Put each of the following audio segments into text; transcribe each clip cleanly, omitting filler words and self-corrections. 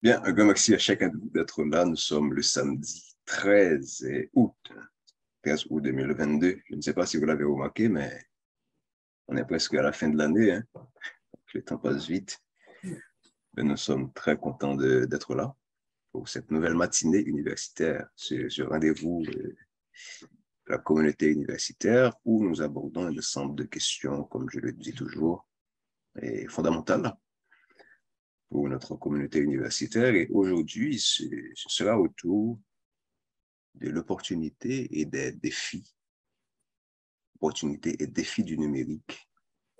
Bien, un grand merci à chacun de vous d'être là. Nous sommes le samedi 13 août, 13 août 2022. Je ne sais pas si vous l'avez remarqué, mais on est presque à la fin de l'année, hein. Le temps passe vite. Mais nous sommes très contents d'être là pour cette nouvelle matinée universitaire, ce rendez-vous de la communauté universitaire où nous abordons un ensemble de questions, comme je le dis toujours, et fondamentales pour notre communauté universitaire. Et aujourd'hui, ce sera autour de l'opportunité et des défis, opportunités et défis du numérique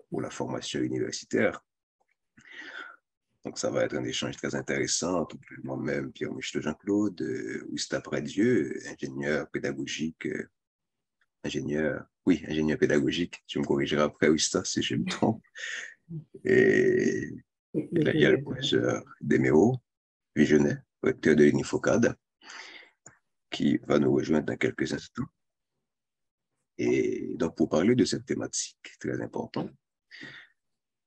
pour la formation universitaire. Donc, ça va être un échange très intéressant entre moi-même, Pierre-Michel Jean-Claude, Wista Pradieu, ingénieur pédagogique, ingénieur pédagogique. Tu me corrigeras après, Wista, si je me trompe. Et là, il y a le professeur Deméo Vigenet, recteur de l'Unifocad, qui va nous rejoindre dans quelques instants. Et donc, pour parler de cette thématique très importante,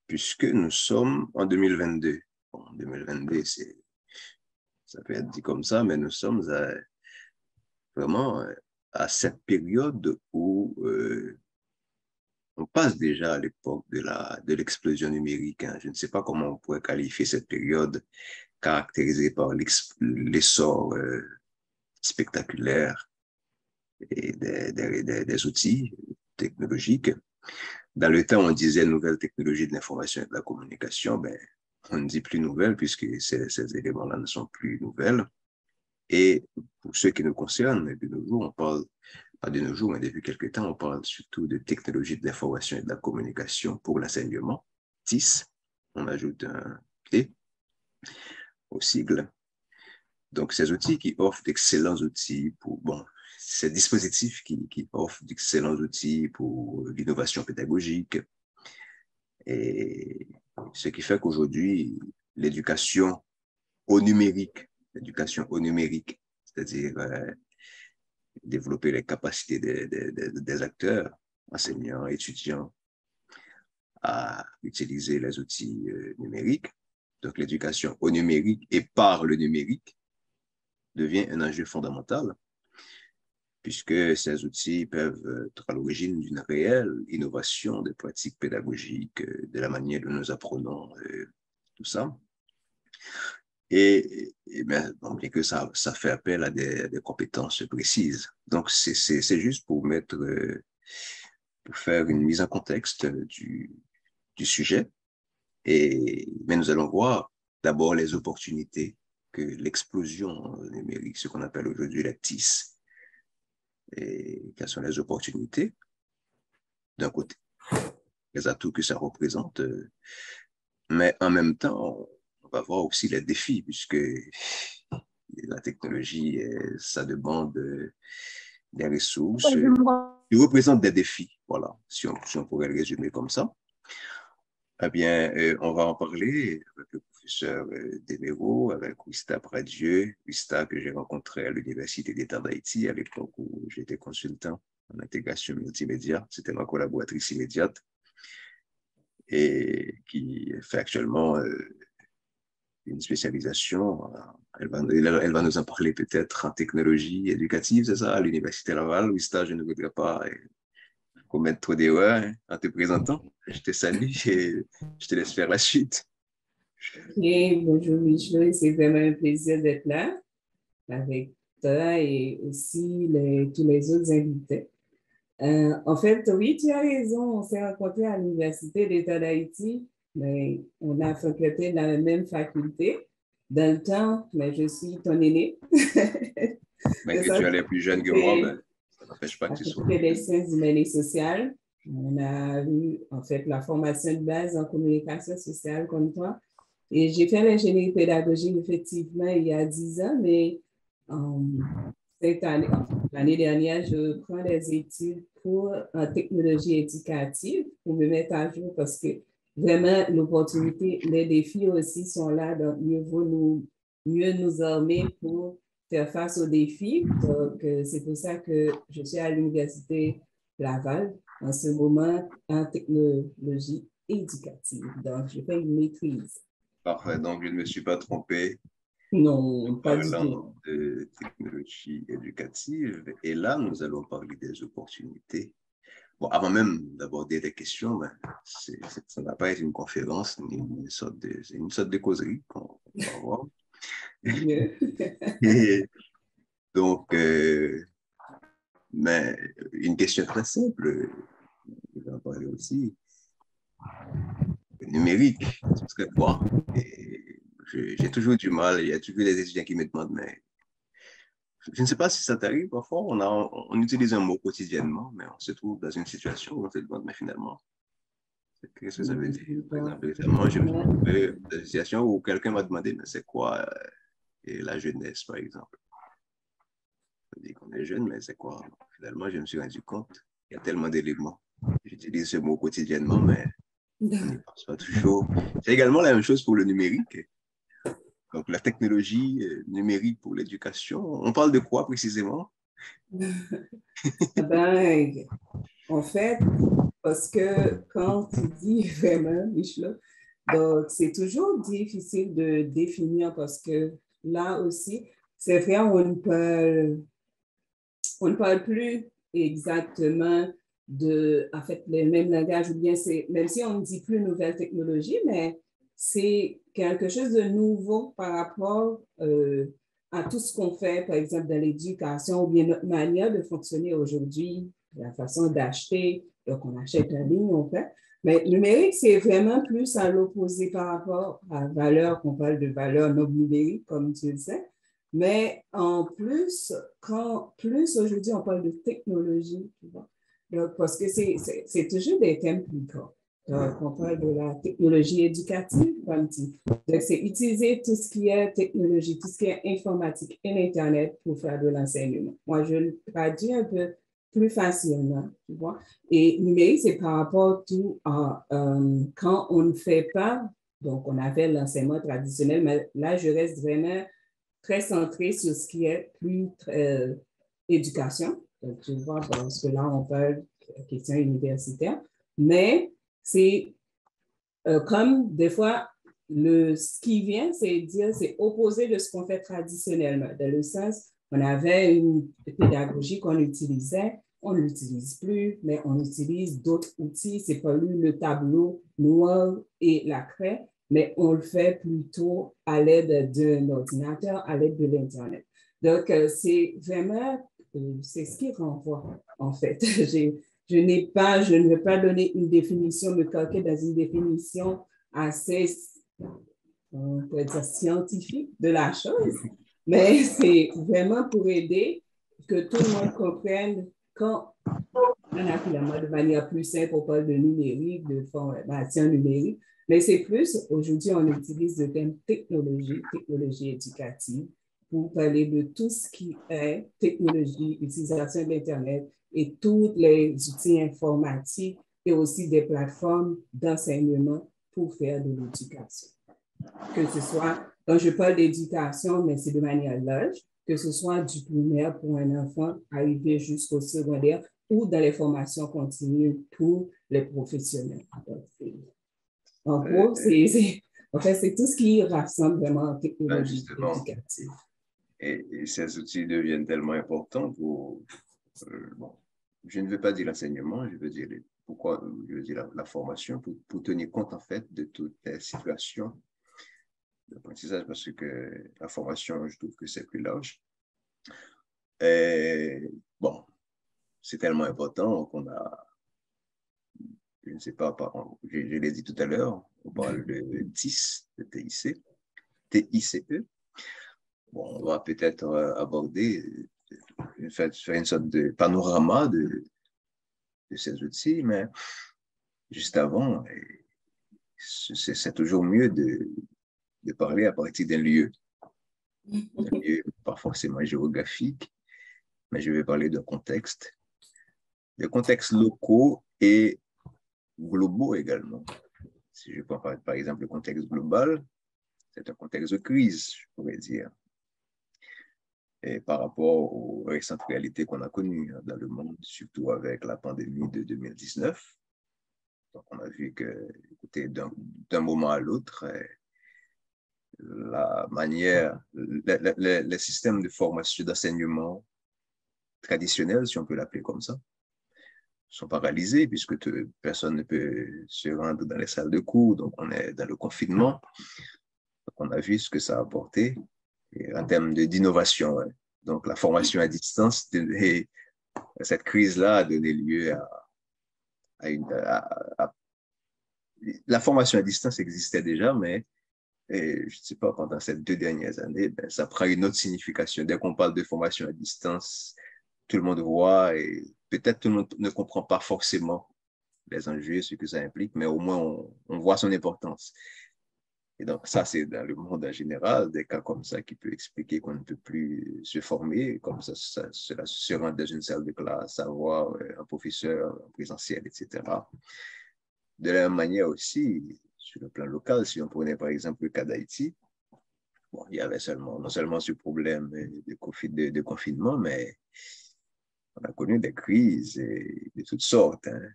puisque nous sommes en 2022. Bon, 2022, ça peut être dit comme ça, mais nous sommes vraiment à cette période où on passe déjà à l'époque de l'explosion numérique, hein. Je ne sais pas comment on pourrait qualifier cette période caractérisée par l'essor spectaculaire et des outils technologiques. Dans le temps, on disait nouvelles technologies de l'information et de la communication. Ben, on ne dit plus nouvelles puisque ces éléments-là ne sont plus nouvelles. Et pour ceux qui nous concernent, de nos jours, on parle, pas de nos jours, mais depuis quelques temps, on parle surtout de technologies de l'information et de la communication pour l'enseignement, TIS. On ajoute un T au sigle. Donc, ces outils qui offrent d'excellents outils pour, bon, ces dispositifs qui offrent d'excellents outils pour l'innovation pédagogique. Et ce qui fait qu'aujourd'hui, l'éducation au numérique, c'est-à-dire développer les capacités des acteurs, enseignants, étudiants, à utiliser les outils numériques. Donc, l'éducation au numérique et par le numérique devient un enjeu fondamental, puisque ces outils peuvent être à l'origine d'une réelle innovation des pratiques pédagogiques, de la manière dont nous apprenons tout ça. Et bien, bien que ça fait appel à des compétences précises. Donc, c'est juste pour pour faire une mise en contexte du sujet. Mais nous allons voir d'abord les opportunités que l'explosion numérique, ce qu'on appelle aujourd'hui la TIS, et quelles sont les opportunités d'un côté, les atouts que ça représente, mais en même temps, on va voir aussi les défis, puisque la technologie, ça demande des ressources, qui représentent des défis, voilà, si on pourrait le résumer comme ça. Eh bien, on va en parler avec le professeur Deméo, avec Wista Pradieu, Wista que j'ai rencontré à l'Université d'État d'Haïti à l'époque où j'étais consultant en intégration multimédia. C'était ma collaboratrice immédiate et qui fait actuellement une spécialisation. Elle va nous en parler peut-être en technologie éducative, c'est ça, à l'Université Laval. Wista, je ne voudrais pas commettre trop d'erreurs en te présentant. Je te salue et je te laisse faire la suite. Et bonjour Michel, c'est vraiment un plaisir d'être là avec toi et aussi tous les autres invités. En fait, oui, tu as raison, on s'est rencontrés à l'Université d'État d'Haïti, mais on a fréquenté la même faculté dans le temps, mais je suis ton aîné. Mais que tu es plus jeune que moi, ben, ça n'empêche pas que tu sois. La faculté des sciences humaines et sociales. On a eu en fait la formation de base en communication sociale comme toi. Et j'ai fait l'ingénierie pédagogique effectivement il y a 10 ans, mais cette année, l'année dernière, je prends des études en technologie éducative pour me mettre à jour parce que vraiment l'opportunité, les défis aussi sont là, donc mieux nous armer pour faire face aux défis. Donc, c'est pour ça que je suis à l'Université Laval en ce moment en technologie éducative. Donc, je fais une maîtrise. Parfait, donc je ne me suis pas trompé. Non, pas du tout. Parlant de technologie éducative, et là, nous allons parler des opportunités. Bon, avant même d'aborder les questions, ben, ça ne va pas être une conférence ni une sorte de causerie qu'on va avoir. Mieux. Et donc, mais une question très simple, je vais en parler aussi. Le numérique, ce serait quoi? Et j'ai toujours du mal, il y a toujours des étudiants qui me demandent, mais je ne sais pas si ça t'arrive parfois, on utilise un mot quotidiennement, mais on se trouve dans une situation où on se demande, mais finalement, qu'est-ce que ça veut dire? Par exemple, récemment, je me suis trouvé dans une situation où quelqu'un m'a demandé, mais c'est quoi la jeunesse, par exemple? On dit qu'on est jeune, mais c'est quoi? Finalement, je me suis rendu compte, il y a tellement d'éléments. J'utilise ce mot quotidiennement, mais on n'y pense pas toujours. C'est également la même chose pour le numérique. Donc, la technologie numérique pour l'éducation, on parle de quoi précisément? Ben, en fait, parce que quand tu dis vraiment, Michel, donc c'est toujours difficile de définir parce que là aussi, c'est vrai, on ne parle plus exactement de, en fait, les mêmes langages, ou bien c'est, même si on ne dit plus nouvelle technologie, mais c'est quelque chose de nouveau par rapport à tout ce qu'on fait, par exemple, dans l'éducation, ou bien notre manière de fonctionner aujourd'hui, la façon d'acheter, donc on achète en ligne, on fait. Mais le numérique, c'est vraiment plus à l'opposé par rapport à valeur, qu'on parle de valeur non numérique, comme tu le sais. Mais en plus, quand plus aujourd'hui on parle de technologie, tu vois, donc, parce que c'est toujours des thèmes plus grands. Donc, on parle de la technologie éducative, comme dit. Donc, c'est utiliser tout ce qui est technologie, tout ce qui est informatique et Internet pour faire de l'enseignement. Moi, je le traduis un peu plus facilement, tu vois. Et numérique, c'est par rapport tout à quand on ne fait pas, donc on avait l'enseignement traditionnel, mais là, je reste vraiment très centré sur ce qui est plus éducation. Donc, tu vois, parce que là, on parle de questions universitaires, mais c'est comme des fois, ce qui vient, c'est dire, c'est opposé de ce qu'on fait traditionnellement. Dans le sens, on avait une pédagogie qu'on utilisait, on ne l'utilise plus, mais on utilise d'autres outils. C'est pas lui le tableau noir et la craie, mais on le fait plutôt à l'aide d'un ordinateur, à l'aide de l'Internet. Donc, c'est vraiment, c'est ce qui renvoie, en fait. Je ne vais pas donner une définition, me calquer dans une définition assez, on pourrait dire, scientifique de la chose, mais c'est vraiment pour aider que tout le monde comprenne quand on a pris la mode de manière plus simple, on parle de numérique, de formation numérique, mais c'est plus, aujourd'hui, on utilise le terme technologie, technologie éducative, pour parler de tout ce qui est technologie, utilisation de l'Internet et tous les outils informatiques et aussi des plateformes d'enseignement pour faire de l'éducation. Que ce soit, quand je parle d'éducation, mais c'est de manière large, que ce soit du primaire pour un enfant arrivé jusqu'au secondaire ou dans les formations continues pour les professionnels. Donc, en gros, en fait, c'est tout ce qui rassemble vraiment en Ben technologie justement, éducative. et ces outils deviennent tellement importants pour, bon, je ne veux pas dire l'enseignement, je veux dire pourquoi, je veux dire la formation pour tenir compte en fait de toutes les situations d'apprentissage parce que la formation, je trouve que c'est plus large. Et bon, c'est tellement important qu'on a, je ne sais pas, je l'ai dit tout à l'heure, on parle de TIC, de TIC, TICE. Bon, on va peut-être aborder, faire une sorte de panorama de ces outils, mais juste avant, c'est toujours mieux de parler à partir d'un lieu pas forcément géographique, mais je vais parler d'un contexte, de contextes locaux et globaux également. Si je prends par exemple le contexte global, c'est un contexte de crise, je pourrais dire, et par rapport aux récentes réalités qu'on a connues dans le monde, surtout avec la pandémie de 2019. Donc, on a vu que, écoutez, d'un moment à l'autre, la manière, les systèmes de formation, d'enseignement traditionnels, si on peut l'appeler comme ça, sont paralysés puisque personne ne peut se rendre dans les salles de cours. Donc, on est dans le confinement. Donc, on a vu ce que ça a apporté en termes d'innovation. Hein. Donc, la formation à distance, cette crise-là a donné lieu la formation à distance existait déjà, mais je ne sais pas, pendant ces 2 dernières années, ben, ça prend une autre signification. Dès qu'on parle de formation à distance, tout le monde voit et peut-être tout le monde ne comprend pas forcément les enjeux, ce que ça implique, mais au moins on voit son importance. Et donc ça, c'est dans le monde en général, des cas comme ça qui peut expliquer qu'on ne peut plus se former, comme ça, cela se rendre dans une salle de classe, avoir un professeur en présentiel, etc. De la même manière aussi, sur le plan local, si on prenait par exemple le cas d'Haïti, bon, il y avait non seulement ce problème de confinement, mais on a connu des crises de toutes sortes. Hein.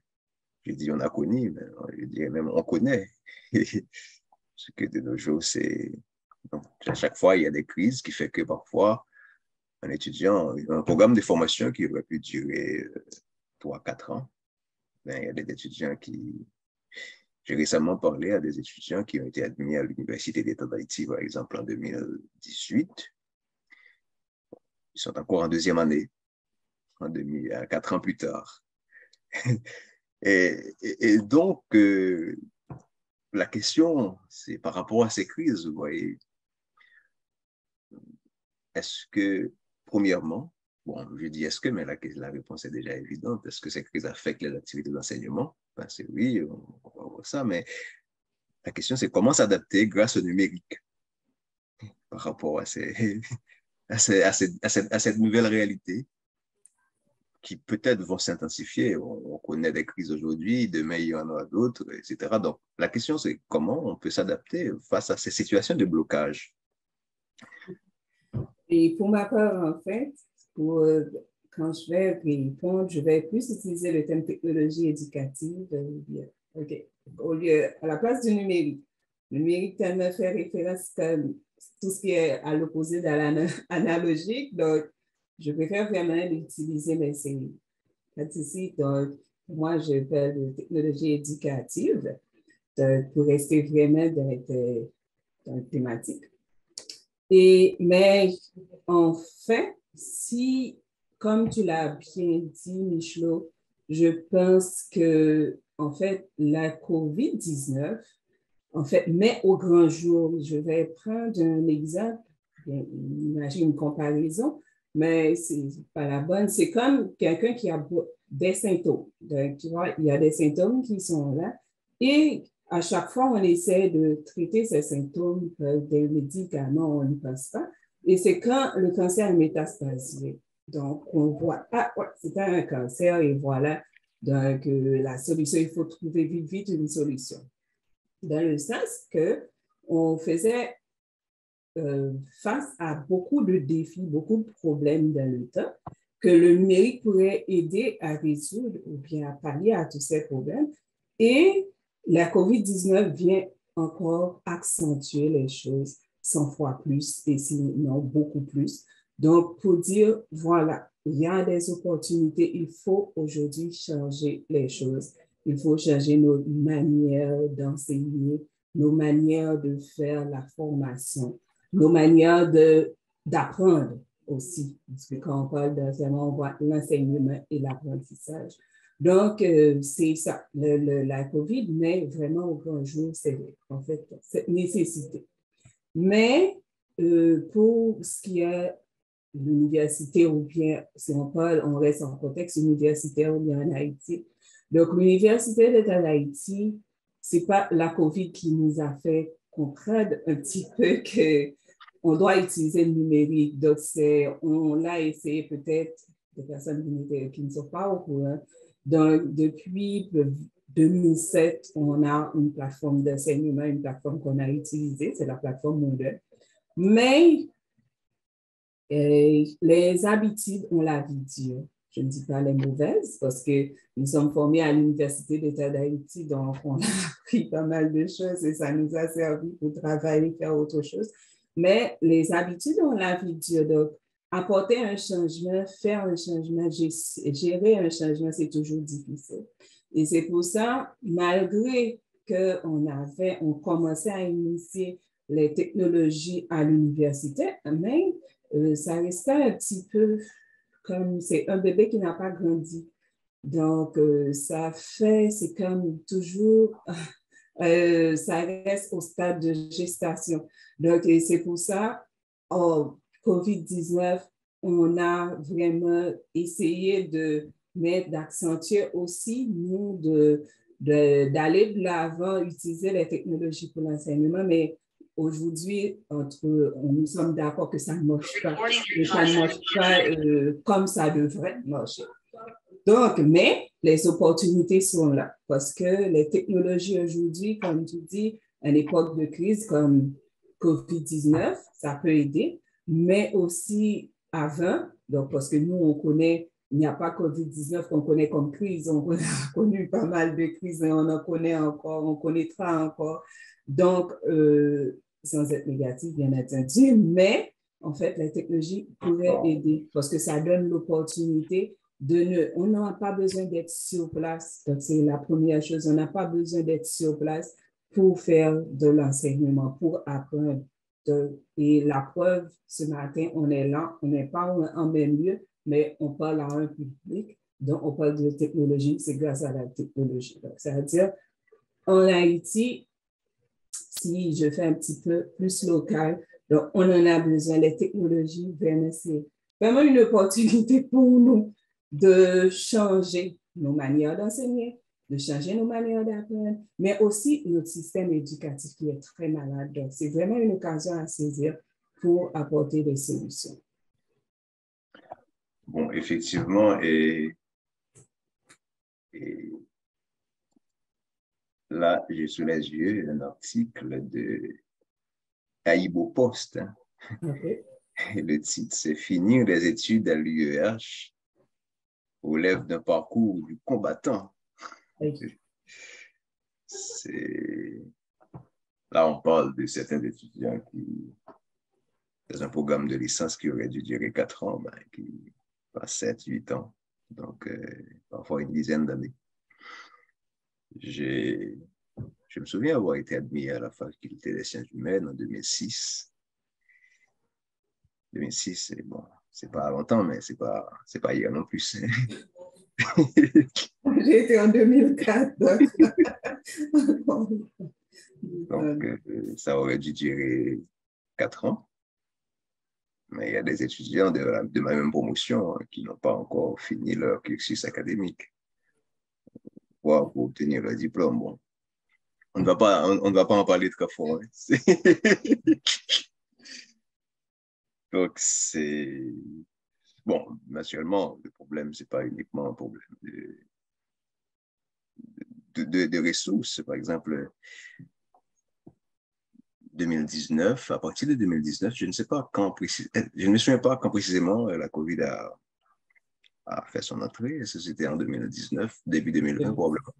Je dis on a connu, mais je dirais même on connaît. Ce que de nos jours, c'est... Donc, à chaque fois, il y a des crises qui fait que parfois, un programme de formation qui aurait pu durer 3-4 ans, ben, il y a des étudiants qui... J'ai récemment parlé à des étudiants qui ont été admis à l'Université d'État d'Haïti, par exemple, en 2018. Ils sont encore en 2e année, 4 ans plus tard. Et donc, la question, c'est par rapport à ces crises, vous voyez, est-ce que, premièrement, bon, je dis est-ce que, mais la réponse est déjà évidente, est-ce que ces crises affectent les activités d'enseignement? Ben, c'est oui, on va voir ça, mais la question, c'est comment s'adapter grâce au numérique par rapport à cette nouvelle réalité qui peut-être vont s'intensifier. On connaît des crises aujourd'hui, demain il y en aura d'autres, etc. Donc, la question, c'est comment on peut s'adapter face à ces situations de blocage. Et pour ma part, en fait, quand je vais répondre, je vais plus utiliser le thème technologie éducative à la place du numérique. Le numérique tellement fait référence comme tout ce qui est à l'opposé de l'analogique, donc je préfère vraiment l'utiliser, mais c'est ici. Donc, moi, je parle de technologie éducative pour rester vraiment dans la thématique. Mais en fait, si, comme tu l'as bien dit, Michelot, je pense que, en fait, la COVID-19, en fait, met au grand jour. Je vais prendre un exemple, imagine une comparaison, mais c'est pas la bonne. C'est comme quelqu'un qui a des symptômes. Donc, tu vois, il y a des symptômes qui sont là et à chaque fois, on essaie de traiter ces symptômes des médicaments, on n'y pense pas. Et c'est quand le cancer est métastasé. Donc, on voit, ah, ouais, c'était un cancer et voilà. Donc, la solution, il faut trouver vite, vite une solution. Dans le sens qu'on faisait face à beaucoup de défis, beaucoup de problèmes dans le temps, que le numérique pourrait aider à résoudre ou bien à pallier à tous ces problèmes. Et la COVID-19 vient encore accentuer les choses 100 fois plus, et sinon beaucoup plus. Donc, pour dire, voilà, il y a des opportunités, il faut aujourd'hui changer les choses. Il faut changer nos manières d'enseigner, nos manières de faire la formation, nos manières d'apprendre aussi. Parce que quand on parle d'enseignement, on voit l'enseignement et l'apprentissage. Donc, c'est ça. La COVID met vraiment au grand jour, en fait, cette nécessité. Mais pour ce qui est l'université ou bien, si on parle, on reste en contexte universitaire ou bien en Haïti. Donc, l'Université d'État d'Haïti, c'est pas la COVID qui nous a fait comprendre un petit peu qu'on doit utiliser le numérique. Donc, on l'a essayé peut-être, des personnes qui ne sont pas au courant. Donc, depuis 2007, on a une plateforme d'enseignement, une plateforme qu'on a utilisée, c'est la plateforme Moodle. Mais les habitudes, on l'a vu dire. je ne dis pas les mauvaises, parce que nous sommes formés à l'Université d'État d'Haïti, donc on a appris pas mal de choses et ça nous a servi pour travailler, faire autre chose. Mais les habitudes, on l'a vu dire, donc apporter un changement, faire un changement, gérer un changement, c'est toujours difficile. Et c'est pour ça, malgré on commençait à initier les technologies à l'université, mais ça restait un petit peu comme c'est un bébé qui n'a pas grandi. Donc, c'est comme toujours, ça reste au stade de gestation. Donc, et c'est pour ça, en COVID-19, on a vraiment essayé d'accentuer aussi, nous, d'aller de l'avant, utiliser les technologies pour l'enseignement, mais aujourd'hui, nous sommes d'accord que ça ne marche pas. Et ça ne marche pas comme ça devrait marcher. Donc, mais les opportunités sont là parce que les technologies aujourd'hui, comme tu dis, à l'époque de crise comme COVID-19, ça peut aider, mais aussi avant, donc parce que nous, on connaît, il n'y a pas COVID-19 qu'on connaît comme crise, on a connu pas mal de crises, mais on en connaît encore, on connaîtra encore. Donc, sans être négatif, bien entendu, mais en fait, la technologie pourrait aider parce que ça donne l'opportunité on n'a pas besoin d'être sur place. Donc, c'est la première chose. On n'a pas besoin d'être sur place pour faire de l'enseignement, pour apprendre. Et la preuve, ce matin, on est là, on n'est pas en même lieu, mais on parle à un public. Donc, on parle de technologie, c'est grâce à la technologie. Donc, ça veut dire, en Haïti, si je fais un petit peu plus local, donc on en a besoin. Les technologies, vraiment, c'est vraiment une opportunité pour nous de changer nos manières d'enseigner, de changer nos manières d'apprendre, mais aussi notre système éducatif qui est très malade. Donc, c'est vraiment une occasion à saisir pour apporter des solutions. Bon, effectivement, et là, j'ai sous les yeux un article de Aïbo Post. Hein. Okay. Et le titre, c'est Finir les études à l'UEH relève d'un parcours du combattant. Okay. Là, on parle de certains étudiants qui, dans un programme de licence qui aurait dû durer 4 ans, ben, qui passe 7, 8 ans, donc parfois une dizaine d'années. Je me souviens avoir été admis à la faculté des sciences humaines en 2006. 2006, c'est bon, c'est pas longtemps, mais c'est pas hier non plus. J'ai été en 2004. Donc, ça aurait dû durer 4 ans. Mais il y a des étudiants de ma même promotion qui n'ont pas encore fini leur cursus académique pour obtenir leur diplôme. Bon, on ne va pas en parler très fort. Hein. Donc, c'est... Bon, naturellement, le problème, ce n'est pas uniquement un problème de ressources. Par exemple, 2019, à partir de 2019, je ne sais pas quand je ne me souviens pas quand précisément la COVID a fait son entrée. Est-ce que c'était en 2019, début 2020 probablement?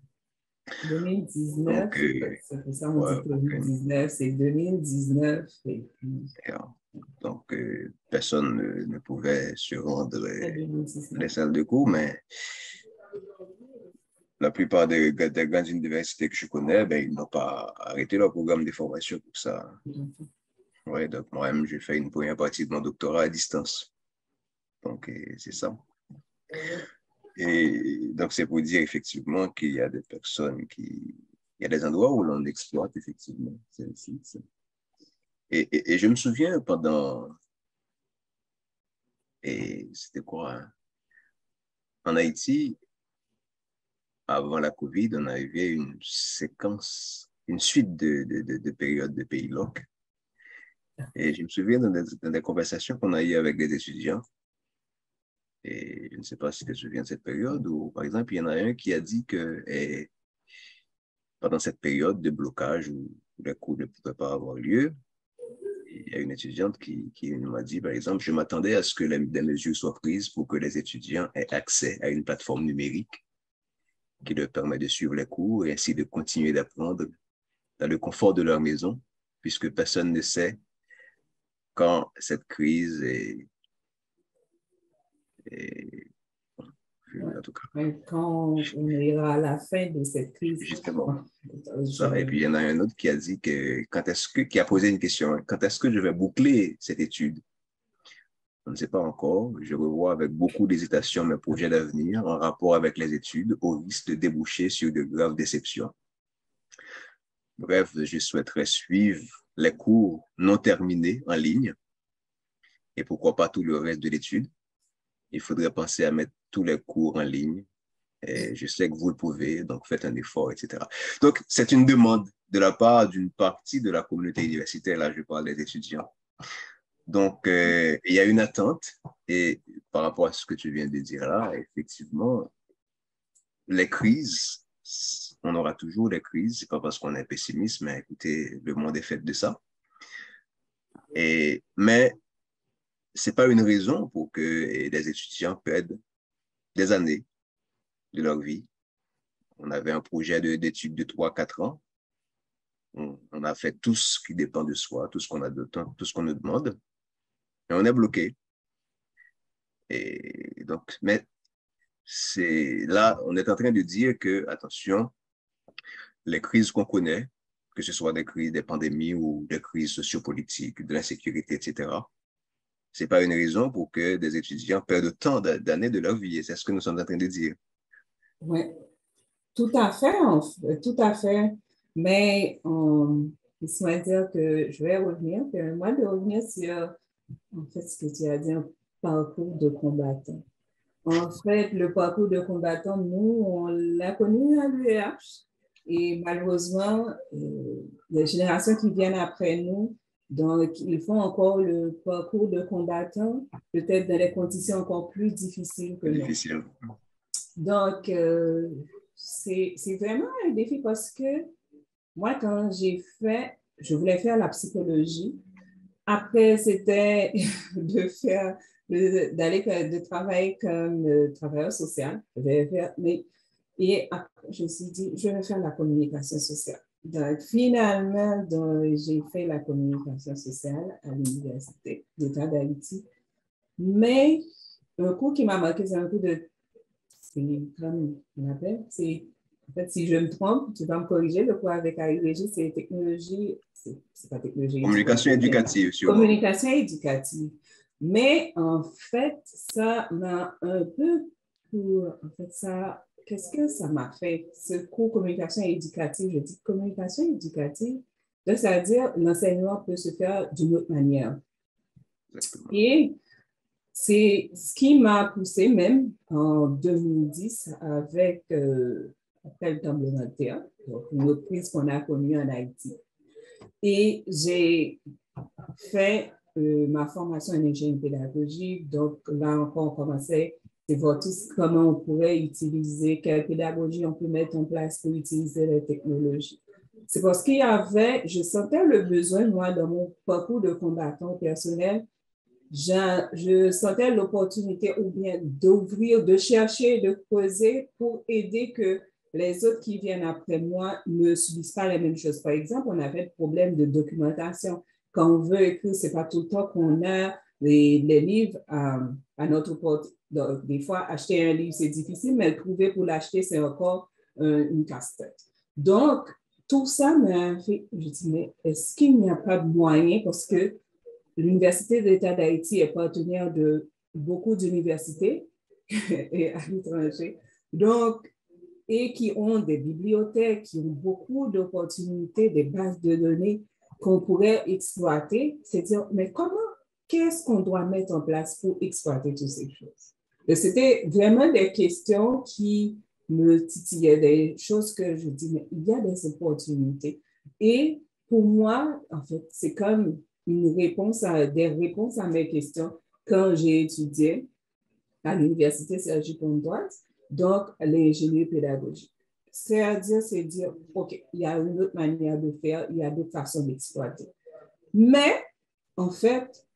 2019, c'est ça, on dit 2019, c'est 2019. Et puis... Donc, personne ne pouvait se rendre les salles de cours, mais la plupart des grandes universités que je connais, ben, ils n'ont pas arrêté leur programme de formation pour ça. Ouais, donc moi-même, j'ai fait une première partie de mon doctorat à distance. Donc, c'est ça. Et donc, c'est pour dire effectivement qu'il y a des personnes il y a des endroits où l'on exploite effectivement ces sites. Et je me souviens c'était quoi? Hein? En Haïti, avant la COVID, on avait une suite de périodes de pays locs. Et je me souviens dans des conversations qu'on a eues avec des étudiants, et je ne sais pas si tu te souviens de cette période, où par exemple, il y en a un qui a dit que pendant cette période de blocage où les cours ne pouvaient pas avoir lieu, il y a une étudiante qui m'a dit, par exemple, je m'attendais à ce que des mesures soient prises pour que les étudiants aient accès à une plateforme numérique qui leur permet de suivre les cours et ainsi de continuer d'apprendre dans le confort de leur maison, puisque personne ne sait quand cette crise est en tout cas. Quand on ira à la fin de cette crise. Justement. Ça. Et puis, il y en a un autre qui a dit que qui a posé une question, quand est-ce que je vais boucler cette étude? On ne sait pas encore. Je revois avec beaucoup d'hésitation mes projets d'avenir en rapport avec les études au risque de déboucher sur de graves déceptions. Bref, je souhaiterais suivre les cours non terminés en ligne et pourquoi pas tout le reste de l'étude. Il faudrait penser à mettre tous les cours en ligne. Et je sais que vous le pouvez, donc faites un effort, etc. Donc, c'est une demande de la part d'une partie de la communauté universitaire. Là, je parle des étudiants. Donc, il y a une attente. Et par rapport à ce que tu viens de dire là, effectivement, les crises, on aura toujours des crises. Ce n'est pas parce qu'on est pessimiste, mais écoutez, le monde est fait de ça. Mais ce n'est pas une raison pour que les étudiants perdent des années de leur vie. On avait un projet d'études de 3-4 ans. On a fait tout ce qui dépend de soi, tout ce qu'on a de temps, tout ce qu'on nous demande. Et on est bloqué. Et donc, mais là, on est en train de dire que, attention, les crises qu'on connaît, que ce soit des crises, des pandémies ou des crises sociopolitiques, de l'insécurité, etc., ce n'est pas une raison pour que des étudiants perdent tant d'années de leur vie. C'est ce que nous sommes en train de dire. Oui, tout à fait, tout à fait. Mais laisse-moi dire que je vais revenir, que moi de revenir sur en fait ce que tu as dit, un parcours de combattant. En fait, le parcours de combattant, nous, on l'a connu à l'UEH et malheureusement, les générations qui viennent après nous, donc, ils font encore le parcours de combattant, peut-être dans des conditions encore plus difficiles que nous. Difficile. Donc, c'est vraiment un défi parce que moi, quand je voulais faire la psychologie. Après, c'était de travailler comme travailleur social. Et après, je me suis dit, je vais faire la communication sociale. Donc, finalement, j'ai fait la communication sociale à l'Université d'État d'Haïti. Mais un cours qui m'a marqué, c'est un cours c'est comme on appelle, en fait, si je me trompe, tu vas me corriger, le cours avec AIVG, c'est technologie, c'est pas technologie. Communication éducative, sûrement. Communication éducative. Mais en fait, ça m'a un peu qu'est-ce que ça m'a fait? Ce cours communication éducative, je dis communication éducative, donc ça veut dire l'enseignement peut se faire d'une autre manière. Exactement. Et c'est ce qui m'a poussé même en 2010 avec après le tremblement de terre, donc une autre crise qu'on a connue en Haïti. Et j'ai fait ma formation en ingénierie pédagogique. Donc là encore, on commençait à voir comment on pourrait utiliser, quelle pédagogie on peut mettre en place pour utiliser les technologies. C'est parce qu'il y avait, je sentais le besoin, moi, dans mon parcours de combattant personnel, je sentais l'opportunité ou bien d'ouvrir, de chercher, de creuser pour aider que les autres qui viennent après moi ne subissent pas les mêmes choses. Par exemple, on avait le problème de documentation. Quand on veut écrire, ce n'est pas tout le temps qu'on a les livres à notre porte. Donc, des fois, acheter un livre, c'est difficile, mais le trouver pour l'acheter, c'est encore une casse-tête. Donc, tout ça m'a fait, je dis, mais est-ce qu'il n'y a pas de moyen parce que l'Université de l'État d'Haïti est partenaire de beaucoup d'universités et à l'étranger. Donc, et qui ont des bibliothèques, qui ont beaucoup d'opportunités, des bases de données qu'on pourrait exploiter. C'est dire, mais qu'est-ce qu'on doit mettre en place pour exploiter toutes ces choses? Et c'était vraiment des questions qui me titillaient, des choses que je dis, mais il y a des opportunités. Et pour moi, en fait, c'est comme des réponses à mes questions quand j'ai étudié à l'Université Sergi-Pontoise, donc l'ingénierie pédagogique. C'est dire, OK, il y a une autre manière de faire, il y a d'autres façons d'exploiter. Mais en fait,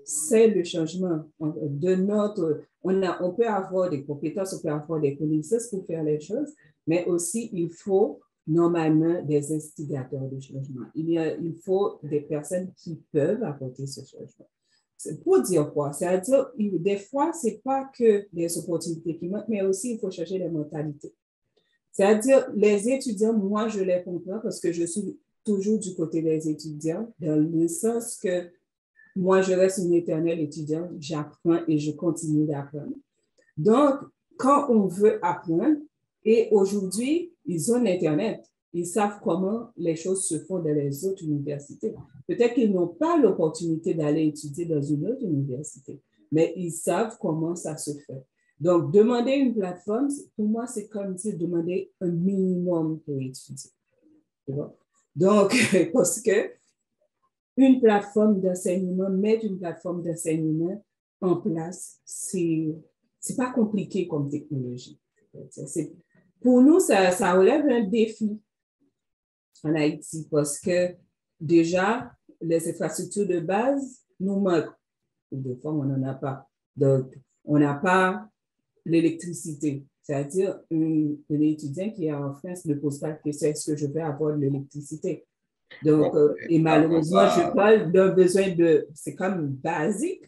c'est le changement de notre... On peut avoir des compétences, on peut avoir des connaissances pour faire les choses, mais aussi il faut normalement des instigateurs de changement. Il faut des personnes qui peuvent apporter ce changement. C'est pour dire quoi? C'est-à-dire, des fois, ce n'est pas que des opportunités qui manquent, mais aussi il faut chercher les mentalités. C'est-à-dire, les étudiants, moi, je les comprends parce que je suis toujours du côté des étudiants, dans le sens que moi, je reste une éternelle étudiante, j'apprends et je continue d'apprendre. Donc, quand on veut apprendre, et aujourd'hui, ils ont Internet, ils savent comment les choses se font dans les autres universités. Peut-être qu'ils n'ont pas l'opportunité d'aller étudier dans une autre université, mais ils savent comment ça se fait. Donc, demander une plateforme, pour moi, c'est comme si demander un minimum pour étudier. Donc, parce que une plateforme d'enseignement, mettre une plateforme d'enseignement en place, c'est pas compliqué comme technologie. Pour nous, ça relève un défi en Haïti parce que déjà, les infrastructures de base nous manquent. Des fois, on n'en a pas. Donc, on n'a pas l'électricité. C'est-à-dire, un étudiant qui est en France ne pose pas la question est-ce que je vais avoir de l'électricité? Donc, Bon, et malheureusement, je parle d'un besoin de, c'est comme basique,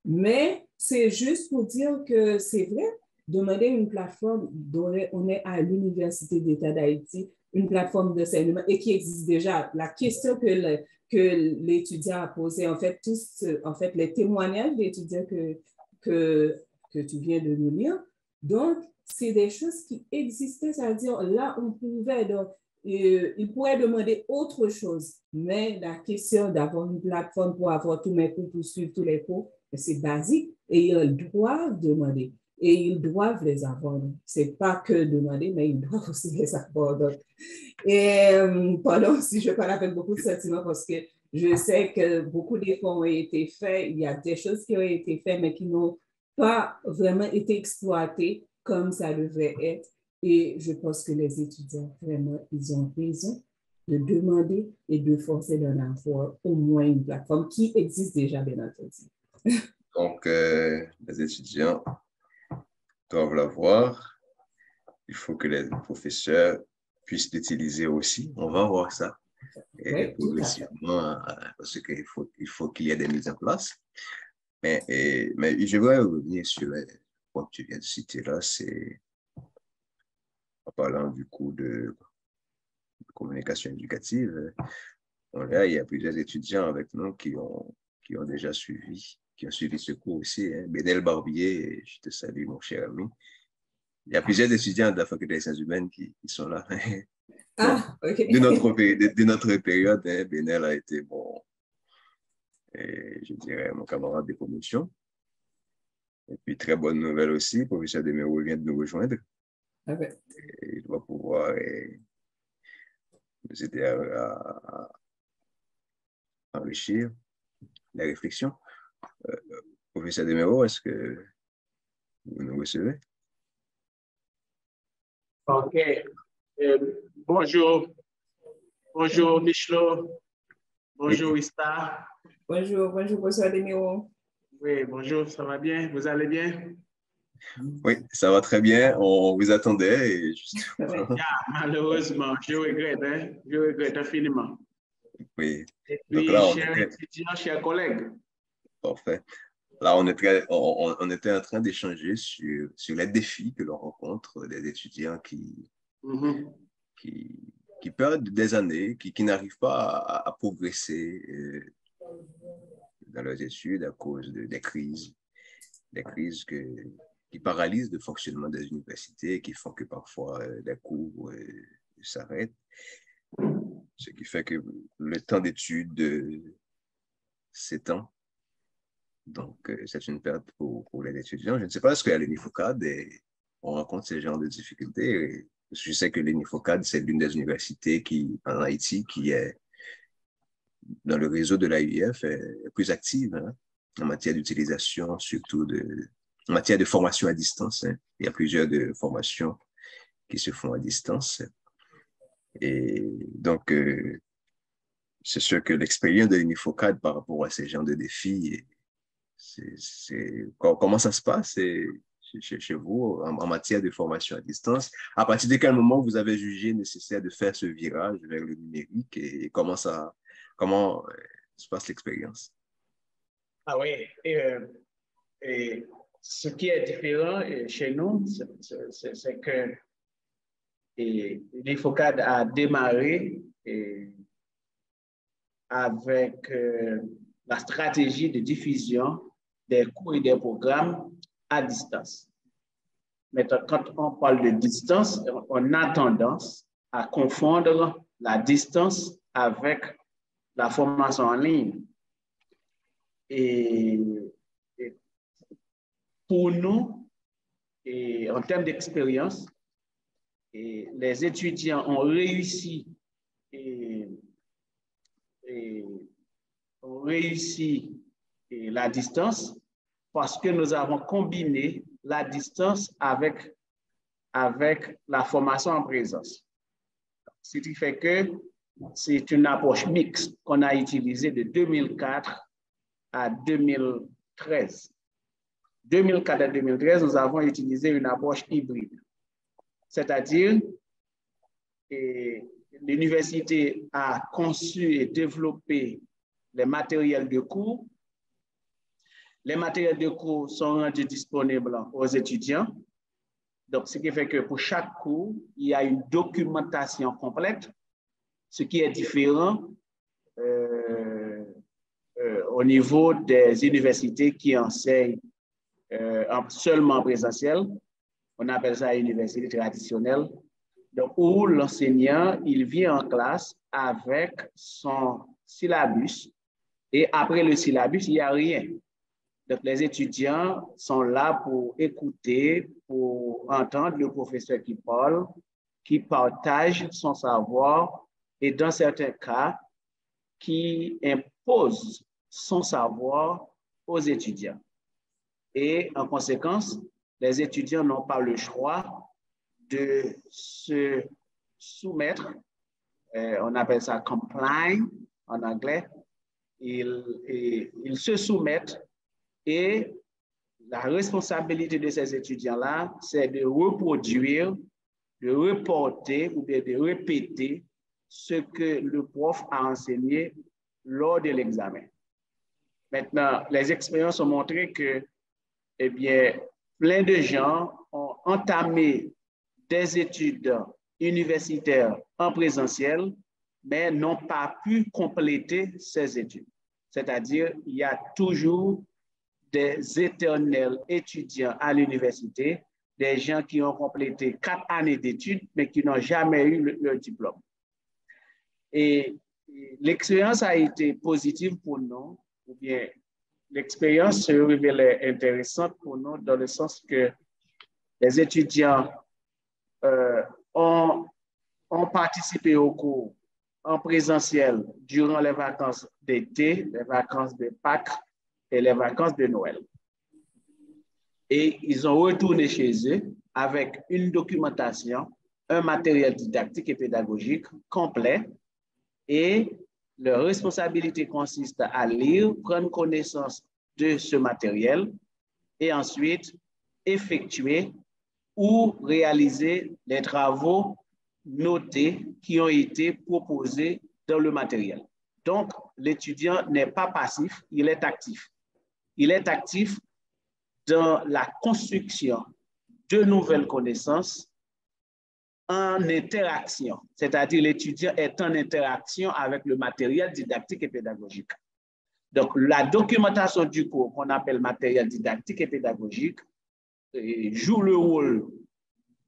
mais c'est juste pour dire que c'est vrai, demander une plateforme dont on est à l'Université d'État d'Haïti, une plateforme d'enseignement et qui existe déjà. La question que l'étudiant a posée, en fait, les témoignages d'étudiants que tu viens de nous lire, donc, c'est des choses qui existaient, c'est-à-dire là, on pouvait, donc, il pourrait demander autre chose, mais la question d'avoir une plateforme pour avoir tous mes cours, pour suivre tous les cours, c'est basique et ils doivent demander et ils doivent les avoir. Ce n'est pas que demander, mais ils doivent aussi les avoir. Donc, et pardon si je parle avec beaucoup de sentiments parce que je sais que beaucoup d'efforts ont été faits, il y a des choses qui ont été faites, mais qui n'ont pas vraiment été exploitées comme ça devrait être. Et je pense que les étudiants, vraiment, ils ont raison de demander et de forcer d'en avoir au moins une plateforme qui existe déjà, bien entendu. Donc, les étudiants doivent l'avoir. Il faut que les professeurs puissent l'utiliser aussi. On va voir ça. Et Oui, tout à fait. progressivement, parce qu'il faut qu'il y ait des mises en place. Mais je voudrais revenir sur les points que tu viens de citer là, c'est en parlant du coup de communication éducative. Là, il y a plusieurs étudiants avec nous qui ont déjà qui ont suivi ce cours aussi. Hein. Bénel Barbier, je te salue, mon cher ami. Il y a plusieurs étudiants de la Faculté des sciences humaines qui sont là. Bon, OK. de notre période, hein, Bénel a été, bon, je dirais, mon camarade de promotion. Et puis, très bonne nouvelle aussi, le professeur Deméro vient de nous rejoindre. Okay. Et il va pouvoir nous aider à enrichir la réflexion. Professeur Deméro, est-ce que vous nous recevez? OK. Bonjour. Bonjour, Michelot. Bonjour, Ista. Bonjour, professeur Demiro. Oui, bonjour, ça va bien? Vous allez bien? Oui, ça va très bien. On vous attendait. Et malheureusement, je regrette, hein? Je regrette infiniment. Oui. Et Donc puis, là, chers étudiants, chers collègues. Parfait. Là, on était en train d'échanger sur les défis que l'on rencontre des étudiants qui perdent des années, qui n'arrivent pas à progresser dans leurs études à cause des crises qui paralysent le fonctionnement des universités, qui font que parfois les cours s'arrêtent. Ce qui fait que le temps d'études s'étend. Donc, c'est une perte pour les étudiants. Je ne sais pas, est-ce qu'à l'UNIFOCAD, on rencontre ce genre de difficultés? Je sais que l'UNIFOCAD, c'est l'une des universités en Haïti qui est dans le réseau de l'AUF est plus active hein, en matière d'utilisation, surtout en matière de formation à distance. Hein. Il y a plusieurs de formations qui se font à distance. Et donc, c'est sûr que l'expérience de l'Unifocad par rapport à ces genres de défis, comment ça se passe chez vous en matière de formation à distance? À partir de quel moment vous avez jugé nécessaire de faire ce virage vers le numérique et comment se passe l'expérience? Ah oui, et ce qui est différent chez nous, c'est que l'IFOCAD a démarré avec la stratégie de diffusion des cours et des programmes à distance. Maintenant, quand on parle de distance, on a tendance à confondre la distance avec la formation en ligne. Et pour nous, en termes d'expérience, les étudiants ont réussi la distance parce que nous avons combiné la distance avec la formation en présence. Ce qui fait que c'est une approche mixte qu'on a utilisée de 2004 à 2013. 2004 à 2013, nous avons utilisé une approche hybride. C'est-à-dire, l'université a conçu et développé les matériels de cours. Les matériels de cours sont rendus disponibles aux étudiants. Donc, ce qui fait que pour chaque cours, il y a une documentation complète, ce qui est différent au niveau des universités qui enseignent seulement en présentiel. On appelle ça université traditionnelle. Donc, où l'enseignant, il vient en classe avec son syllabus et après le syllabus, il n'y a rien. Donc, les étudiants sont là pour écouter, pour entendre le professeur qui parle, qui partage son savoir et dans certains cas, qui impose son savoir aux étudiants. Et en conséquence, les étudiants n'ont pas le choix de se soumettre, on appelle ça comply en anglais, ils se soumettent et la responsabilité de ces étudiants-là, c'est de reproduire, de reporter ou bien de répéter ce que le prof a enseigné lors de l'examen. Maintenant, les expériences ont montré que, eh bien, plein de gens ont entamé des études universitaires en présentiel, mais n'ont pas pu compléter ces études. C'est-à-dire, il y a toujours des éternels étudiants à l'université, des gens qui ont complété 4 années d'études, mais qui n'ont jamais eu leur diplôme. Et l'expérience a été positive pour nous, ou bien l'expérience se révélait intéressante pour nous dans le sens que les étudiants ont participé au cours en présentiel durant les vacances d'été, les vacances de Pâques et les vacances de Noël. Et ils ont retourné chez eux avec une documentation, un matériel didactique et pédagogique complet et leur responsabilité consiste à lire, prendre connaissance de ce matériel et ensuite effectuer ou réaliser les travaux notés qui ont été proposés dans le matériel. Donc, l'étudiant n'est pas passif, il est actif. Il est actif dans la construction de nouvelles connaissances en interaction, c'est-à-dire l'étudiant est en interaction avec le matériel didactique et pédagogique. Donc, la documentation du cours qu'on appelle matériel didactique et pédagogique joue le rôle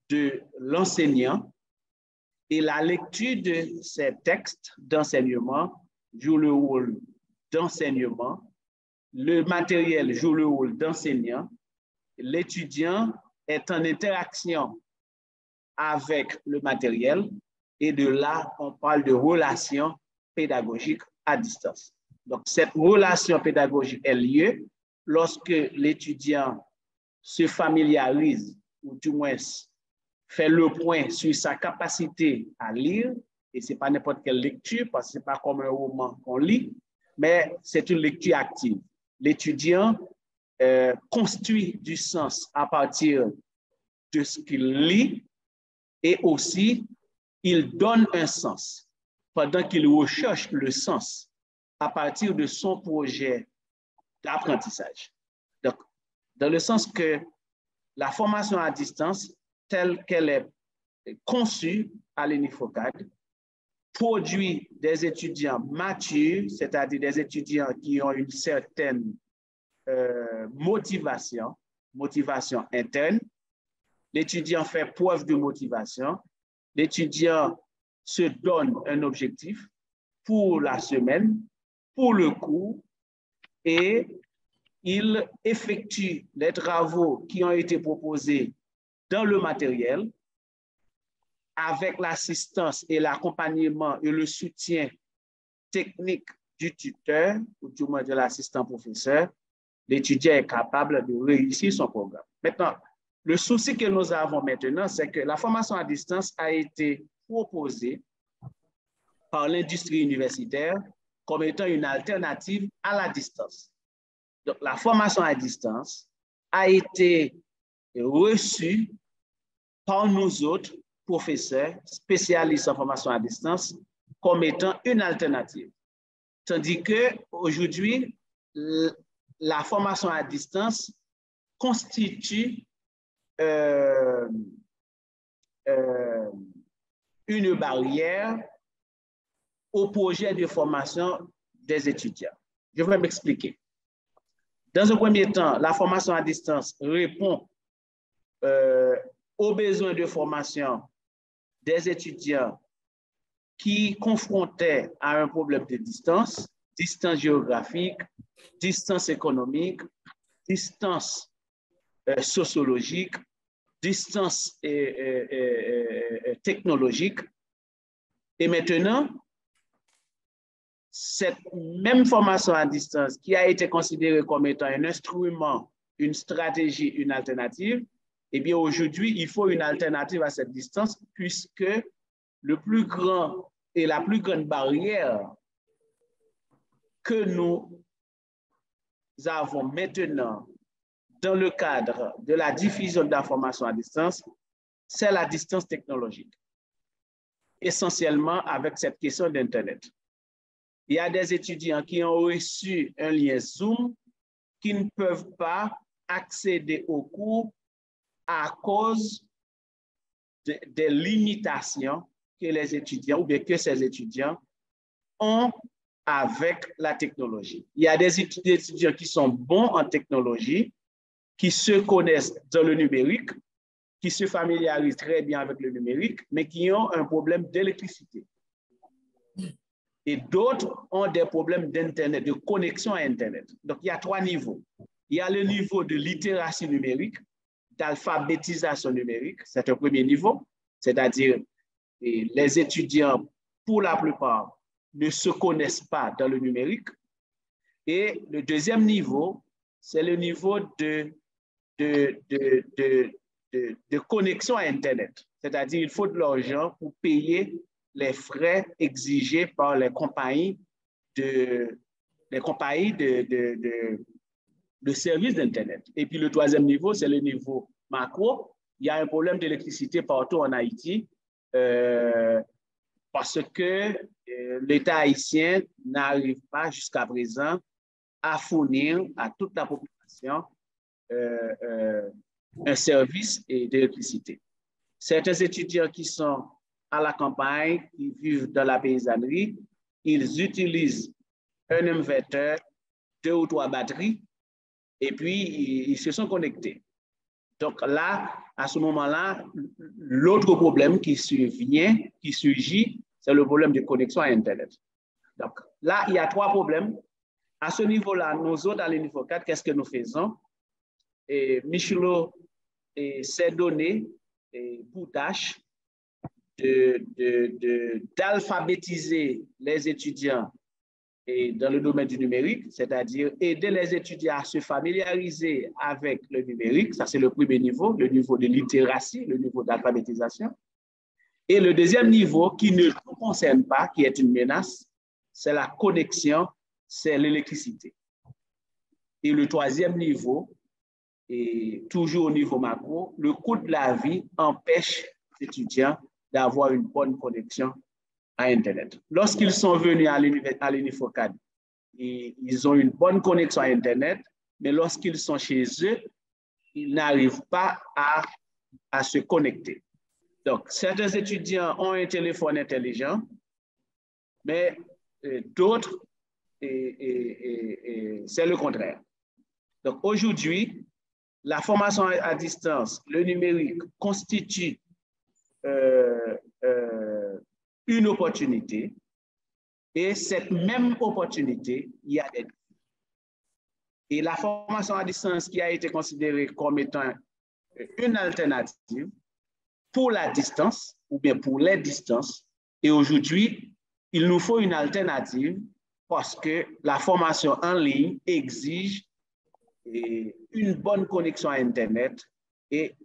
de l'enseignant et la lecture de ces textes d'enseignement joue le rôle d'enseignement, le matériel joue le rôle d'enseignant, l'étudiant est en interaction avec le matériel et de là, on parle de relation pédagogique à distance. Donc, cette relation pédagogique a lieu lorsque l'étudiant se familiarise ou du moins fait le point sur sa capacité à lire et ce n'est pas n'importe quelle lecture, parce que ce n'est pas comme un roman qu'on lit, mais c'est une lecture active. L'étudiant construit du sens à partir de ce qu'il lit et aussi il donne un sens pendant qu'il recherche le sens à partir de son projet d'apprentissage. Donc, dans le sens que la formation à distance, telle qu'elle est conçue à l'UNIFOCAD, produit des étudiants matures, c'est-à-dire des étudiants qui ont une certaine motivation interne. L'étudiant fait preuve de motivation. L'étudiant se donne un objectif pour la semaine, pour le cours, et il effectue les travaux qui ont été proposés dans le matériel avec l'assistance et l'accompagnement et le soutien technique du tuteur, ou du moins de l'assistant professeur. L'étudiant est capable de réussir son programme. Maintenant, le souci que nous avons maintenant, c'est que la formation à distance a été proposée par l'industrie universitaire comme étant une alternative à la distance. Donc, la formation à distance a été reçue par nous autres professeurs spécialistes en formation à distance comme étant une alternative. Tandis qu'aujourd'hui, la formation à distance constitue une barrière au projet de formation des étudiants. Je vais m'expliquer. Dans un premier temps, la formation à distance répond aux besoins de formation des étudiants qui confrontaient à un problème de distance, distance géographique, distance économique, distance sociologique, distance technologique. Et maintenant, cette même formation à distance qui a été considérée comme étant un instrument, une stratégie, une alternative, eh bien aujourd'hui, il faut une alternative à cette distance puisque le plus grand et la plus grande barrière que nous avons maintenant dans le cadre de la diffusion de l'information à distance, c'est la distance technologique, essentiellement avec cette question d'Internet. Il y a des étudiants qui ont reçu un lien Zoom qui ne peuvent pas accéder au cours à cause des limitations que les étudiants ou bien que ces étudiants ont avec la technologie. Il y a des étudiants qui sont bons en technologie, qui se connaissent dans le numérique, qui se familiarisent très bien avec le numérique, mais qui ont un problème d'électricité. Et d'autres ont des problèmes d'Internet, de connexion à Internet. Donc, il y a trois niveaux. Il y a le niveau de littératie numérique, d'alphabétisation numérique, c'est un premier niveau, c'est-à-dire les étudiants, pour la plupart, ne se connaissent pas dans le numérique. Et le deuxième niveau, c'est le niveau de connexion à Internet. C'est-à-dire qu'il faut de l'argent pour payer les frais exigés par les compagnies de services d'Internet. Et puis le troisième niveau, c'est le niveau macro. Il y a un problème d'électricité partout en Haïti parce que l'État haïtien n'arrive pas jusqu'à présent à fournir à toute la population un service d'électricité. Certains étudiants qui sont à la campagne, qui vivent dans la paysannerie, ils utilisent un inverteur, 2 ou 3 batteries, et puis ils se sont connectés. Donc là, à ce moment-là, l'autre problème qui surgit, c'est le problème de connexion à Internet. Donc là, il y a 3 problèmes. À ce niveau-là, nous autres, à l'UNIFOCAD, qu'est-ce que nous faisons? Et Michelo s'est donné pour tâche d'alphabétiser les étudiants dans le domaine du numérique, c'est-à-dire aider les étudiants à se familiariser avec le numérique. Ça, c'est le premier niveau, le niveau de littératie, le niveau d'alphabétisation. Et le deuxième niveau qui ne nous concerne pas, qui est une menace, c'est la connexion, c'est l'électricité. Et le troisième niveau, et toujours au niveau macro, le coût de la vie empêche les étudiants d'avoir une bonne connexion à Internet. Lorsqu'ils sont venus à l'Unifocad, ils ont une bonne connexion à Internet, mais lorsqu'ils sont chez eux, ils n'arrivent pas à se connecter. Donc, certains étudiants ont un téléphone intelligent, mais d'autres, c'est le contraire. Donc, aujourd'hui, la formation à distance, le numérique constitue une opportunité, et cette même opportunité, il y a des... Et la formation à distance qui a été considérée comme étant une alternative pour la distance ou bien pour les distances. Et aujourd'hui, il nous faut une alternative parce que la formation en ligne exige une bonne connexion à Internet et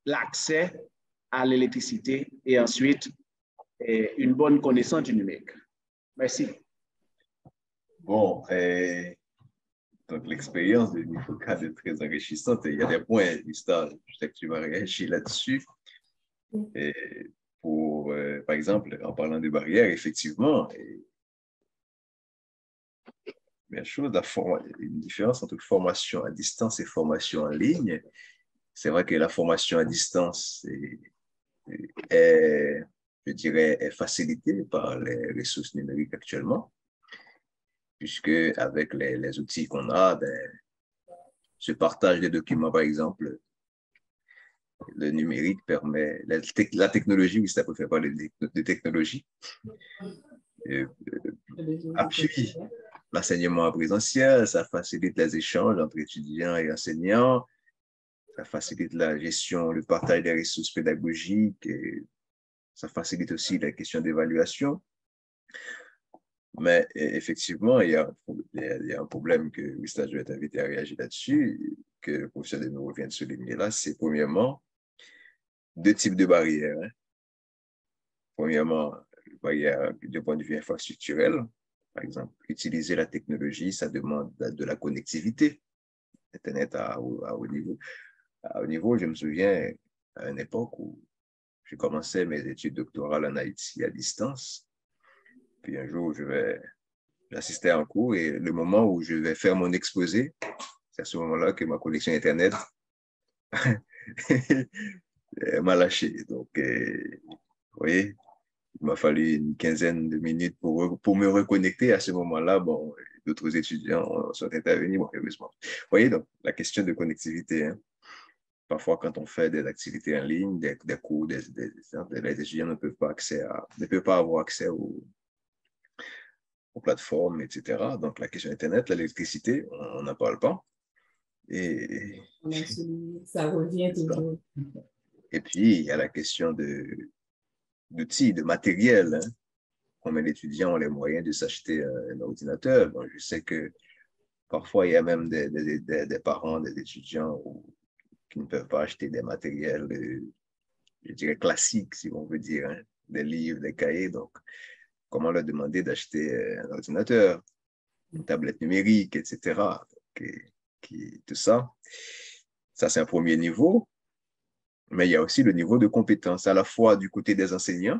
l'accès à l'électricité et ensuite une bonne connaissance du numérique. Merci. Bon, donc l'expérience de l'Unifocad est très enrichissante et il y a des points, Lista, je sais que tu vas réagir là-dessus. Et pour, par exemple, en parlant des barrières, effectivement, il y a une différence entre formation à distance et formation en ligne. C'est vrai que la formation à distance est, je dirais, est facilitée par les ressources numériques actuellement, puisque avec les outils qu'on a, ce partage des documents, par exemple, le numérique permet, la technologie, oui, ça ne préfère pas de technologie, appuie l'enseignement en présentiel, ça facilite les échanges entre étudiants et enseignants, ça facilite la gestion, le partage des ressources pédagogiques, et ça facilite aussi la question d'évaluation. Mais effectivement, il y a un problème que Wista, je vais t'inviter à réagir là-dessus, que le professeur de nous vient de souligner là, c'est premièrement deux types de barrières. Hein. Premièrement, barrière du point de vue infrastructurel. Par exemple, utiliser la technologie, ça demande de la connectivité. Internet à haut niveau. À haut niveau, je me souviens à une époque où je commençais mes études doctorales en Haïti à distance. Puis un jour, j'assistais à un cours et le moment où je vais faire mon exposé, c'est à ce moment-là que ma connexion Internet m'a lâché. Donc, vous voyez, il m'a fallu une quinzaine de minutes pour me reconnecter. À ce moment-là, bon, d'autres étudiants sont intervenus, bon, heureusement. Vous voyez, donc, la question de connectivité. Hein. Parfois, quand on fait des activités en ligne, des cours, les étudiants ne peuvent pas avoir accès aux plateformes, etc. Donc, la question Internet, l'électricité, on n'en parle pas. Et ça revient toujours. Et puis, il y a la question d'outils, de matériel. Hein. Combien d'étudiants ont les moyens de s'acheter un ordinateur? Bon, je sais que parfois, il y a même des parents, des étudiants qui ne peuvent pas acheter des matériels, je dirais, classiques, si on veut dire, hein, des livres, des cahiers. Donc, comment leur demander d'acheter un ordinateur, une tablette numérique, etc. Donc, tout ça, c'est un premier niveau. Mais il y a aussi le niveau de compétence, à la fois du côté des enseignants,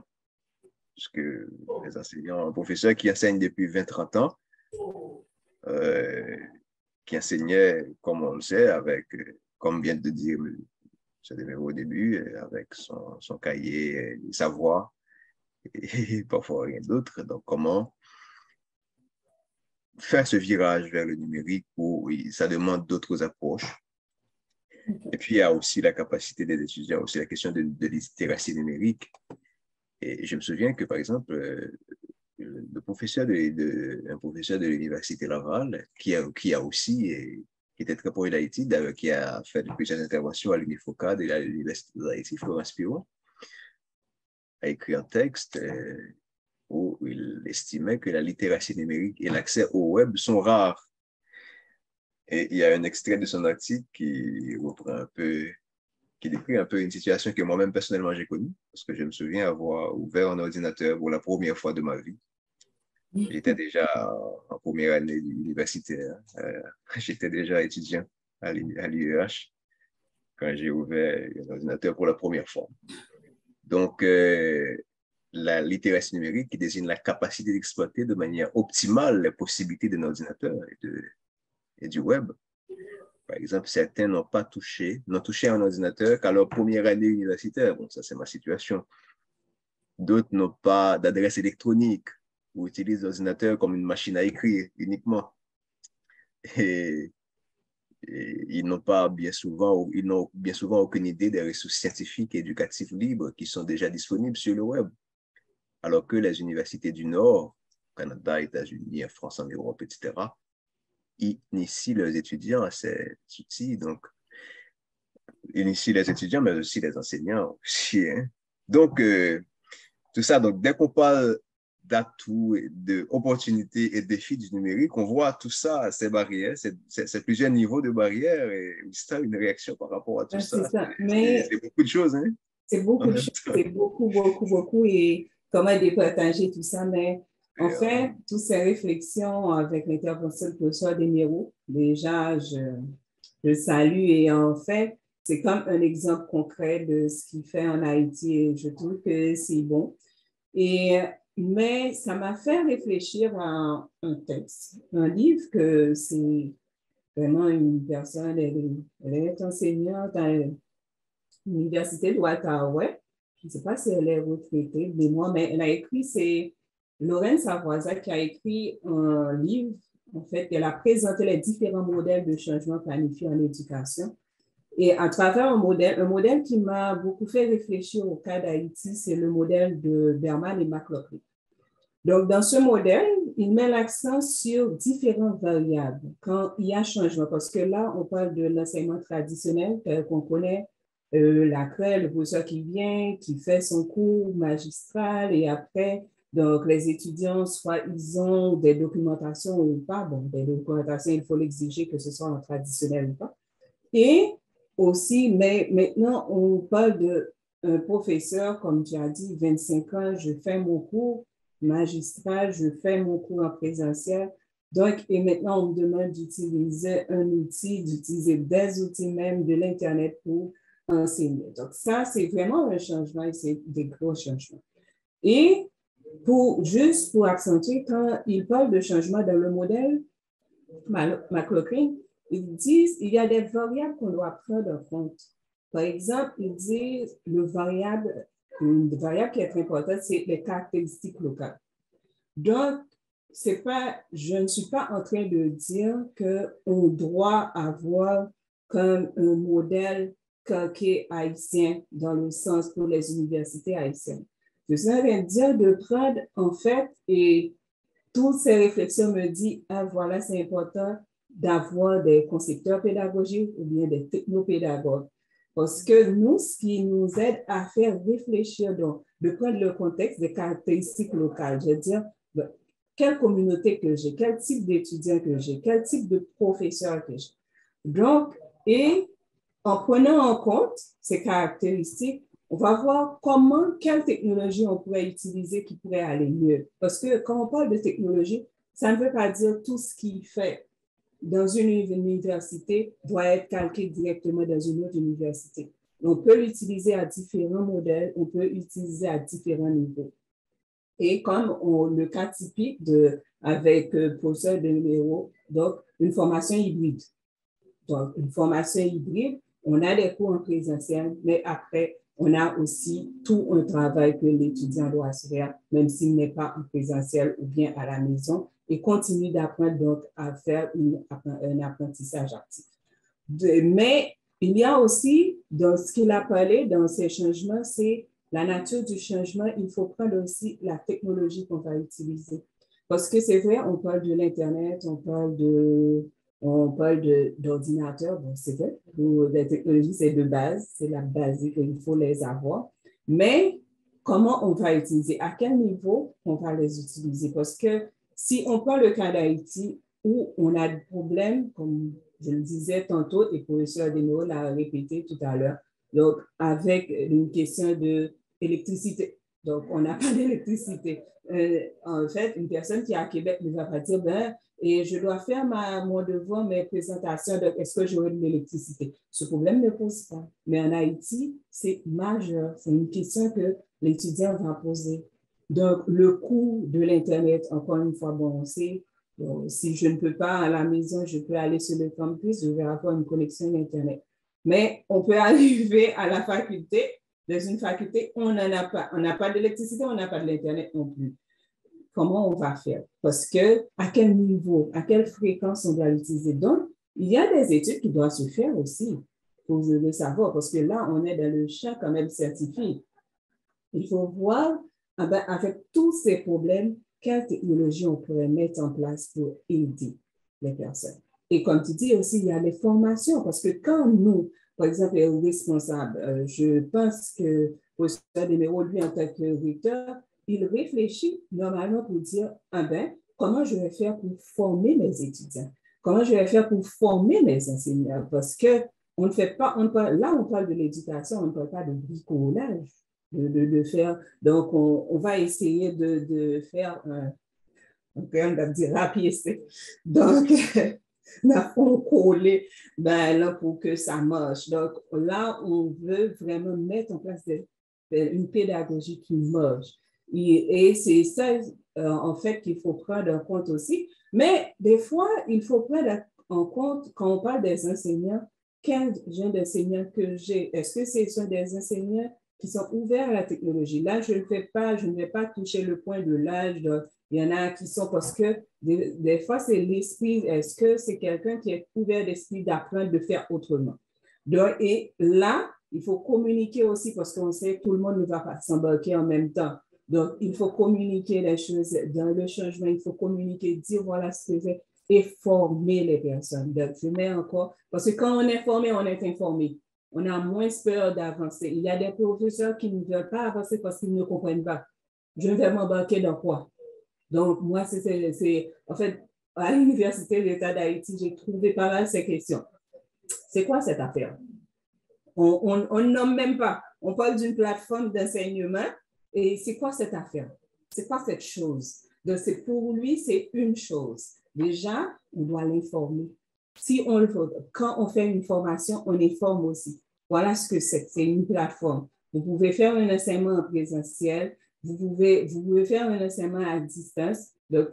parce que les enseignants, un professeur qui enseigne depuis 20-30 ans, qui enseignait, comme on le sait, comme vient de dire au début, avec son cahier, sa voix, et parfois rien d'autre. Donc, comment faire ce virage vers le numérique où ça demande d'autres approches. Et puis, il y a aussi la capacité des étudiants, aussi la question de littératie numérique. Et je me souviens que, par exemple, un professeur de l'Université Laval, qui était très proche d'Haïti, qui a fait plusieurs interventions à l'Unifocad et à l'Université d'Haïti, Florence Piron, a écrit un texte où il estimait que la littératie numérique et l'accès au web sont rares. Et il y a un extrait de son article qui qui décrit un peu une situation que moi-même personnellement j'ai connue, parce que je me souviens avoir ouvert un ordinateur pour la première fois de ma vie. J'étais déjà en première année universitaire. J'étais déjà étudiant à l'UEH quand j'ai ouvert un ordinateur pour la première fois. Donc, la littératie numérique qui désigne la capacité d'exploiter de manière optimale les possibilités d'un ordinateur et du web. Par exemple, certains n'ont touché un ordinateur qu'à leur première année universitaire. Bon, ça, c'est ma situation. D'autres n'ont pas d'adresse électronique ou utilisent l'ordinateur comme une machine à écrire uniquement. Et ils n'ont bien souvent aucune idée des ressources scientifiques et éducatives libres qui sont déjà disponibles sur le web. Alors que les universités du Nord, Canada, États-Unis, France, en Europe, etc., initient leurs étudiants à ces outils. Donc, initient les étudiants, mais aussi les enseignants aussi. Hein. Donc, tout ça, donc, dès qu'on parle d'atouts, d'opportunités et de défis du numérique, on voit tout ça, ces barrières, c'est plusieurs niveaux de barrières et ça, une réaction par rapport à tout ça. C'est beaucoup de choses. Hein? C'est beaucoup de choses, c'est beaucoup. Et comment départager tout ça, mais en fait, toutes ces réflexions avec l'intervention du professeur Desmireaux, déjà, je salue et en fait, c'est comme un exemple concret de ce qu'il fait en Haïti et je trouve que c'est bon. Mais ça m'a fait réfléchir à un texte, un livre que c'est vraiment une personne, elle est enseignante à l'Université de Ottawa. Je ne sais pas si elle est retraitée de moi, mais elle a écrit, c'est Lorraine Savoisa qui a écrit un livre. En fait, elle a présenté les différents modèles de changement planifié en éducation. Et à travers un modèle qui m'a beaucoup fait réfléchir au cas d'Haïti, c'est le modèle de Berman et McLaughlin. Donc, dans ce modèle, il met l'accent sur différentes variables quand il y a changement, parce que là, on parle de l'enseignement traditionnel tel qu'on connaît, la CRE, le professeur qui vient, qui fait son cours magistral et après, donc les étudiants, soit ils ont des documentations ou pas, bon, des documentations, il faut l'exiger que ce soit en traditionnel ou pas. Et aussi, mais maintenant, on parle d'un professeur, comme tu as dit, 25 ans, je fais mon cours magistral, je fais mon cours en présentiel. Donc, et maintenant, on me demande d'utiliser un outil, d'utiliser des outils même de l'Internet pour enseigner. Donc, ça, c'est vraiment un changement et c'est des gros changements. Et juste pour accentuer, quand il parle de changement dans le modèle McLaughlin, ils disent qu'il y a des variables qu'on doit prendre en compte. Par exemple, ils disent une variable qui est très importante, c'est les caractéristiques locales. Donc, je ne suis pas en train de dire qu'on doit avoir comme un modèle calqué haïtien dans le sens pour les universités haïtiennes. Je suis en train de dire de prendre en fait, et toutes ces réflexions me disent, ah voilà, c'est important d'avoir des concepteurs pédagogiques ou bien des technopédagogues. Parce que nous, ce qui nous aide à faire réfléchir, donc, de prendre le contexte des caractéristiques locales, je veux dire, quelle communauté que j'ai, quel type d'étudiants que j'ai, quel type de professeurs que j'ai. Donc, et en prenant en compte ces caractéristiques, on va voir quelle technologie on pourrait utiliser qui pourrait aller mieux. Parce que quand on parle de technologie, ça ne veut pas dire tout ce qui fait dans une université doit être calqué directement dans une autre université. On peut l'utiliser à différents modèles, on peut l'utiliser à différents niveaux. Et comme le cas typique avec le professeur Desmireaux, donc une formation hybride. Donc, une formation hybride, on a des cours en présentiel, mais après, on a aussi tout un travail que l'étudiant doit faire, même s'il n'est pas en présentiel ou bien à la maison, et continue d'apprendre donc à faire un apprentissage actif. Mais il y a aussi, dans ce qu'il a parlé, dans ces changements, c'est la nature du changement. Il faut prendre aussi la technologie qu'on va utiliser. Parce que c'est vrai, on parle de l'Internet, on parle d'ordinateur, bon, c'est vrai, les technologies, c'est de base, c'est la basique, il faut les avoir. Mais comment on va utiliser? À quel niveau on va les utiliser? Parce que si on prend le cas d'Haïti, où on a des problèmes, comme je le disais tantôt, et le professeur Desmireaux l'a répété tout à l'heure, Donc, avec une question d'électricité. Donc, on n'a pas d'électricité. En fait, une personne qui est à Québec ne va pas dire, ben, et je dois faire mon devoir, mes présentations, donc est-ce que j'aurai de l'électricité? Ce problème ne pose pas. Mais en Haïti, c'est majeur. C'est une question que l'étudiant va poser. Donc, le coût de l'Internet, encore une fois, bon, on sait, bon, si je ne peux pas à la maison, je peux aller sur le campus, je vais avoir une connexion Internet. Mais on peut arriver à la faculté, dans une faculté, on n'en a pas. On n'a pas d'électricité, on n'a pas de l'Internet non plus. Comment on va faire? Parce que à quel niveau, à quelle fréquence on doit l'utiliser? Donc, il y a des études qui doivent se faire aussi pour le savoir, parce que là, on est dans le champ quand même scientifique. Il faut voir, avec tous ces problèmes, quelle technologie on pourrait mettre en place pour aider les personnes. Et comme tu dis aussi, il y a les formations, parce que quand nous, par exemple, les responsables, je pense que le professeur Desméreaux, lui, en tant que recteur, il réfléchit normalement pour dire, comment je vais faire pour former mes étudiants? Comment je vais faire pour former mes enseignants? Parce que on ne fait pas, là, on parle de l'éducation, on ne parle pas de bricolage, de faire. Donc, on va essayer de faire on va dire rapide. Donc, la fond collé là, pour que ça marche. Donc, là, on veut vraiment mettre en place une pédagogie qui marche. Et c'est ça, en fait, qu'il faut prendre en compte aussi. Mais des fois, il faut prendre en compte, quand on parle des enseignants, quel genre d'enseignants que j'ai? Est-ce que ce sont des enseignants qui sont ouverts à la technologie? Là, je ne vais pas toucher le point de l'âge. Il y en a qui sont, parce que des fois, c'est l'esprit. Est-ce que c'est quelqu'un qui est ouvert d'esprit d'apprendre, de faire autrement? Donc, et là, il faut communiquer aussi, parce qu'on sait que tout le monde ne va pas s'embarquer en même temps. Donc, il faut communiquer les choses dans le changement, il faut communiquer, dire voilà ce que c'est et former les personnes. Donc, je mets encore, parce que quand on est formé, on est informé. On a moins peur d'avancer. Il y a des professeurs qui ne veulent pas avancer parce qu'ils ne comprennent pas. Je vais m'embarquer dans quoi? Donc, moi, c'est en fait, à l'Université de l'État d'Haïti, j'ai trouvé pas mal ces questions. C'est quoi cette affaire? On ne nomme même pas. On parle d'une plateforme d'enseignement. Et c'est quoi cette affaire? C'est quoi cette chose? Donc, pour lui, c'est une chose. Déjà, on doit l'informer. Quand on fait une formation, on informe aussi. Voilà ce que c'est. C'est une plateforme. Vous pouvez faire un enseignement en présentiel. Vous pouvez faire un enseignement à distance. Donc,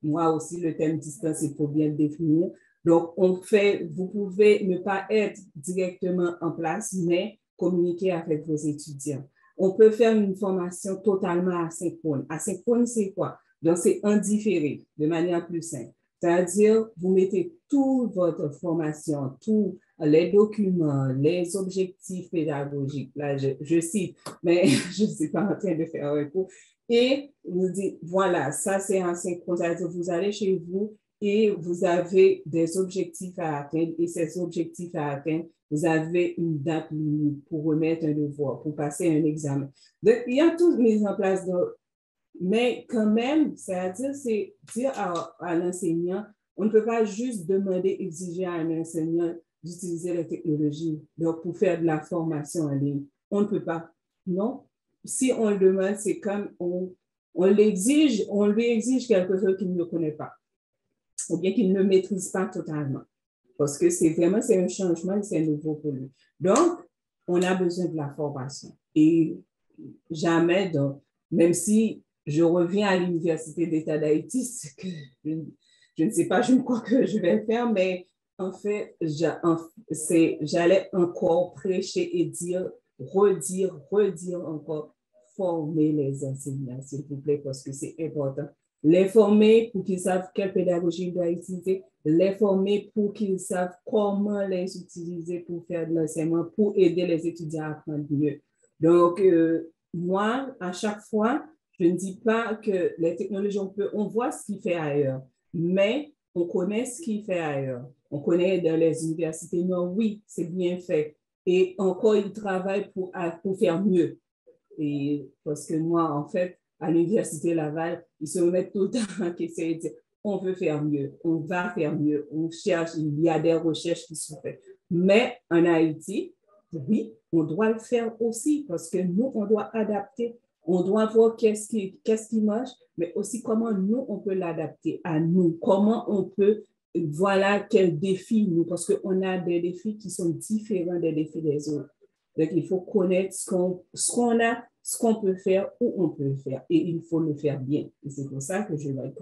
moi aussi, le thème distance, il faut bien le définir. Donc, vous pouvez ne pas être directement en place, mais communiquer avec vos étudiants. On peut faire une formation totalement asynchrone. Asynchrone, c'est quoi? Donc, c'est en différé, de manière plus simple. C'est-à-dire, vous mettez toute votre formation, tous les documents, les objectifs pédagogiques, là, je cite, mais je ne suis pas en train de faire un cours, et vous dites, voilà, ça c'est asynchrone, c'est-à-dire, vous allez chez vous et vous avez des objectifs à atteindre, et ces objectifs à atteindre, vous avez une date limite pour remettre un devoir, pour passer un examen. Donc, il y a tout mis en place. Mais quand même, c'est-à-dire, c'est dire à l'enseignant, on ne peut pas juste demander, exiger à un enseignant d'utiliser la technologie pour faire de la formation en ligne. On ne peut pas. Non. Si on le demande, c'est comme on lui exige quelque chose qu'il ne connaît pas, ou bien qu'il ne maîtrise pas totalement. Parce que c'est un changement et c'est nouveau pour lui. Donc, on a besoin de la formation. Et jamais, même si je reviens à l'Université d'État d'Haïti, je ne sais pas, je crois que je vais faire, mais en fait, j'allais encore prêcher et redire encore, former les enseignants, s'il vous plaît, parce que c'est important. Les former pour qu'ils savent quelle pédagogie ils doivent utiliser, les former pour qu'ils savent comment les utiliser pour faire de l'enseignement, pour aider les étudiants à apprendre mieux. Donc, moi, à chaque fois, je ne dis pas que les technologies, on voit ce qu'il fait ailleurs, mais on connaît ce qu'il fait ailleurs. On connaît dans les universités, non, oui, c'est bien fait. Et encore, ils travaillent pour faire mieux. Et parce que moi, en fait, à l'Université Laval, ils se remettent tout le temps en question et disent, on veut faire mieux, on va faire mieux, on cherche, il y a des recherches qui sont faites. Mais en Haïti, oui, on doit le faire aussi parce que nous, on doit adapter. On doit voir qu'est-ce qui marche, mais aussi comment nous, on peut l'adapter à nous. Comment on peut, voilà, quels défis nous, parce qu'on a des défis qui sont différents des défis des autres. Donc, il faut connaître ce qu'on a, ce qu'on peut faire, où on peut le faire, et il faut le faire bien. Et c'est pour ça que je vais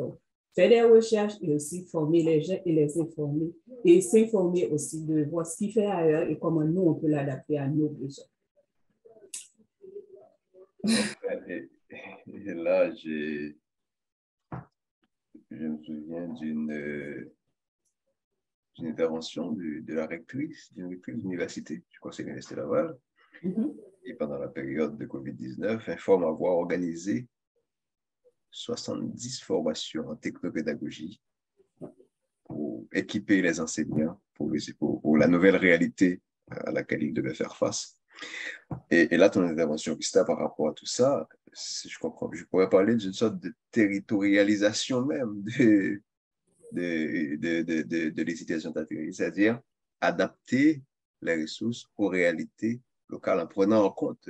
faire des recherches et aussi former les gens et les informer, et s'informer aussi de voir ce qu'il fait ailleurs et comment nous, on peut l'adapter à nos besoins. Et là, je me souviens d'une intervention de la rectrice d'une université, je crois que c'est l'Université Laval, et pendant la période de COVID-19, informe avoir organisé 70 formations en technopédagogie pour équiper les enseignants pour la nouvelle réalité à laquelle ils devaient faire face. Et là, ton intervention, Christa, par rapport à tout ça, je comprends, je pourrais parler d'une sorte de territorialisation même de l'éducation tatouée, c'est-à-dire adapter les ressources aux réalités locales en prenant en compte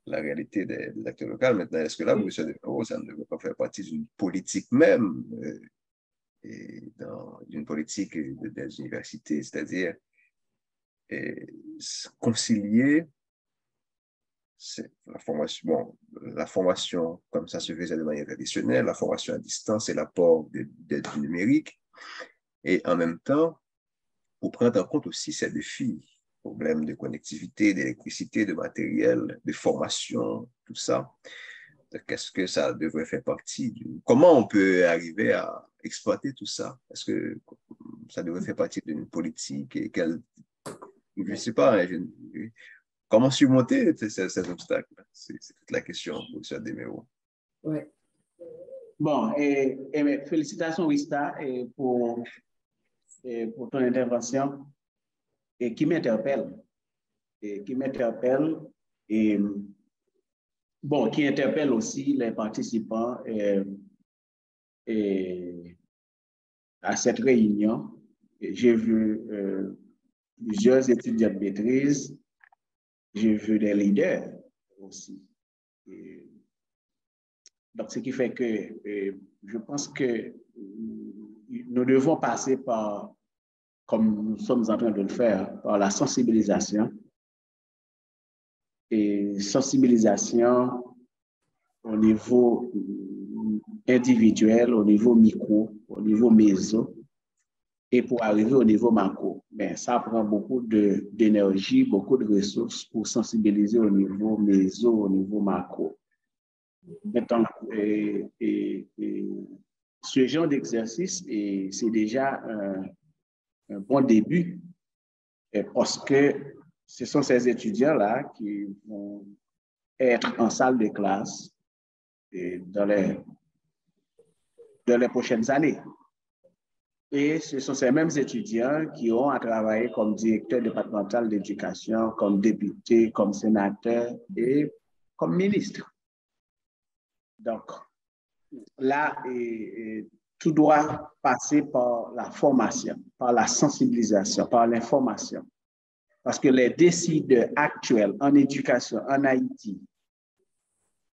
la réalité des acteurs locaux. Maintenant, est-ce que là, M. Desmarais, ça ne devrait pas faire partie d'une politique même, d'une politique des universités, c'est-à-dire concilier la formation comme ça se faisait de manière traditionnelle, la formation à distance et l'apport du numérique, et en même temps, pour prendre en compte aussi ces défis, problèmes de connectivité, d'électricité, de matériel, de formation, tout ça. Qu'est-ce que ça devrait faire partie comment on peut arriver à exploiter tout ça? Est-ce que ça devrait faire partie d'une politique et je ne sais pas, comment surmonter ces obstacles? C'est toute la question, M. Desmarais. Oui. Bon, félicitations, Wista, pour ton intervention et qui m'interpelle. Qui interpelle aussi les participants à cette réunion. J'ai vu plusieurs étudiants de maîtrise, j'ai vu des leaders aussi. Donc, ce qui fait que je pense que nous devons passer par, comme nous sommes en train de le faire, par la sensibilisation. Et sensibilisation au niveau individuel, au niveau micro, au niveau méso, et pour arriver au niveau macro. Mais ça prend beaucoup d'énergie, beaucoup de ressources pour sensibiliser au niveau méso, au niveau macro. Maintenant, ce genre d'exercice, c'est déjà un bon début parce que ce sont ces étudiants-là qui vont être en salle de classe dans les prochaines années. Et ce sont ces mêmes étudiants qui auront à travailler comme directeur départemental d'éducation, comme député, comme sénateur et comme ministre. Donc, là, tout doit passer par la formation, par la sensibilisation, par l'information. Parce que les décideurs actuels en éducation en Haïti,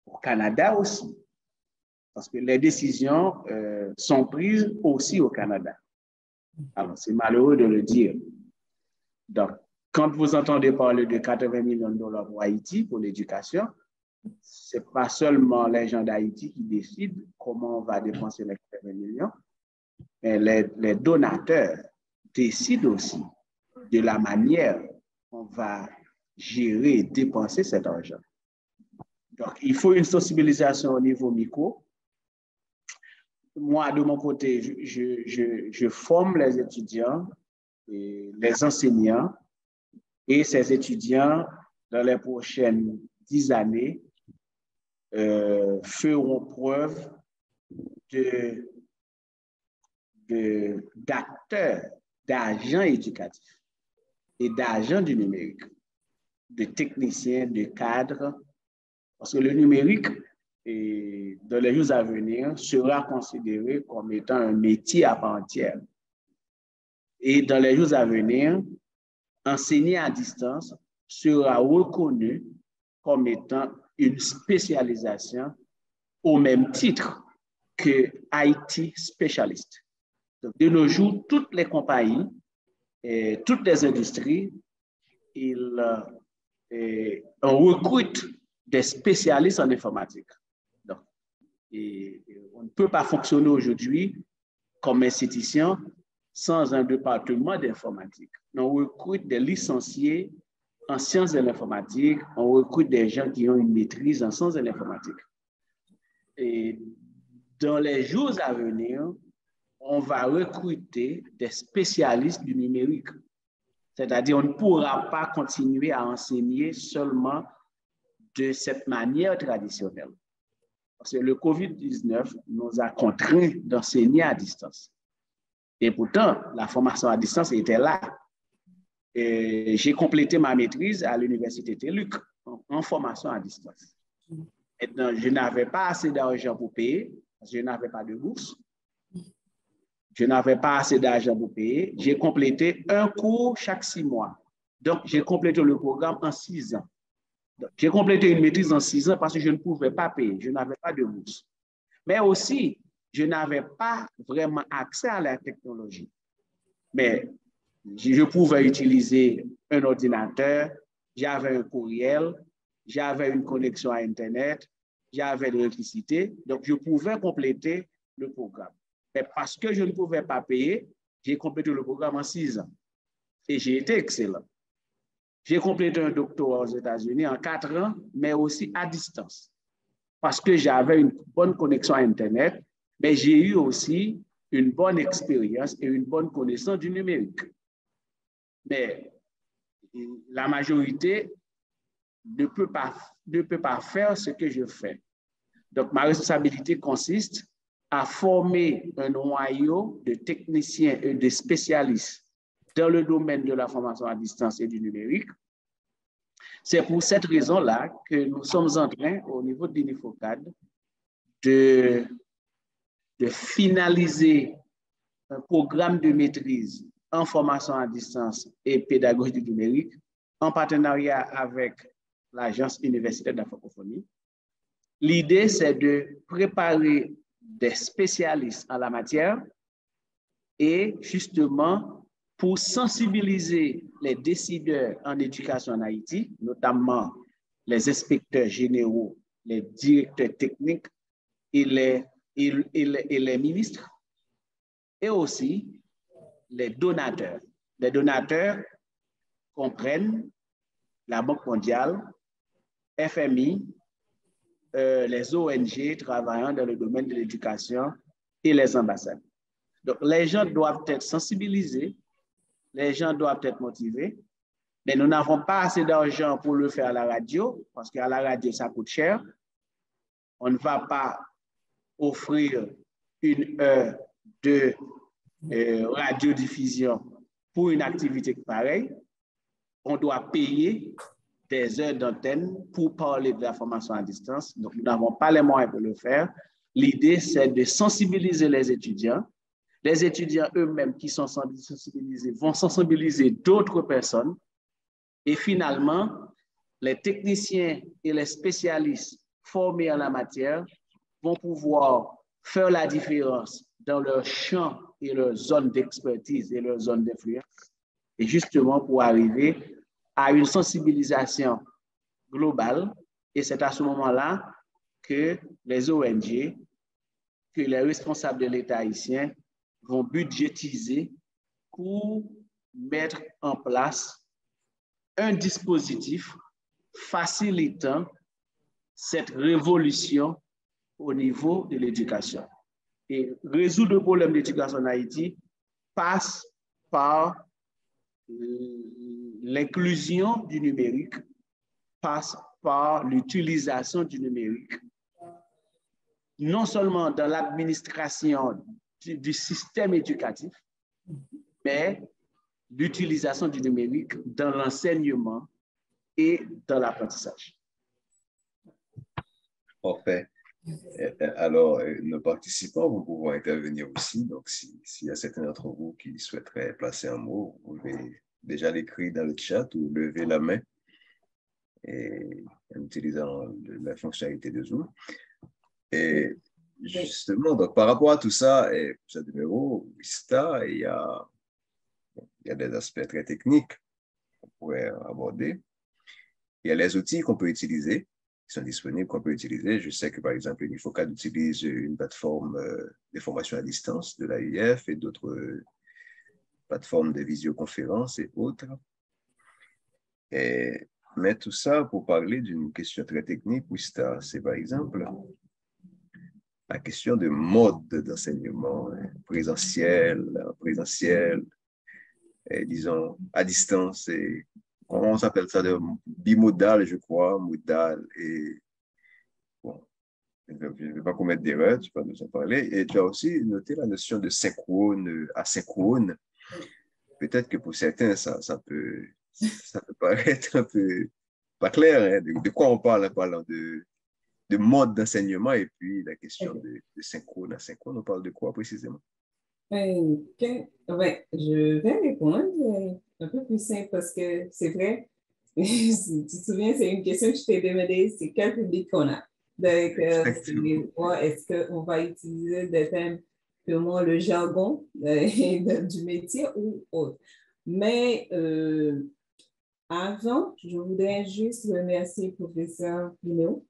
au Canada aussi, parce que les décisions sont prises aussi au Canada. Alors, c'est malheureux de le dire. Donc, quand vous entendez parler de 80 millions de dollars pour Haïti, pour l'éducation, ce n'est pas seulement les gens d'Haïti qui décident comment on va dépenser les 80 millions, mais les donateurs décident aussi de la manière on va gérer et dépenser cet argent. Donc, il faut une sensibilisation au niveau micro. Moi, de mon côté, je forme les étudiants, et les enseignants, et ces étudiants, dans les prochaines 10 années, feront preuve d'acteurs, d'agents éducatifs et d'agents du numérique, de techniciens, de cadres, parce que le numérique, dans les jours à venir, sera considéré comme étant un métier à part entière. Et dans les jours à venir, enseigner à distance sera reconnu comme étant une spécialisation au même titre que IT spécialiste. Donc, de nos jours, toutes les compagnies et toutes les industries, on recrute des spécialistes en informatique. Donc, on ne peut pas fonctionner aujourd'hui comme institution sans un département d'informatique. On recrute des licenciés en sciences de l'informatique, on recrute des gens qui ont une maîtrise en sciences de l'informatique. Et dans les jours à venir, on va recruter des spécialistes du numérique. C'est-à-dire, on ne pourra pas continuer à enseigner seulement de cette manière traditionnelle. Parce que le COVID-19 nous a contraints d'enseigner à distance. Et pourtant, la formation à distance était là. J'ai complété ma maîtrise à l'Université TÉLUQ en formation à distance. Maintenant, je n'avais pas assez d'argent pour payer, parce que je n'avais pas de bourse. Je n'avais pas assez d'argent pour payer. J'ai complété un cours chaque 6 mois. Donc, j'ai complété le programme en 6 ans. J'ai complété une maîtrise en 6 ans parce que je ne pouvais pas payer. Je n'avais pas de bourse. Mais aussi, je n'avais pas vraiment accès à la technologie. Mais je pouvais utiliser un ordinateur, j'avais un courriel, j'avais une connexion à Internet, j'avais de l'électricité. Donc, je pouvais compléter le programme. Mais parce que je ne pouvais pas payer, j'ai complété le programme en 6 ans. Et j'ai été excellent. J'ai complété un doctorat aux États-Unis en 4 ans, mais aussi à distance. Parce que j'avais une bonne connexion à Internet, mais j'ai eu aussi une bonne expérience et une bonne connaissance du numérique. Mais la majorité ne peut pas faire ce que je fais. Donc, ma responsabilité consiste à former un noyau de techniciens et de spécialistes dans le domaine de la formation à distance et du numérique. C'est pour cette raison-là que nous sommes en train, au niveau de l'INIFOCAD, de finaliser un programme de maîtrise en formation à distance et pédagogie du numérique en partenariat avec l'Agence universitaire de la francophonie. L'idée, c'est de préparer des spécialistes en la matière et justement pour sensibiliser les décideurs en éducation en Haïti, notamment les inspecteurs généraux, les directeurs techniques et les ministres, et aussi les donateurs. Les donateurs comprennent la Banque mondiale, FMI, les ONG travaillant dans le domaine de l'éducation et les ambassades. Donc, les gens doivent être sensibilisés, les gens doivent être motivés, mais nous n'avons pas assez d'argent pour le faire à la radio, parce qu'à la radio, ça coûte cher. On ne va pas offrir 1 heure de radiodiffusion pour une activité pareille. On doit payer des heures d'antenne pour parler de la formation à distance. Donc, nous n'avons pas les moyens pour le faire. L'idée, c'est de sensibiliser les étudiants. Les étudiants eux-mêmes qui sont sensibilisés vont sensibiliser d'autres personnes. Et finalement, les techniciens et les spécialistes formés en la matière vont pouvoir faire la différence dans leur champ et leur zone d'expertise et leur zone d'influence. Et justement pour arriver à une sensibilisation globale. Et c'est à ce moment-là que les ONG, que les responsables de l'État haïtien vont budgétiser pour mettre en place un dispositif facilitant cette révolution au niveau de l'éducation. Et résoudre le problème d'éducation en Haïti passe par l'inclusion du numérique, passe par l'utilisation du numérique, non seulement dans l'administration du système éducatif, mais l'utilisation du numérique dans l'enseignement et dans l'apprentissage. Parfait. Alors, nos participants vont pouvoir intervenir aussi. Donc, s'il y a certains d'entre vous qui souhaiteraient placer un mot, vous pouvez déjà l'écrire dans le chat ou lever la main et, en utilisant la fonctionnalité de Zoom. Et justement, donc par rapport à tout ça, et ce numéro, Wista, il y a des aspects très techniques qu'on pourrait aborder. Il y a les outils qu'on peut utiliser, qui sont disponibles, qu'on peut utiliser. Je sais que, par exemple, l'Unifocad utilise une plateforme de formation à distance de l'AIF et d'autres plateformes de visioconférence et autres. Mais tout ça pour parler d'une question très technique, Wista, c'est par exemple la question de mode d'enseignement présentiel, et, disons, à distance. Et, on s'appelle ça de bimodal, je crois, modal. Et bon, je ne vais pas commettre d'erreur, tu vas nous en parler. Et tu as aussi noté la notion de synchrone, asynchrone. Peut-être que pour certains, ça peut paraître un peu pas clair. Hein, de quoi on parle en parlant de mode d'enseignement et puis la question de synchrone, asynchrone. On parle de quoi précisément? Okay. Ouais, je vais répondre un peu plus simple parce que c'est vrai, tu te souviens, c'est une question que je t'ai demandé, c'est quel public qu'on a. Donc, est-ce qu'on va utiliser des thèmes purement le jargon du métier ou autre? Mais avant, je voudrais juste remercier le professeur Pino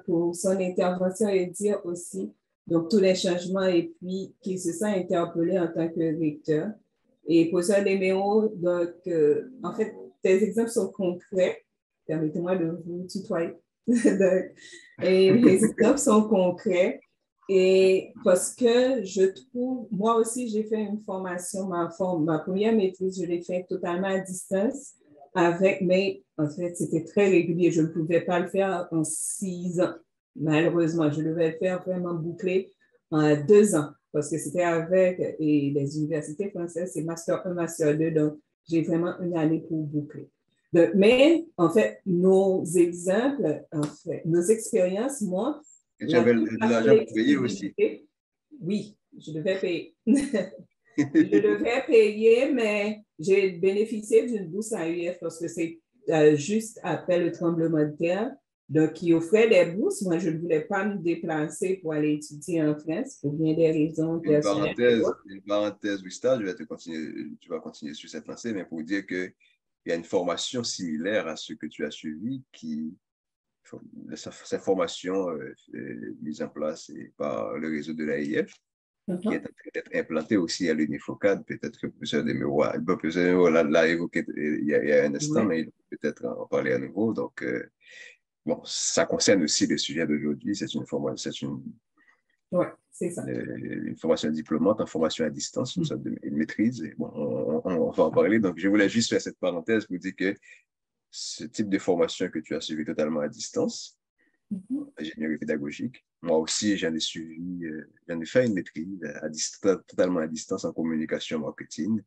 pour son intervention et dire aussi donc tous les changements et puis qu'il se sent interpellé en tant que recteur. Et pour ça, Léméo, donc, en fait, tes exemples sont concrets. Permettez-moi de vous tutoyer. Et les exemples sont concrets. Et parce que je trouve, moi aussi, j'ai fait une formation, ma première maîtrise, je l'ai faite totalement à distance, mais en fait, c'était très régulier. Je ne pouvais pas le faire en 6 ans. Malheureusement, je devais le faire vraiment bouclé en 2 ans parce que c'était avec les universités françaises, c'est Master 1, Master 2, donc j'ai vraiment une année pour boucler. Donc, mais en fait, nos exemples, en fait, nos expériences, moi, et tu avais de l'argent pour payer aussi. Oui, je devais payer. Je devais payer, mais j'ai bénéficié d'une bourse à UF parce que c'est juste après le tremblement de terre. Donc, ils offraient des bourses. Moi, je ne voulais pas me déplacer pour aller étudier en France pour bien des raisons personnelles. Une parenthèse, Wista, tu vas continuer sur cette lancée, mais pour dire qu'il y a une formation similaire à ce que tu as suivi cette formation mise en place par le réseau de l'AIF, qui est en train d'être implantée aussi à l'Unifocad. Peut-être que le professeur Desméo l'a évoqué il y a un instant, mais il peut peut-être en parler à nouveau. Donc, bon, ça concerne aussi le sujet d'aujourd'hui. C'est une formation diplômante en formation à distance, une maîtrise. Et bon, on va en parler. Donc, je voulais juste faire cette parenthèse pour dire que ce type de formation que tu as suivi totalement à distance, ingénierie pédagogique. Moi aussi, j'en ai fait une maîtrise totalement à distance en communication marketing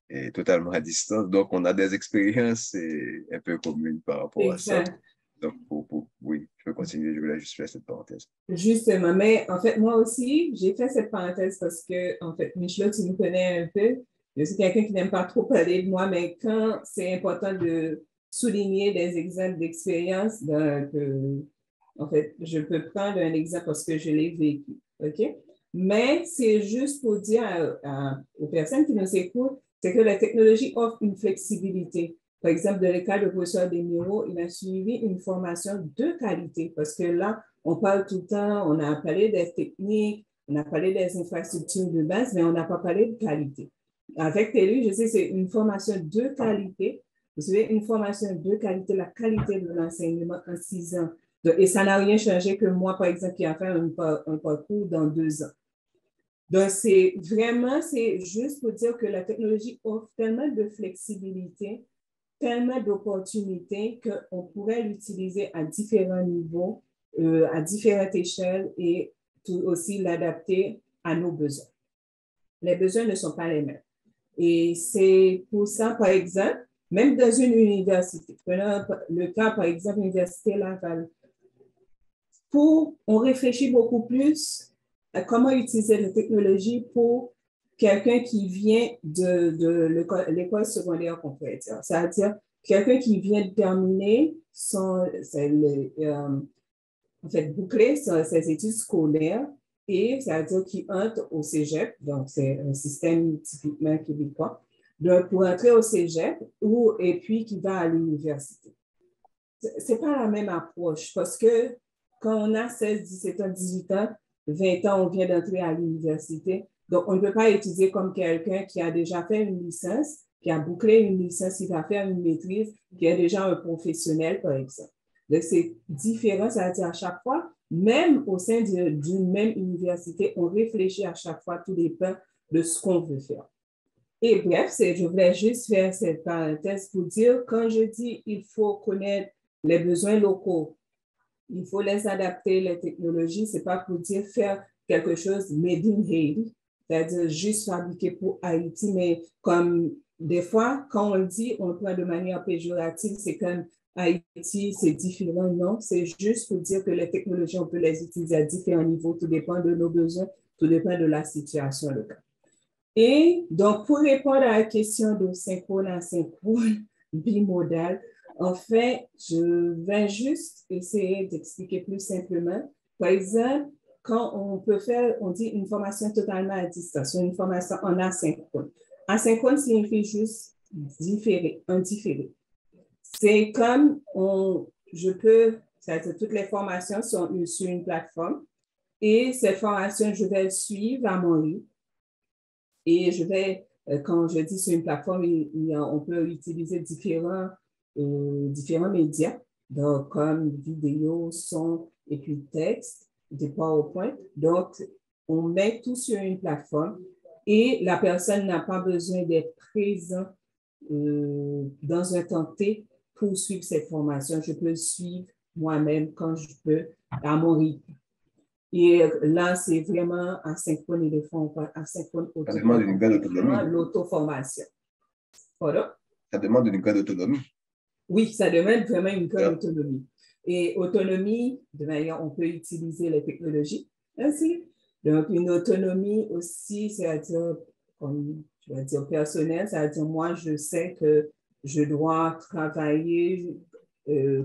et totalement à distance. Donc, on a des expériences un peu communes par rapport à ça. Donc, oui, je peux continuer. Je voulais juste faire cette parenthèse. Justement, mais en fait, moi aussi, j'ai fait cette parenthèse parce que, en fait, Michela, tu me connais un peu. Je suis quelqu'un qui n'aime pas trop parler de moi, mais quand c'est important de souligner des exemples d'expérience, en fait, je peux prendre un exemple parce que je l'ai vécu. OK? Mais c'est juste pour dire aux personnes qui nous écoutent, c'est que la technologie offre une flexibilité. Par exemple, dans le cas de professeur Desméo, il a suivi une formation de qualité parce que là, on parle tout le temps, on a parlé des techniques, on a parlé des infrastructures de base, mais on n'a pas parlé de qualité. Avec Télu, je sais, c'est une formation de qualité. Vous savez, une formation de qualité, la qualité de l'enseignement en 6 ans. Et ça n'a rien changé que moi, par exemple, qui a fait un parcours dans 2 ans. Donc, c'est juste pour dire que la technologie offre tellement de flexibilité, tellement d'opportunités qu'on pourrait l'utiliser à différents niveaux, à différentes échelles et aussi l'adapter à nos besoins. Les besoins ne sont pas les mêmes. Et c'est pour ça, par exemple, même dans une université, prenons le cas, par exemple, l'Université Laval, on réfléchit beaucoup plus à comment utiliser la technologie pour quelqu'un qui vient de l'école secondaire, qu'on pourrait dire. C'est-à-dire quelqu'un qui vient de terminer en fait, boucler ses études scolaires et c'est-à-dire qui entre au cégep, donc c'est un système typiquement québécois, donc pour entrer au cégep et puis qui va à l'université. C'est pas la même approche parce que quand on a 16, 17 ans, 18 ans, 20 ans, on vient d'entrer à l'université. Donc, on ne peut pas étudier comme quelqu'un qui a déjà fait une licence, qui a bouclé une licence, qui va faire une maîtrise, qui est déjà un professionnel, par exemple. Donc, c'est différent, c'est-à-dire à chaque fois, même au sein d'une même université, on réfléchit à chaque fois, tout dépend de ce qu'on veut faire. Et bref, je voulais juste faire cette parenthèse pour dire, quand je dis il faut connaître les besoins locaux, il faut les adapter, les technologies, ce n'est pas pour dire faire quelque chose made in Haiti, c'est-à-dire juste fabriqué pour Haïti, mais comme des fois, quand on le dit, on le prend de manière péjorative, c'est comme Haïti, c'est différent. Non, c'est juste pour dire que les technologies, on peut les utiliser à différents niveaux, tout dépend de nos besoins, tout dépend de la situation locale. Et donc, pour répondre à la question de synchrone à synchrone, bimodal, en fait, je vais juste essayer d'expliquer plus simplement. Par exemple, quand on peut faire, on dit une formation totalement à distance, une formation en asynchrone. Asynchrone signifie juste différé, un différé. C'est comme c'est-à-dire toutes les formations sont sur une plateforme et cette formation, je vais suivre à mon rythme. Et quand je dis sur une plateforme, on peut utiliser différents médias, donc comme vidéo, son et puis texte, des PowerPoint. Donc, on met tout sur une plateforme et la personne n'a pas besoin d'être présent dans un temps T pour suivre cette formation. Je peux suivre moi-même quand je peux à mon rythme. Et là, c'est vraiment asynchrone et asynchrone Ça demande une grande autonomie. L'auto-formation. Voilà. Ça demande une grande autonomie. Oui, ça demande vraiment une grande autonomie. Et autonomie, de manière, on peut utiliser les technologies ainsi. Donc, une autonomie aussi, c'est-à-dire, comme je vais dire personnelle, c'est-à-dire moi, je sais que je dois travailler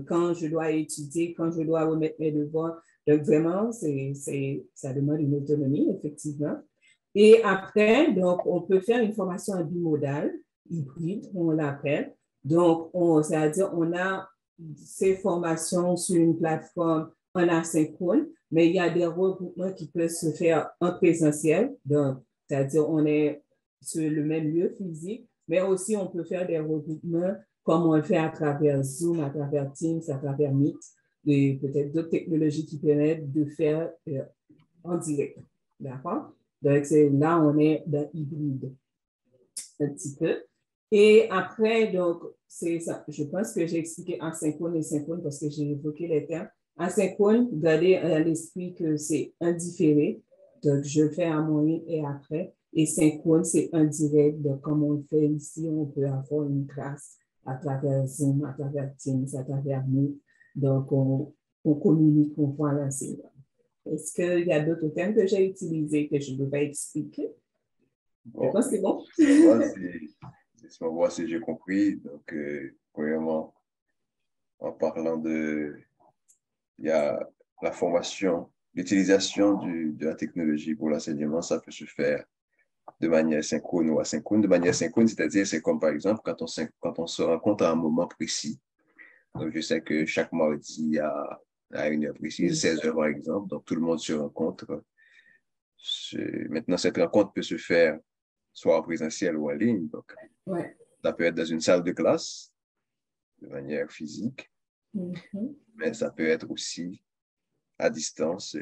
quand je dois étudier, quand je dois remettre mes devoirs. Donc, vraiment, ça demande une autonomie, effectivement. Et après, donc, on peut faire une formation en bimodal, hybride, on l'appelle. Donc, c'est-à-dire, on a ces formations sur une plateforme en asynchrone, mais il y a des regroupements qui peuvent se faire en présentiel. Donc, c'est-à-dire, on est sur le même lieu physique, mais aussi on peut faire des regroupements comme on le fait à travers Zoom, à travers Teams, à travers Meet, et peut-être d'autres technologies qui permettent de faire en direct. D'accord? Donc, là, on est dans hybride un petit peu. Et après, donc, c'est ça. Je pense que j'ai expliqué asynchrone et synchrone parce que j'ai évoqué les termes. Asynchrone, gardez à l'esprit que c'est indifféré. Donc, je le fais à mon rythme et après. Et synchrone, c'est indirect. Donc, comme on le fait ici, on peut avoir une classe à travers Zoom, à travers Teams, à travers Meet. Donc, on communique, on voit l'enseignement. Est-ce qu'il y a d'autres termes que j'ai utilisés que je devrais expliquer? Bon, je pense que c'est bon. Moi, si j'ai compris, donc, premièrement, en parlant il y a la formation, l'utilisation de la technologie pour l'enseignement, ça peut se faire de manière synchrone ou asynchrone. De manière synchrone, c'est-à-dire, c'est comme par exemple quand on se rencontre à un moment précis. Donc, je sais que chaque mardi à une heure précise, 16 heures par exemple, donc tout le monde se rencontre. Maintenant, cette rencontre peut se faire soit en présentiel ou en ligne. Donc, ça peut être dans une salle de classe, de manière physique, mais ça peut être aussi à distance,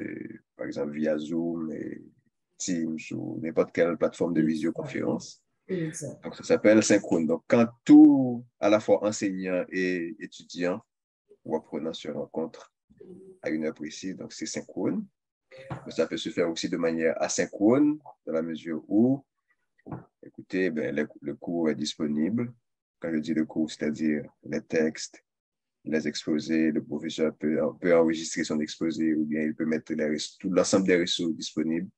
par exemple via Zoom, et Teams ou n'importe quelle plateforme de visioconférence. Donc, ça s'appelle synchrone. Donc, quand tout, à la fois enseignant et étudiant ou apprenant se rencontrent à une heure précise, donc c'est synchrone. Mais ça peut se faire aussi de manière asynchrone, dans la mesure où, écoutez, le cours est disponible. Quand je dis le cours, c'est-à-dire les textes, les exposés, le professeur peut enregistrer son exposé ou bien il peut mettre tout l'ensemble des ressources disponibles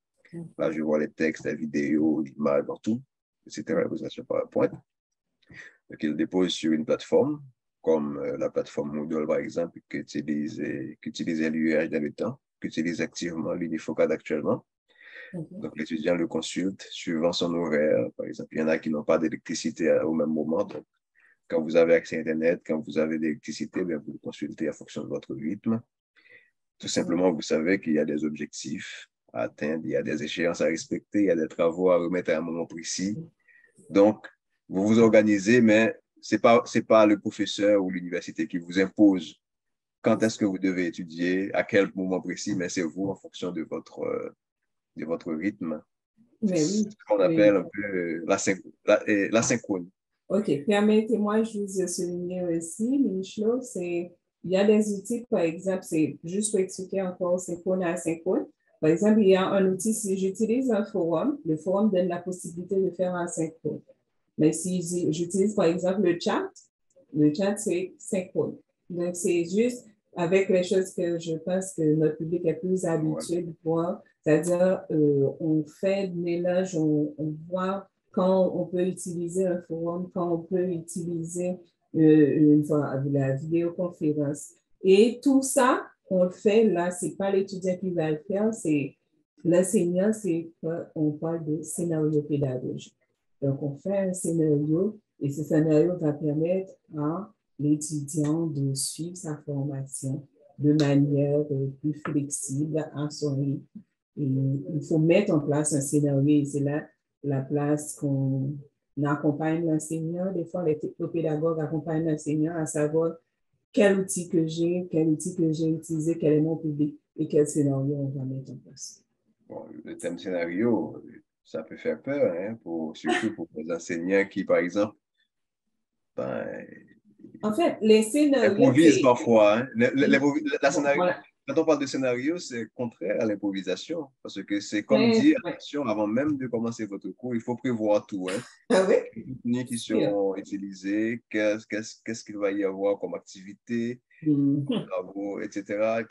Là, je vois les textes, les vidéos, l'image, partout, etc. La présentation PowerPoint. Donc, il le dépose sur une plateforme, comme la plateforme Moodle, par exemple, qu'utilisait l'UR dans le temps, qu'utilise activement l'Unifocad actuellement. Donc, l'étudiant le consulte suivant son horaire. Par exemple, il y en a qui n'ont pas d'électricité au même moment. Donc, quand vous avez accès à Internet, quand vous avez de l'électricité, bien, vous le consultez en fonction de votre rythme. Tout simplement, vous savez qu'il y a des objectifs à atteindre, il y a des échéances à respecter, il y a des travaux à remettre à un moment précis. Donc, vous vous organisez, mais ce n'est pas le professeur ou l'université qui vous impose quand est-ce que vous devez étudier, à quel moment précis, mais c'est vous en fonction de votre rythme. Mais C'est oui, ce qu'on appelle un peu la synchrone. OK. Permettez-moi juste de souligner aussi, Michel, il y a des outils, par exemple, c'est juste pour expliquer encore synchrone à asynchrone. Par exemple, il y a un outil, si j'utilise un forum, le forum donne la possibilité de faire un synchrone. Mais si j'utilise, par exemple, le chat, c'est synchrone. Donc, c'est juste avec les choses que je pense que notre public est plus habitué de voir, c'est-à-dire, on fait le mélange, on voit quand on peut utiliser un forum, quand on peut utiliser la vidéoconférence. Et tout ça, on le fait, là, ce n'est pas l'étudiant qui va le faire, c'est l'enseignant, on parle de scénario pédagogique. Donc, on fait un scénario et ce scénario va permettre à l'étudiant de suivre sa formation de manière plus flexible à son rythme. Et il faut mettre en place un scénario et c'est là la place qu'on accompagne l'enseignant. Des fois, les technopédagogues accompagnent l'enseignant à savoir quel outil que j'ai utilisé, quel est mon public et quel scénario on va mettre en place. Bon, le thème scénario, ça peut faire peur, hein, surtout pour les enseignants qui, par exemple, ben, en fait, les scénarios... improvisent parfois. Hein. Voilà. Quand on parle de scénario, c'est contraire à l'improvisation. Parce que c'est comme dire, attention, avant même de commencer votre cours, il faut prévoir tout. Hein. Ah oui? Les contenus qui seront utilisés, qu'est-ce qu'il va y avoir comme activité, travaux, etc.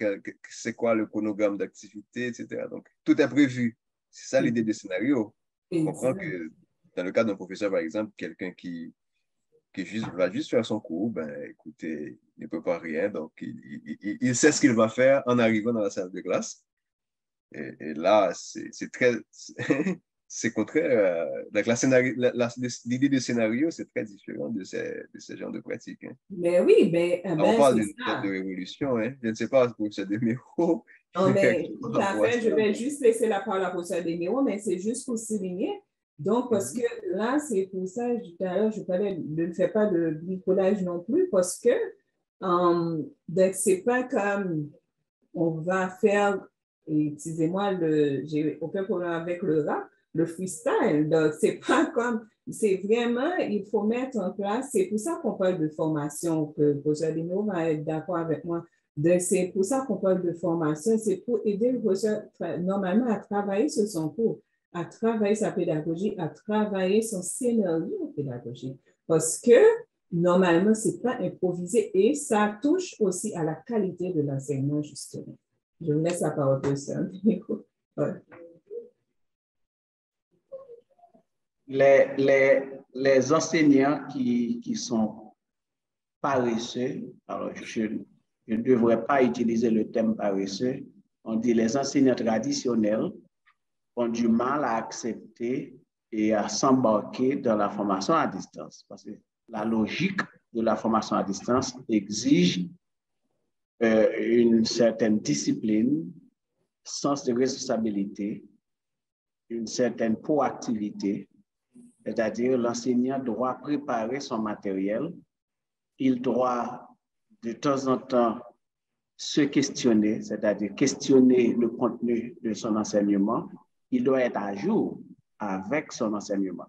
C'est quoi le chronogramme d'activité, etc. Donc, tout est prévu. C'est ça l'idée des scénarios. On comprend que dans le cas d'un professeur, par exemple, quelqu'un qui va juste faire son cours, ben, écoutez, il ne peut pas rien, donc il sait ce qu'il va faire en arrivant dans la salle de classe. Et là, c'est très... c'est contraire. Donc l'idée de scénario, c'est très différent de ce genre de pratique. Hein. Mais oui, on parle d'une de révolution. Hein. Je ne sais pas pour ce numéro. Non, mais tout à fait. Je vais juste laisser la parole à professeur Desméaux, mais c'est juste pour souligner. Donc, parce que là, c'est pour ça, tout à l'heure, je parlais de ne faire pas de bricolage non plus, parce que c'est pas comme on va faire, excusez-moi, j'ai aucun problème avec le rap, le freestyle. Donc, c'est pas comme, c'est vraiment, il faut mettre en place, c'est pour ça qu'on parle de formation, que le professeur Desméaux va être d'accord avec moi. C'est pour ça qu'on parle de formation, c'est pour aider le professeur normalement à travailler sur son cours, à travailler sa pédagogie, à travailler son scénario pédagogique. Parce que normalement, ce n'est pas improvisé et ça touche aussi à la qualité de l'enseignement, justement. Je vous laisse la parole, professeur. Ouais. Les enseignants qui sont paresseux, alors je ne devrais pas utiliser le terme paresseux, on dit les enseignants traditionnels ont du mal à accepter et à s'embarquer dans la formation à distance. Parce que la logique de la formation à distance exige une certaine discipline, sens de responsabilité, une certaine proactivité, c'est-à-dire l'enseignant doit préparer son matériel, il doit de temps en temps se questionner, c'est-à-dire questionner le contenu de son enseignement, il doit être à jour avec son enseignement.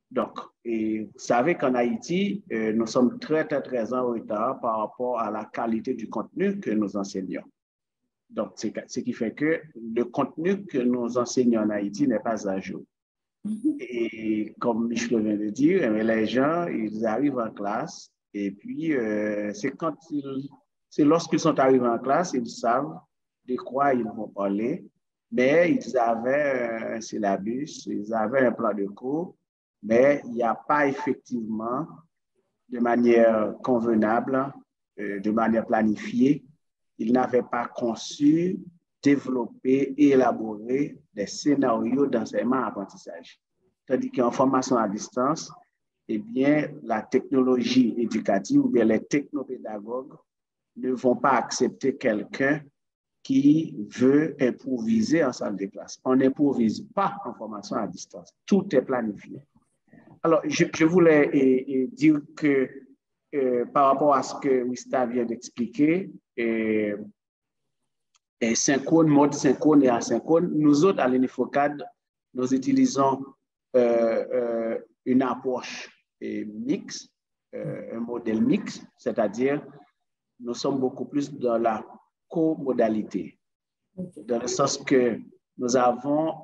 Donc, et vous savez qu'en Haïti, nous sommes très en retard par rapport à la qualité du contenu que nous enseignons. Donc, ce qui fait que le contenu que nous enseignons en Haïti n'est pas à jour. Et comme Michel vient de dire, les gens, ils arrivent en classe et puis c'est lorsqu'ils sont arrivés en classe, ils savent de quoi ils vont parler mais ils avaient un syllabus, ils avaient un plan de cours, mais il n'y a pas effectivement, de manière convenable, de manière planifiée, ils n'avaient pas conçu, développé et élaboré des scénarios d'enseignement-apprentissage. Tandis qu'en formation à distance, eh bien, la technologie éducative ou bien les technopédagogues ne vont pas accepter quelqu'un qui veut improviser en salle de classe. On n'improvise pas en formation à distance. Tout est planifié. Alors, je voulais dire que par rapport à ce que Wista vient d'expliquer, synchrone, mode synchrone et asynchrone, nous autres, à l'UNIFOCAD, nous utilisons une approche mixte, un modèle mixte, c'est-à-dire nous sommes beaucoup plus dans la co-modalité, dans le sens que nous avons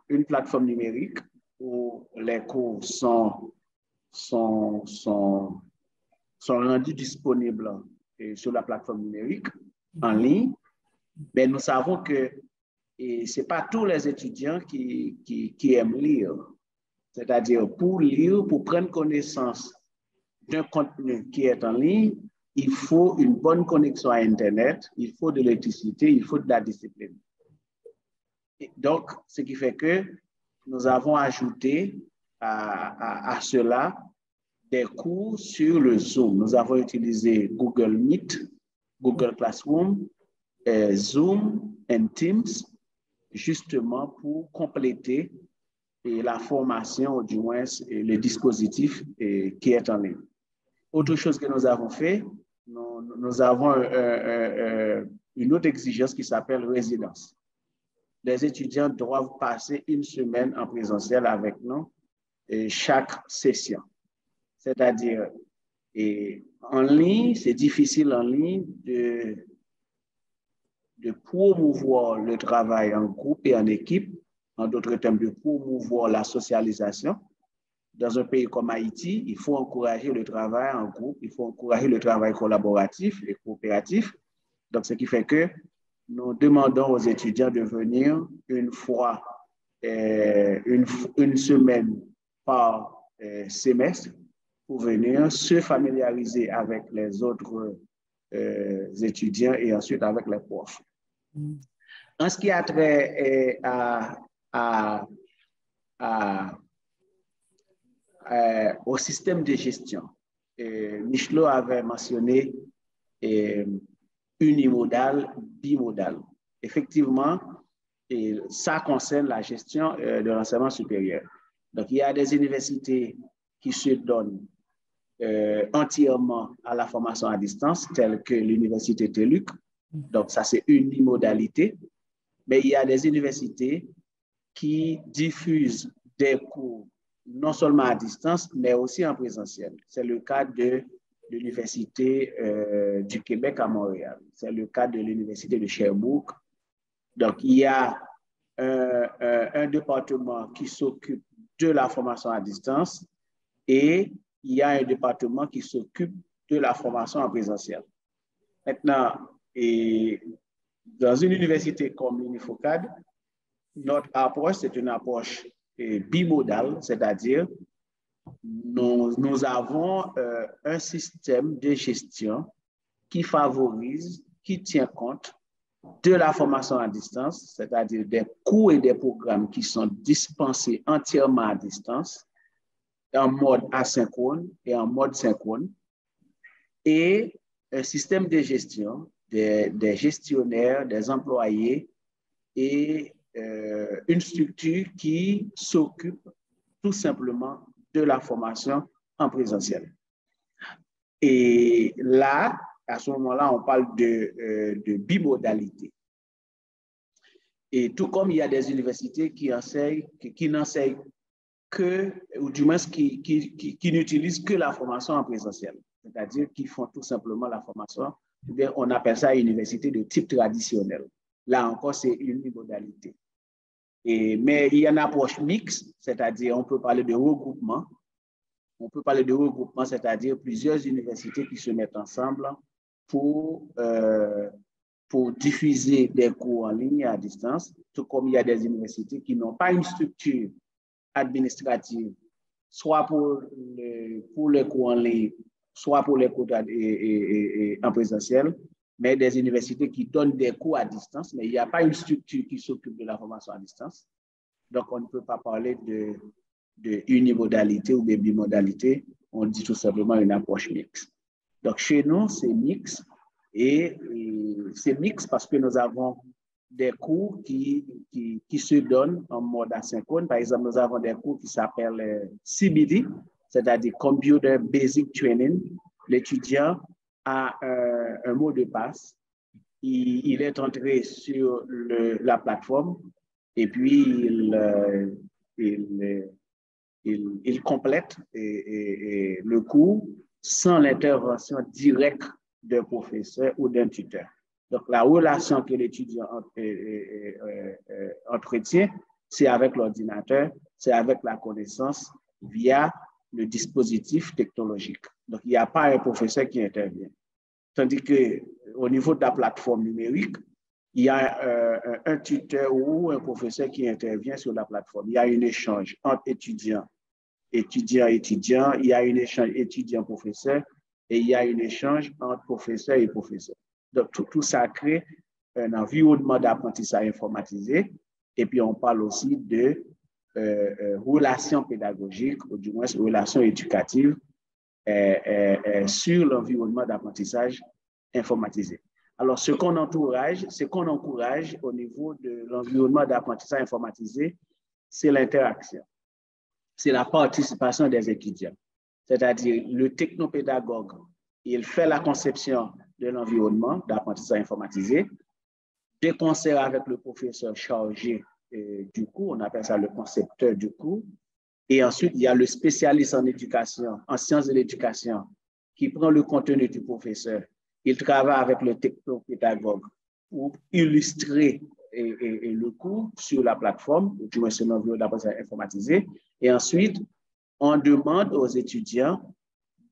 une plateforme numérique où les cours sont rendus disponibles sur la plateforme numérique en ligne, mais nous savons que ce n'est pas tous les étudiants qui aiment lire. C'est-à-dire, pour lire, pour prendre connaissance d'un contenu qui est en ligne, il faut une bonne connexion à Internet, il faut de l'électricité, il faut de la discipline. Et donc, ce qui fait que nous avons ajouté à cela des cours sur le Zoom. Nous avons utilisé Google Meet, Google Classroom, Zoom et Teams, justement pour compléter la formation, ou du moins le dispositif qui est en ligne. Autre chose que nous avons fait, nous avons une autre exigence qui s'appelle résidence. Les étudiants doivent passer une semaine en présentiel avec nous chaque session. C'est-à-dire, en ligne, c'est difficile en ligne de promouvoir le travail en groupe et en équipe, en d'autres termes, de promouvoir la socialisation. Dans un pays comme Haïti, il faut encourager le travail en groupe, il faut encourager le travail collaboratif et coopératif. Donc, ce qui fait que nous demandons aux étudiants de venir une fois, une semaine par semestre pour venir se familiariser avec les autres étudiants et ensuite avec les profs. En ce qui a trait au système de gestion, Michelot avait mentionné unimodal, bimodal. Effectivement, ça concerne la gestion de l'enseignement supérieur. Donc, il y a des universités qui se donnent entièrement à la formation à distance, telle que l'université TELUC. Donc, ça, c'est unimodalité. Mais il y a des universités qui diffusent des cours non seulement à distance, mais aussi en présentiel. C'est le cas de l'Université du Québec à Montréal. C'est le cas de l'Université de Sherbrooke. Donc, il y a un département qui s'occupe de la formation à distance et il y a un département qui s'occupe de la formation en présentiel. Maintenant, dans une université comme l'UNIFOCAD, notre approche, c'est une approche bimodale, c'est-à-dire nous avons un système de gestion qui favorise, qui tient compte de la formation à distance, c'est-à-dire des cours et des programmes qui sont dispensés entièrement à distance, en mode asynchrone et en mode synchrone, et un système de gestion des gestionnaires, des employés et une structure qui s'occupe tout simplement de la formation en présentiel. Et là, à ce moment-là, on parle de bimodalité. Et tout comme il y a des universités qui n'enseignent que, ou du moins qui n'utilisent que la formation en présentiel, c'est-à-dire qui font tout simplement la formation, eh bien, on appelle ça une université de type traditionnel. Là encore, c'est une modalité. Mais il y a une approche mixte, c'est-à-dire on peut parler de regroupement. On peut parler de regroupement, c'est-à-dire plusieurs universités qui se mettent ensemble pour pour diffuser des cours en ligne et à distance, tout comme il y a des universités qui n'ont pas une structure administrative, soit pour les cours en ligne, soit pour les cours en présentiel, mais des universités qui donnent des cours à distance, mais il n'y a pas une structure qui s'occupe de la formation à distance. Donc, on ne peut pas parler de unimodalité ou de bimodalité, on dit tout simplement une approche mixte. Donc, chez nous, c'est mixte et c'est mixte parce que nous avons des cours qui se donnent en mode asynchrone. Par exemple, nous avons des cours qui s'appellent CBT, c'est-à-dire Computer Basic Training. L'étudiant a un mot de passe. Il est entré sur la plateforme et puis il complète le cours sans l'intervention directe d'un professeur ou d'un tuteur. Donc, la relation que l'étudiant entretient, c'est avec l'ordinateur, c'est avec la connaissance via le dispositif technologique. Donc, il n'y a pas un professeur qui intervient. Tandis qu'au niveau de la plateforme numérique, il y a un tuteur ou un professeur qui intervient sur la plateforme. Il y a un échange entre étudiants, il y a un échange étudiant-professeur et il y a un échange entre professeur et professeur. Donc, tout ça crée un environnement d'apprentissage informatisé. Et puis, on parle aussi de relations pédagogiques, ou du moins relations éducatives sur l'environnement d'apprentissage informatisé. Alors, ce qu'on encourage au niveau de l'environnement d'apprentissage informatisé, c'est l'interaction, c'est la participation des étudiants. C'est-à-dire, le technopédagogue, il fait la conception de l'environnement d'apprentissage informatisé, de concert avec le professeur chargé du cours, on appelle ça le concepteur du cours, et ensuite, il y a le spécialiste en éducation, en sciences de l'éducation, qui prend le contenu du professeur. Il travaille avec le technopédagogue pour illustrer le cours sur la plateforme, du moins c'est l'environnement d'apprentissage informatisé, et ensuite, on demande aux étudiants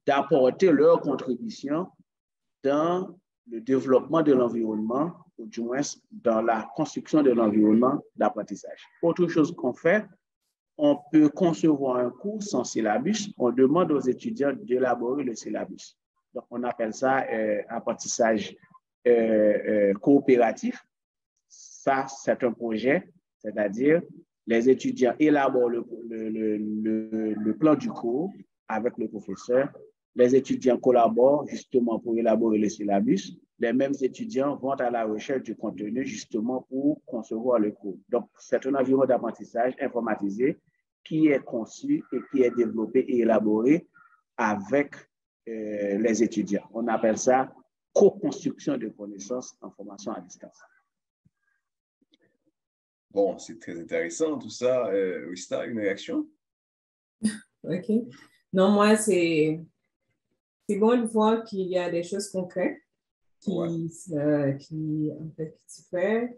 d'apporter leur contribution dans le développement de l'environnement, ou du moins dans la construction de l'environnement d'apprentissage. Autre chose qu'on fait, on peut concevoir un cours sans syllabus. On demande aux étudiants d'élaborer le syllabus. Donc, on appelle ça apprentissage coopératif. Ça, c'est un projet, c'est-à-dire les étudiants élaborent le plan du cours avec le professeur. Les étudiants collaborent justement pour élaborer le syllabus. Les mêmes étudiants vont à la recherche du contenu justement pour concevoir le cours. Donc, c'est un environnement d'apprentissage informatisé qui est conçu et qui est développé et élaboré avec les étudiants. On appelle ça co-construction de connaissances en formation à distance. Bon, c'est très intéressant tout ça. Rista, une réaction? OK. Non, moi, c'est bon de voir qu'il y a des choses concrètes qui en fait, qui se font.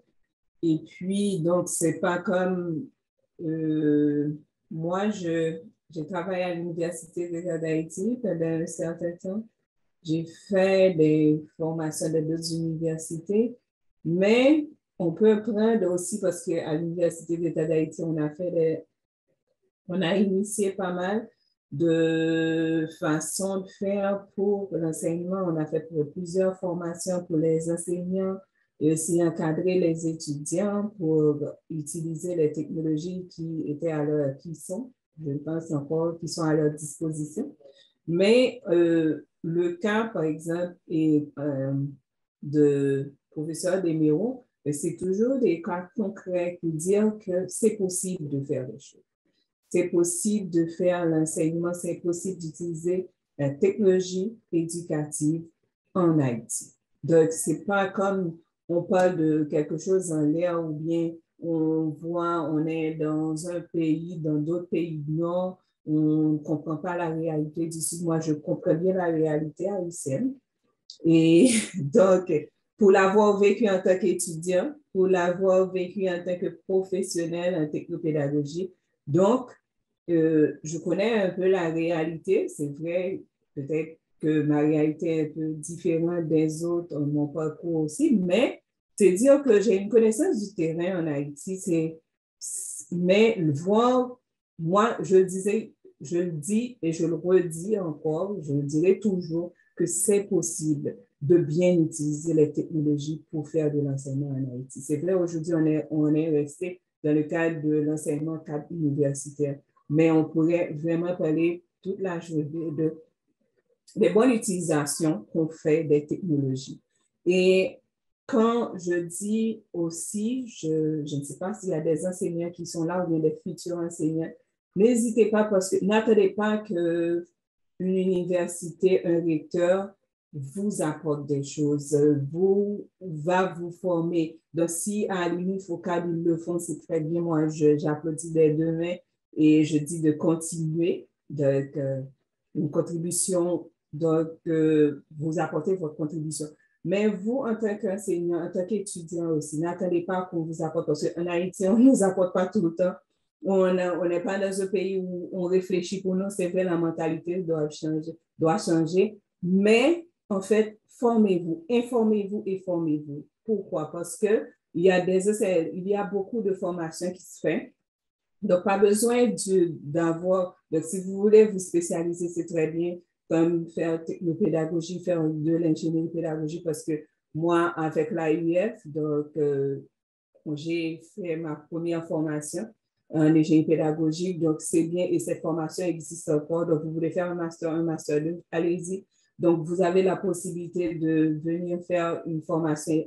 Et puis, donc, c'est pas comme moi, j'ai travaillé à l'Université d'État d'Haïti pendant un certain temps. J'ai fait des formations de d'autres universités, mais on peut prendre aussi, parce qu'à l'Université d'État d'Haïti, on a initié pas mal de façons de faire pour l'enseignement. On a fait plusieurs formations pour les enseignants et aussi encadrer les étudiants pour utiliser les technologies qui sont, je pense encore, qui sont à leur disposition. Mais le cas, par exemple, de professeur Desméreaux, c'est toujours des cas concrets pour dire que c'est possible de faire des choses. C'est possible de faire l'enseignement, c'est possible d'utiliser la technologie éducative en Haïti. Donc, c'est pas comme on parle de quelque chose en l'air ou bien on est dans un pays, dans d'autres pays du Nord, on ne comprend pas la réalité du Sud. Moi, je comprends bien la réalité haïtienne. Et donc, pour l'avoir vécu en tant qu'étudiant, pour l'avoir vécu en tant que professionnel en technopédagogie, donc, je connais un peu la réalité. C'est vrai, peut-être que ma réalité est un peu différente des autres, mon parcours aussi, mais C'est dire que j'ai une connaissance du terrain en Haïti, mais voir, moi, je le dis et je le redis encore, je le dirai toujours que c'est possible de bien utiliser les technologies pour faire de l'enseignement en Haïti. C'est vrai, aujourd'hui, on est resté dans le cadre de l'enseignement cadre universitaire, mais on pourrait vraiment parler toute la journée des bonnes utilisations qu'on fait des technologies. Et quand je dis aussi, je ne sais pas s'il y a des enseignants qui sont là ou bien des futurs enseignants, n'hésitez pas parce que n'attendez pas qu'une université, un recteur vous apporte des choses, va vous former. Donc, si à l'Unifocal, ils le font, c'est très bien. Moi, j'applaudis des deux mains et je dis de continuer. Donc, une contribution, donc, vous apportez votre contribution. Mais vous, en tant qu'enseignant, en tant qu'étudiant aussi, n'attendez pas qu'on vous apporte, parce qu'en Haïti, on ne nous apporte pas tout le temps. On n'est pas dans un pays où on réfléchit pour nous, c'est vrai, la mentalité doit changer. Mais, en fait, formez-vous, informez-vous et formez-vous. Pourquoi? Parce qu'il y a beaucoup de formations qui se font. Donc, pas besoin d'avoir, donc si vous voulez vous spécialiser, c'est très bien, comme faire technopédagogie, faire de l'ingénierie pédagogique, parce que moi, avec l'AUF, donc, j'ai fait ma première formation en ingénierie pédagogique, donc c'est bien, et cette formation existe encore, donc vous voulez faire un master 2, allez-y. Donc, vous avez la possibilité de venir faire une formation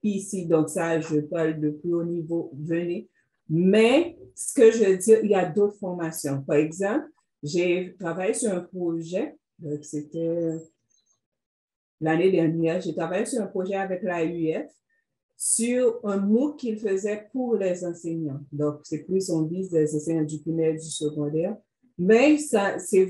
ici, donc ça, je parle de plus haut niveau, venez. Mais, ce que je veux dire, il y a d'autres formations. Par exemple, j'ai travaillé sur un projet, donc c'était l'année dernière, j'ai travaillé sur un projet avec l'AUF sur un MOOC qu'il faisait pour les enseignants. Donc, c'est plus on vise les enseignants du primaire, du secondaire. Mais ça, c'est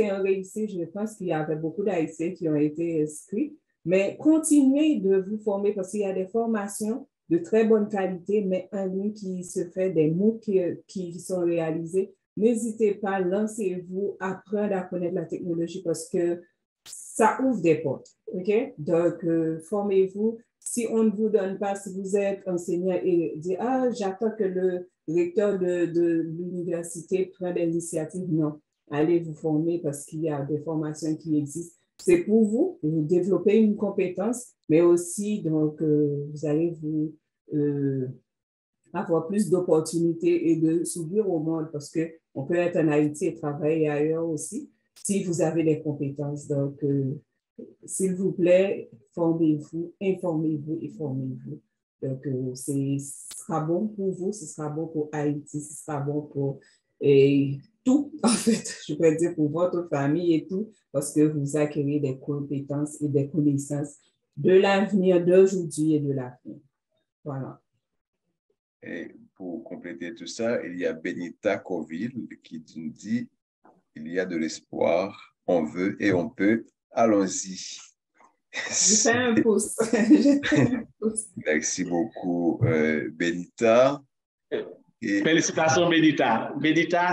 un réussite. Je pense qu'il y avait beaucoup d'Haïtiens qui ont été inscrits. Mais continuez de vous former parce qu'il y a des formations de très bonne qualité, mais en ligne qui se fait, des MOOC qui sont réalisés. N'hésitez pas, lancez-vous, apprenez à connaître la technologie parce que ça ouvre des portes. OK? Donc, formez-vous. Si on ne vous donne pas, si vous êtes enseignant et dit, ah, j'attends que le recteur de l'université prenne des initiatives, non. Allez vous former parce qu'il y a des formations qui existent. C'est pour vous développer une compétence, mais aussi, donc, vous allez avoir plus d'opportunités et de s'ouvrir au monde parce qu'on peut être en Haïti et travailler ailleurs aussi si vous avez des compétences. Donc, s'il vous plaît, formez-vous, informez-vous et formez-vous. Donc, ce sera bon pour vous, ce sera bon pour Haïti, ce sera bon pour tout, en fait, je peux dire pour votre famille et tout, parce que vous acquérez des compétences et des connaissances de l'avenir d'aujourd'hui et de l'avenir. Voilà. Et pour compléter tout ça, il y a Benita Coville qui nous dit il y a de l'espoir, on veut et on peut, allons-y. Je fais un pouce. Merci beaucoup, Benita. Félicitations, Benita. Benita,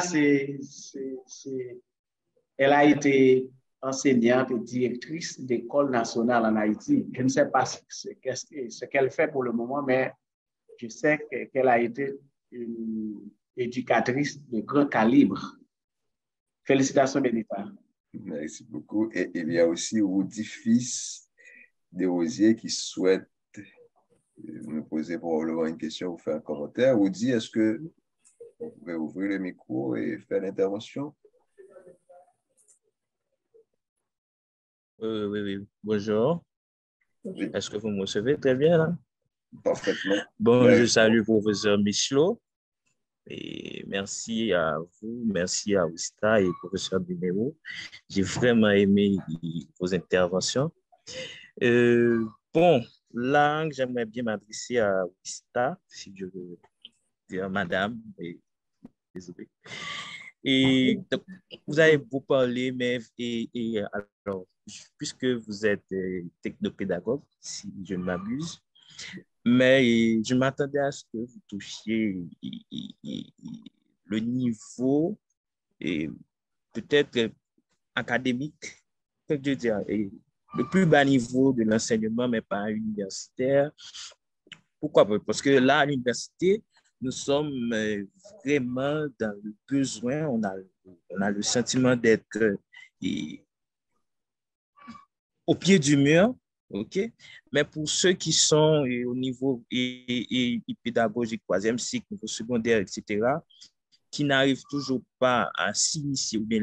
elle a été enseignante et directrice d'école nationale en Haïti. Je ne sais pas ce qu'elle fait pour le moment, mais je sais qu'elle a été une éducatrice de grand calibre. Félicitations, Benita. Merci beaucoup. Et il y a aussi Woody Fils Desrosiers qui souhaite me poser probablement une question ou faire un commentaire. Woody, est-ce que vous pouvez ouvrir le micro et faire l'intervention? Oui. Bonjour. Oui. Est-ce que vous me recevez très bien là? Parfaitement. Bon, Merci. je salue professeur Michelot et merci à vous, merci à Wista et professeur Binero. J'ai vraiment aimé vos interventions. Bon, là, j'aimerais bien m'adresser à Wista, si je veux dire madame, désolé. Et donc, vous avez beaucoup parlé, mais alors, puisque vous êtes technopédagogue, si je ne m'abuse, mais je m'attendais à ce que vous touchiez le niveau peut-être académique, je veux dire, le plus bas niveau de l'enseignement, mais pas universitaire, Pourquoi? Parce que là, à l'université, nous sommes vraiment dans le besoin, on a le sentiment d'être au pied du mur, OK? Mais pour ceux qui sont au niveau pédagogique, troisième cycle, niveau secondaire, etc., qui n'arrivent toujours pas à s'initier, ou bien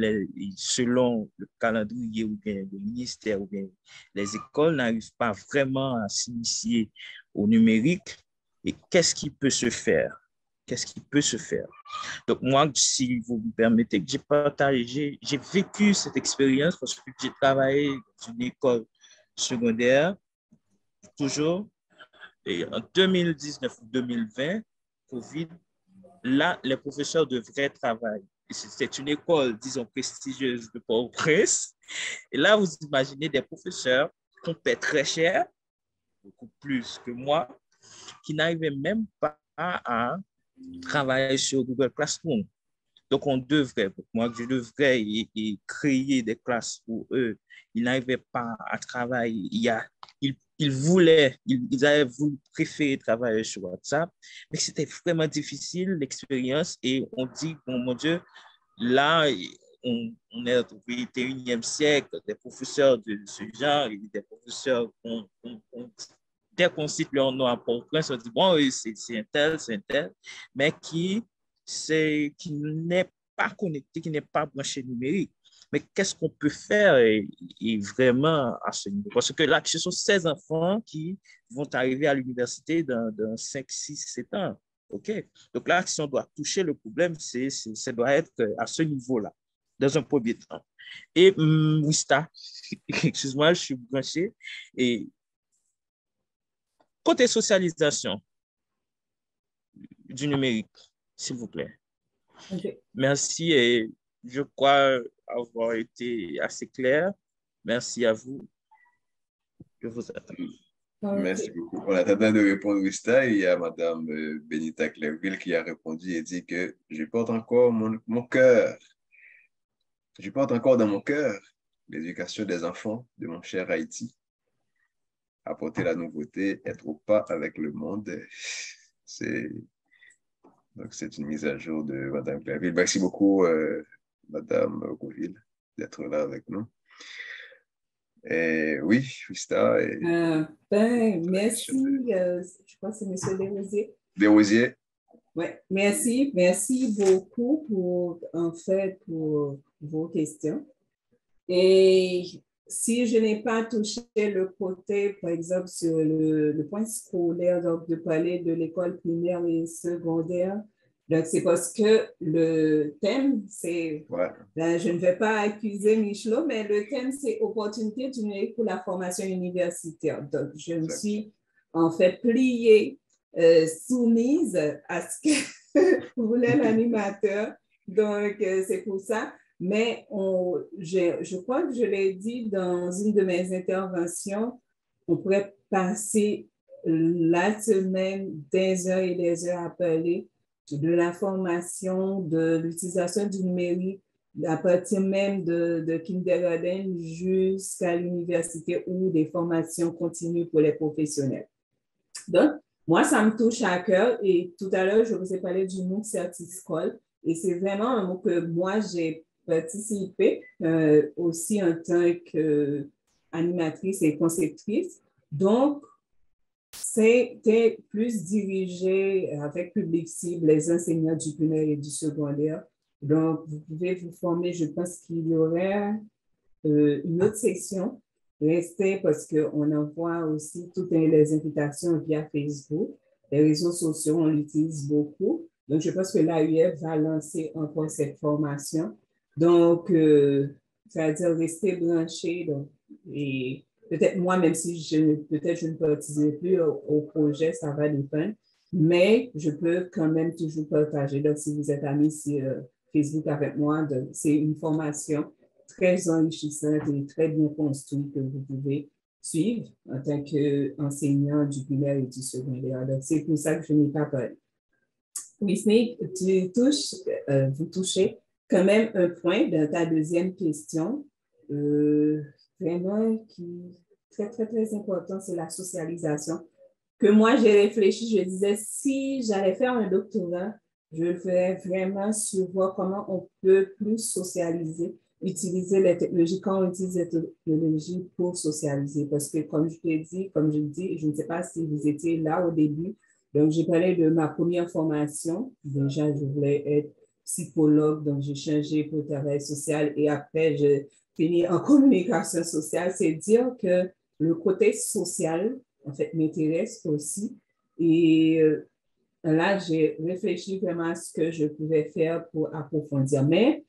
selon le calendrier, ou bien le ministère, ou bien les écoles n'arrivent pas vraiment à s'initier au numérique, et qu'est-ce qui peut se faire? Qu'est-ce qui peut se faire? Donc, moi, si vous me permettez, j'ai vécu cette expérience parce que j'ai travaillé dans une école secondaire, toujours, et en 2019 ou 2020, Covid, là, les professeurs devraient travailler. C'est une école, disons, prestigieuse de Port-au-Prince. Et là, vous imaginez des professeurs qu'on paie très cher, beaucoup plus que moi, qui n'arrivaient même pas à travailler sur Google Classroom. Donc, moi, je devrais créer des classes pour eux. Ils n'arrivaient pas à travailler. Ils avaient voulu préférer travailler sur WhatsApp, mais c'était vraiment difficile, l'expérience. Et on dit, bon, mon Dieu, là, on est au 21e siècle, des professeurs de ce genre, des professeurs dès qu'on cite leur nom à Port-au-Prince, on dit, bon, oui, c'est un tel, mais qui n'est pas connecté, qui n'est pas branché numérique. Mais qu'est-ce qu'on peut faire vraiment à ce niveau? Parce que là, ce sont 16 enfants qui vont arriver à l'université dans 5, 6, 7 ans. OK? Donc là, si on doit toucher le problème, ça doit être à ce niveau-là, dans un premier temps. Et Wista, excuse-moi, je suis branché. Et côté socialisation du numérique, s'il vous plaît. Okay. Merci et je crois avoir été assez clair. Merci à vous. Je vous attends. Merci beaucoup. En attendant de répondre, Wista, il y a Mme Benita Clairville qui a répondu et dit que je porte encore mon cœur. Je porte encore dans mon cœur l'éducation des enfants de mon cher Haïti. Apporter la nouveauté, être au pas avec le monde. Donc, c'est une mise à jour de Mme Clairville. Merci beaucoup, Mme Coville, d'être là avec nous. Et oui, Wista. Merci. Je crois que c'est M. Desrosiers. Desrosiers. Ouais, merci beaucoup pour vos questions. Et si je n'ai pas touché le côté, par exemple, sur le point scolaire, donc de parler de l'école primaire et secondaire, donc c'est parce que le thème, c'est, je ne vais pas accuser Michelot, mais le thème, c'est opportunité du numérique pour la formation universitaire. Donc, je me suis en fait pliée, soumise à ce que voulait l'animateur. Donc, c'est pour ça. Mais je crois que je l'ai dit dans une de mes interventions, on pourrait passer la semaine des heures et des heures à parler de l'information, de l'utilisation du numérique, à partir même de kindergarten jusqu'à l'université ou des formations continues pour les professionnels. Donc, moi, ça me touche à cœur et tout à l'heure, je vous ai parlé du MOOC Certischool et c'est vraiment un mot que moi, j'ai participé aussi en tant qu'animatrice et conceptrice. Donc, c'était plus dirigé avec public cible, les enseignants du primaire et du secondaire. Donc, vous pouvez vous former, je pense qu'il y aurait une autre section. Restez parce qu'on envoie aussi toutes les invitations via Facebook. Les réseaux sociaux, on l'utilise beaucoup. Donc, je pense que l'AUF va lancer encore cette formation. Donc, c'est-à-dire rester branché. Donc, et peut-être moi, même si je ne participerai plus au projet, ça va dépendre. Mais je peux quand même toujours partager. Donc, si vous êtes amis sur Facebook avec moi, c'est une formation très enrichissante et très bien construite que vous pouvez suivre en tant qu'enseignant du primaire et du secondaire. Donc, c'est pour ça que je n'ai pas parlé. Whitney, vous touchez quand même un point dans ta deuxième question, vraiment qui est très, très, très important, c'est la socialisation. que moi, j'ai réfléchi, je disais, si j'allais faire un doctorat, je le ferais vraiment sur voir comment on peut plus socialiser, utiliser les technologies, quand on utilise les technologies pour socialiser. Parce que, comme je t'ai dit, comme je le dis, je ne sais pas si vous étiez là au début, donc j'ai parlé de ma première formation. Déjà, je voulais être psychologue, donc j'ai changé pour le travail social et après, je finis en communication sociale. C'est dire que le côté social, en fait, m'intéresse aussi. Et là, j'ai réfléchi vraiment à ce que je pouvais faire pour approfondir. Mais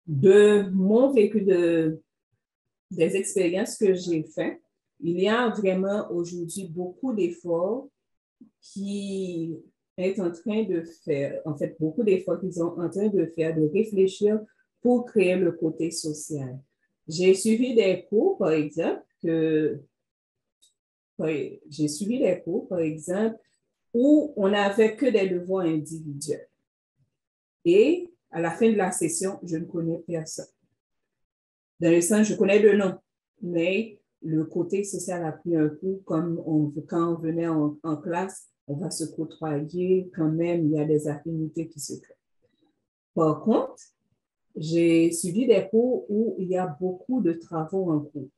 de mon vécu, des expériences que j'ai faites, il y a vraiment aujourd'hui beaucoup d'efforts qui est en train de faire, en fait, beaucoup d'efforts qu'ils sont en train de faire, de réfléchir pour créer le côté social. J'ai suivi des cours, par exemple, j'ai suivi des cours, par exemple, où on n'avait que des devoirs individuels. Et à la fin de la session, je ne connais personne. Dans le sens, je connais le nom, mais le côté social a pris un coup, comme quand on venait en classe, on va se côtoyer, quand même, il y a des affinités qui se créent. Par contre, j'ai suivi des cours où il y a beaucoup de travaux en cours.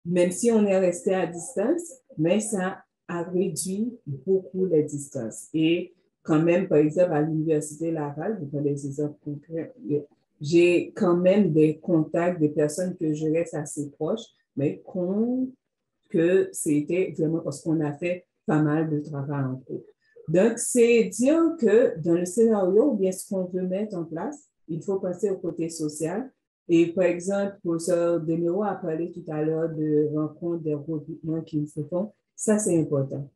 Même si on est resté à distance, mais ça a réduit beaucoup les distances. Et quand même, par exemple, à l'Université Laval, je prends des exemples concrets, j'ai quand même des contacts, des personnes que je reste assez proches, mais que c'était vraiment parce qu'on a fait pas mal de travail en cours. Donc, c'est dire que dans le scénario, ou bien ce qu'on veut mettre en place, il faut passer au côté social. Et par exemple, le professeur Demiro a parlé tout à l'heure de rencontres, des regroupements qui se font. Ça, c'est important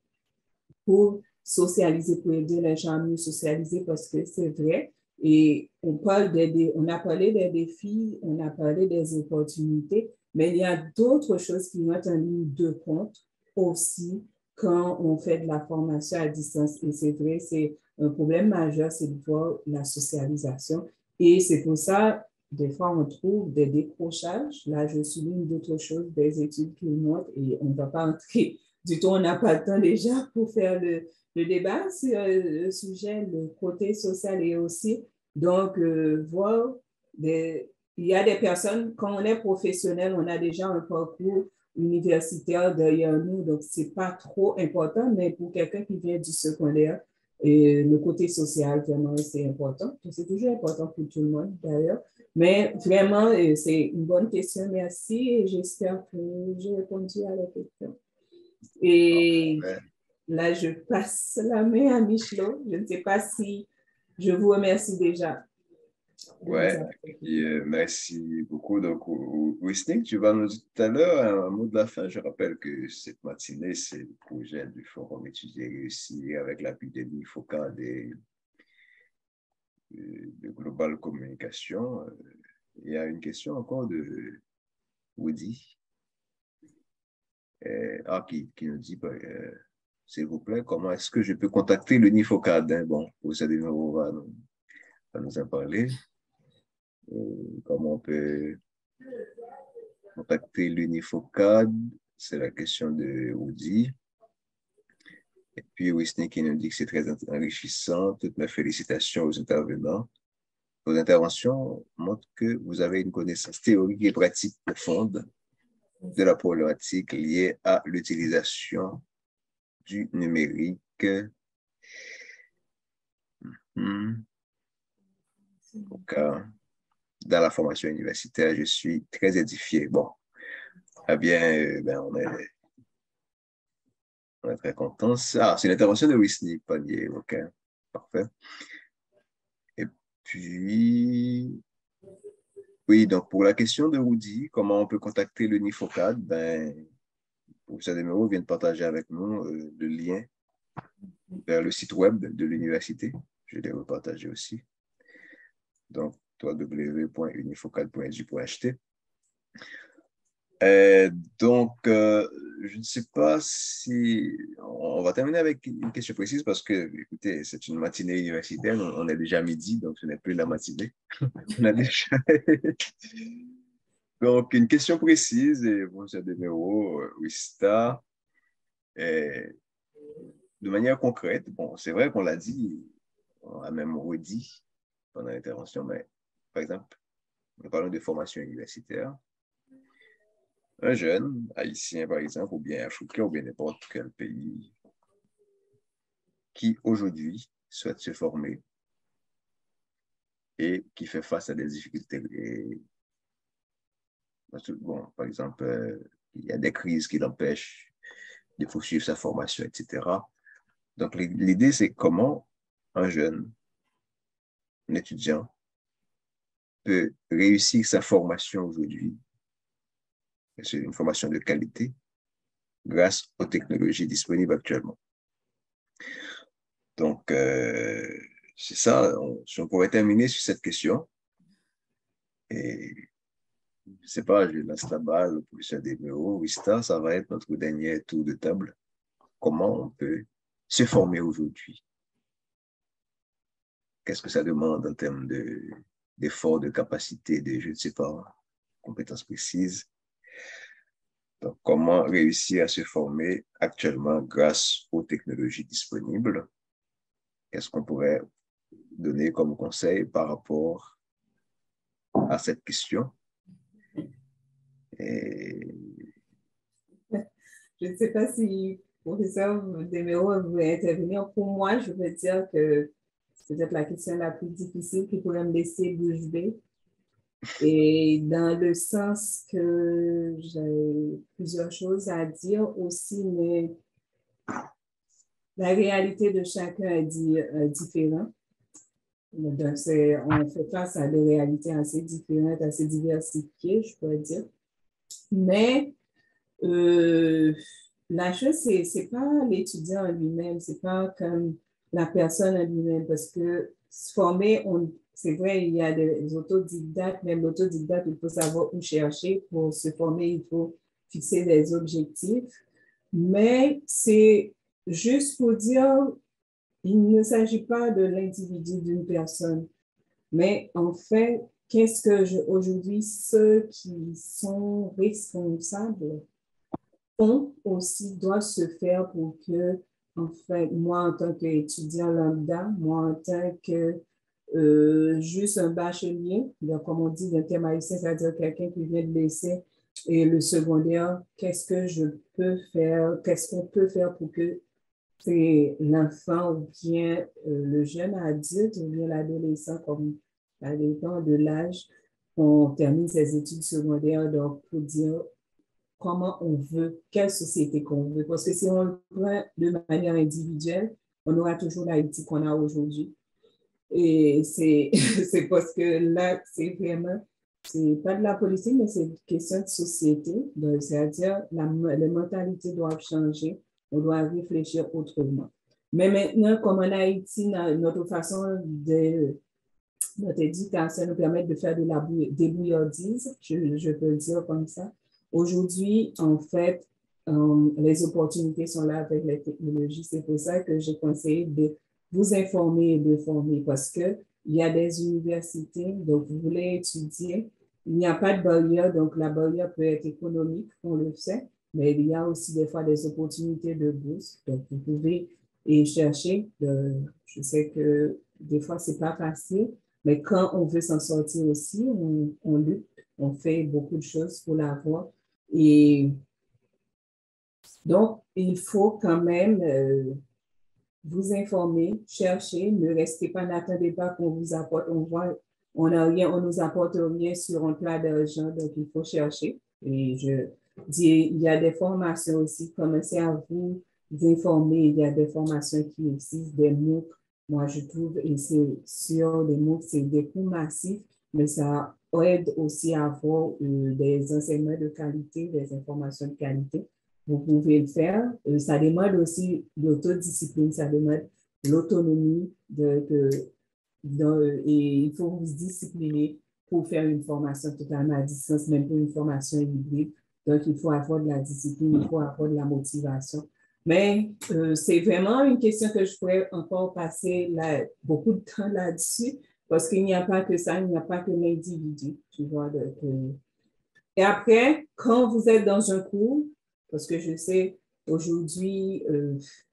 pour socialiser, pour aider les gens à mieux socialiser parce que c'est vrai. Et on a parlé des défis, on a parlé des opportunités, mais il y a d'autres choses qui rentrent en ligne de compte aussi quand on fait de la formation à distance. Et c'est vrai, c'est un problème majeur, c'est de voir la socialisation. Et c'est pour ça, des fois, on trouve des décrochages. Là, je souligne d'autres choses, des études qui montrent, et on ne va pas entrer du tout, on n'a pas le temps déjà pour faire le débat sur le sujet, le côté social et aussi, donc, voir il y a des personnes, quand on est professionnel, on a déjà un parcours universitaire derrière nous, donc c'est pas trop important, mais pour quelqu'un qui vient du secondaire, et le côté social, vraiment, c'est important. C'est toujours important pour tout le monde, d'ailleurs. Mais vraiment, c'est une bonne question. Merci et j'espère que j'ai répondu à la question. Et là, je passe la main à Michelot. Je ne sais pas si je vous remercie déjà. Ouais, et, merci beaucoup. Donc, Wisnik, tu vas nous dire tout à l'heure un mot de la fin. Je rappelle que cette matinée, c'est le projet du Forum Étudier Réussi avec l'appui de l'IFOCA de Global Communication. Il y a une question encore de Woody qui nous dit, s'il vous plaît, comment est-ce que je peux contacter le NIFOCAD? Hein? Bon, vous allez va nous en parler. Comment on peut contacter l'UNIFOCAD? C'est la question de Woody. Et puis, Wisnik qui nous dit que c'est très enrichissant. Toutes mes félicitations aux intervenants. Vos interventions montrent que vous avez une connaissance théorique et pratique profonde de la problématique liée à l'utilisation du numérique. Au cas dans la formation universitaire, je suis très édifié. Bon, eh bien, on est très contents. Ah, c'est l'intervention de Wisnik Panier. OK, parfait. Et puis, oui, donc pour la question de Woody, comment on peut contacter le NIFOCAD? Ben, le professeur Demiro vient de partager avec nous le lien vers le site web de l'université. Je l'ai repartagé aussi. Donc, www.unifocad.edu.ht. Donc, je ne sais pas si on va terminer avec une question précise parce que, écoutez, c'est une matinée universitaire, on est déjà midi, donc ce n'est plus la matinée. On a déjà... Donc, une question précise, et bon, c'est de numéro, Wista. de manière concrète, bon, c'est vrai qu'on l'a dit, on a même redit pendant l'intervention, mais par exemple, nous parlons de formation universitaire. Un jeune haïtien, par exemple, ou bien africain, ou bien n'importe quel pays, qui aujourd'hui souhaite se former et qui fait face à des difficultés. Bon, par exemple, il y a des crises qui l'empêchent de poursuivre sa formation, etc. Donc, l'idée, c'est comment un jeune, un étudiant, peut réussir sa formation aujourd'hui, c'est une formation de qualité, grâce aux technologies disponibles actuellement. Donc, c'est ça, si on pourrait terminer sur cette question, et je ne sais pas, je lance la balle au professeur Desméaux, Wista, ça va être notre dernier tour de table. Comment on peut se former aujourd'hui? Qu'est-ce que ça demande en termes d'efforts, de capacité, de, je ne sais pas, compétences précises? Donc, comment réussir à se former actuellement grâce aux technologies disponibles? Qu'est-ce qu'on pourrait donner comme conseil par rapport à cette question? Et... Je ne sais pas si le professeur Desméaux veut intervenir. Pour moi, je veux dire que c'est peut-être la question la plus difficile qui pourrait me laisser bouche bée. Et dans le sens que j'ai plusieurs choses à dire aussi, mais la réalité de chacun est différente. Donc, on fait face à des réalités assez différentes, assez diversifiées, je pourrais dire. Mais la chose, c'est pas l'étudiant en lui-même, c'est pas comme la personne en lui-même, parce que se former, c'est vrai, il y a des autodidactes, même l'autodidacte, il faut savoir où chercher. Pour se former, il faut fixer des objectifs. Mais c'est juste pour dire, il ne s'agit pas de l'individu d'une personne, mais en fait, qu'est-ce que aujourd'hui, ceux qui sont responsables font aussi doit se faire pour que, en fait, moi, en tant qu'étudiant lambda, moi, en tant que juste un bachelier, donc, comme on dit d'un thème haïtien, c'est-à-dire quelqu'un qui vient de laisser et le secondaire, qu'est-ce que je peux faire, qu'est-ce qu'on peut faire pour que c'est l'enfant ou bien le jeune adulte ou bien l'adolescent, comme ça dépend de l'âge, on termine ses études secondaires, donc pour dire comment on veut, quelle société qu'on veut. Parce que si on le prend de manière individuelle, on aura toujours l'Haïti qu'on a aujourd'hui. Et c'est parce que là, c'est vraiment, c'est pas de la politique, mais c'est une question de société. C'est-à-dire, les mentalités doivent changer. On doit réfléchir autrement. Mais maintenant, comme en Haïti, notre façon de notre éducation nous permet de faire de la débrouillardise, je peux le dire comme ça. Aujourd'hui, en fait, les opportunités sont là avec les technologies. C'est pour ça que je conseille de vous informer et de former parce qu'il y a des universités, donc vous voulez étudier, il n'y a pas de barrière, donc la barrière peut être économique, on le sait, mais il y a aussi des fois des opportunités de bourse. Donc, vous pouvez y chercher. Je sais que des fois, ce n'est pas facile, mais quand on veut s'en sortir aussi, on lutte, on fait beaucoup de choses pour l'avoir. Et donc, il faut quand même vous informer, chercher, ne restez pas, n'attendez pas qu'on vous apporte, on n'a rien, on nous apporte rien sur un plat d'argent, donc il faut chercher. Et je dis, il y a des formations aussi, commencez à vous informer, il y a des formations qui existent, des MOOC, moi je trouve, et c'est sur les MOOC, c'est des cours massifs, mais ça aide aussi à avoir des enseignements de qualité, des informations de qualité. Vous pouvez le faire. Ça demande aussi l'autodiscipline, ça demande l'autonomie et il faut vous discipliner pour faire une formation totalement à distance, même pour une formation hybride. Donc, il faut avoir de la discipline, il faut avoir de la motivation. Mais c'est vraiment une question que je pourrais encore passer beaucoup de temps là-dessus parce qu'il n'y a pas que ça, il n'y a pas que l'individu, tu vois. Et après, quand vous êtes dans un cours, parce que je sais, Aujourd'hui,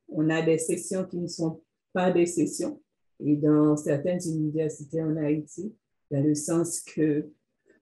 on a des sessions qui ne sont pas des sessions. Et dans certaines universités en Haïti, dans le sens que,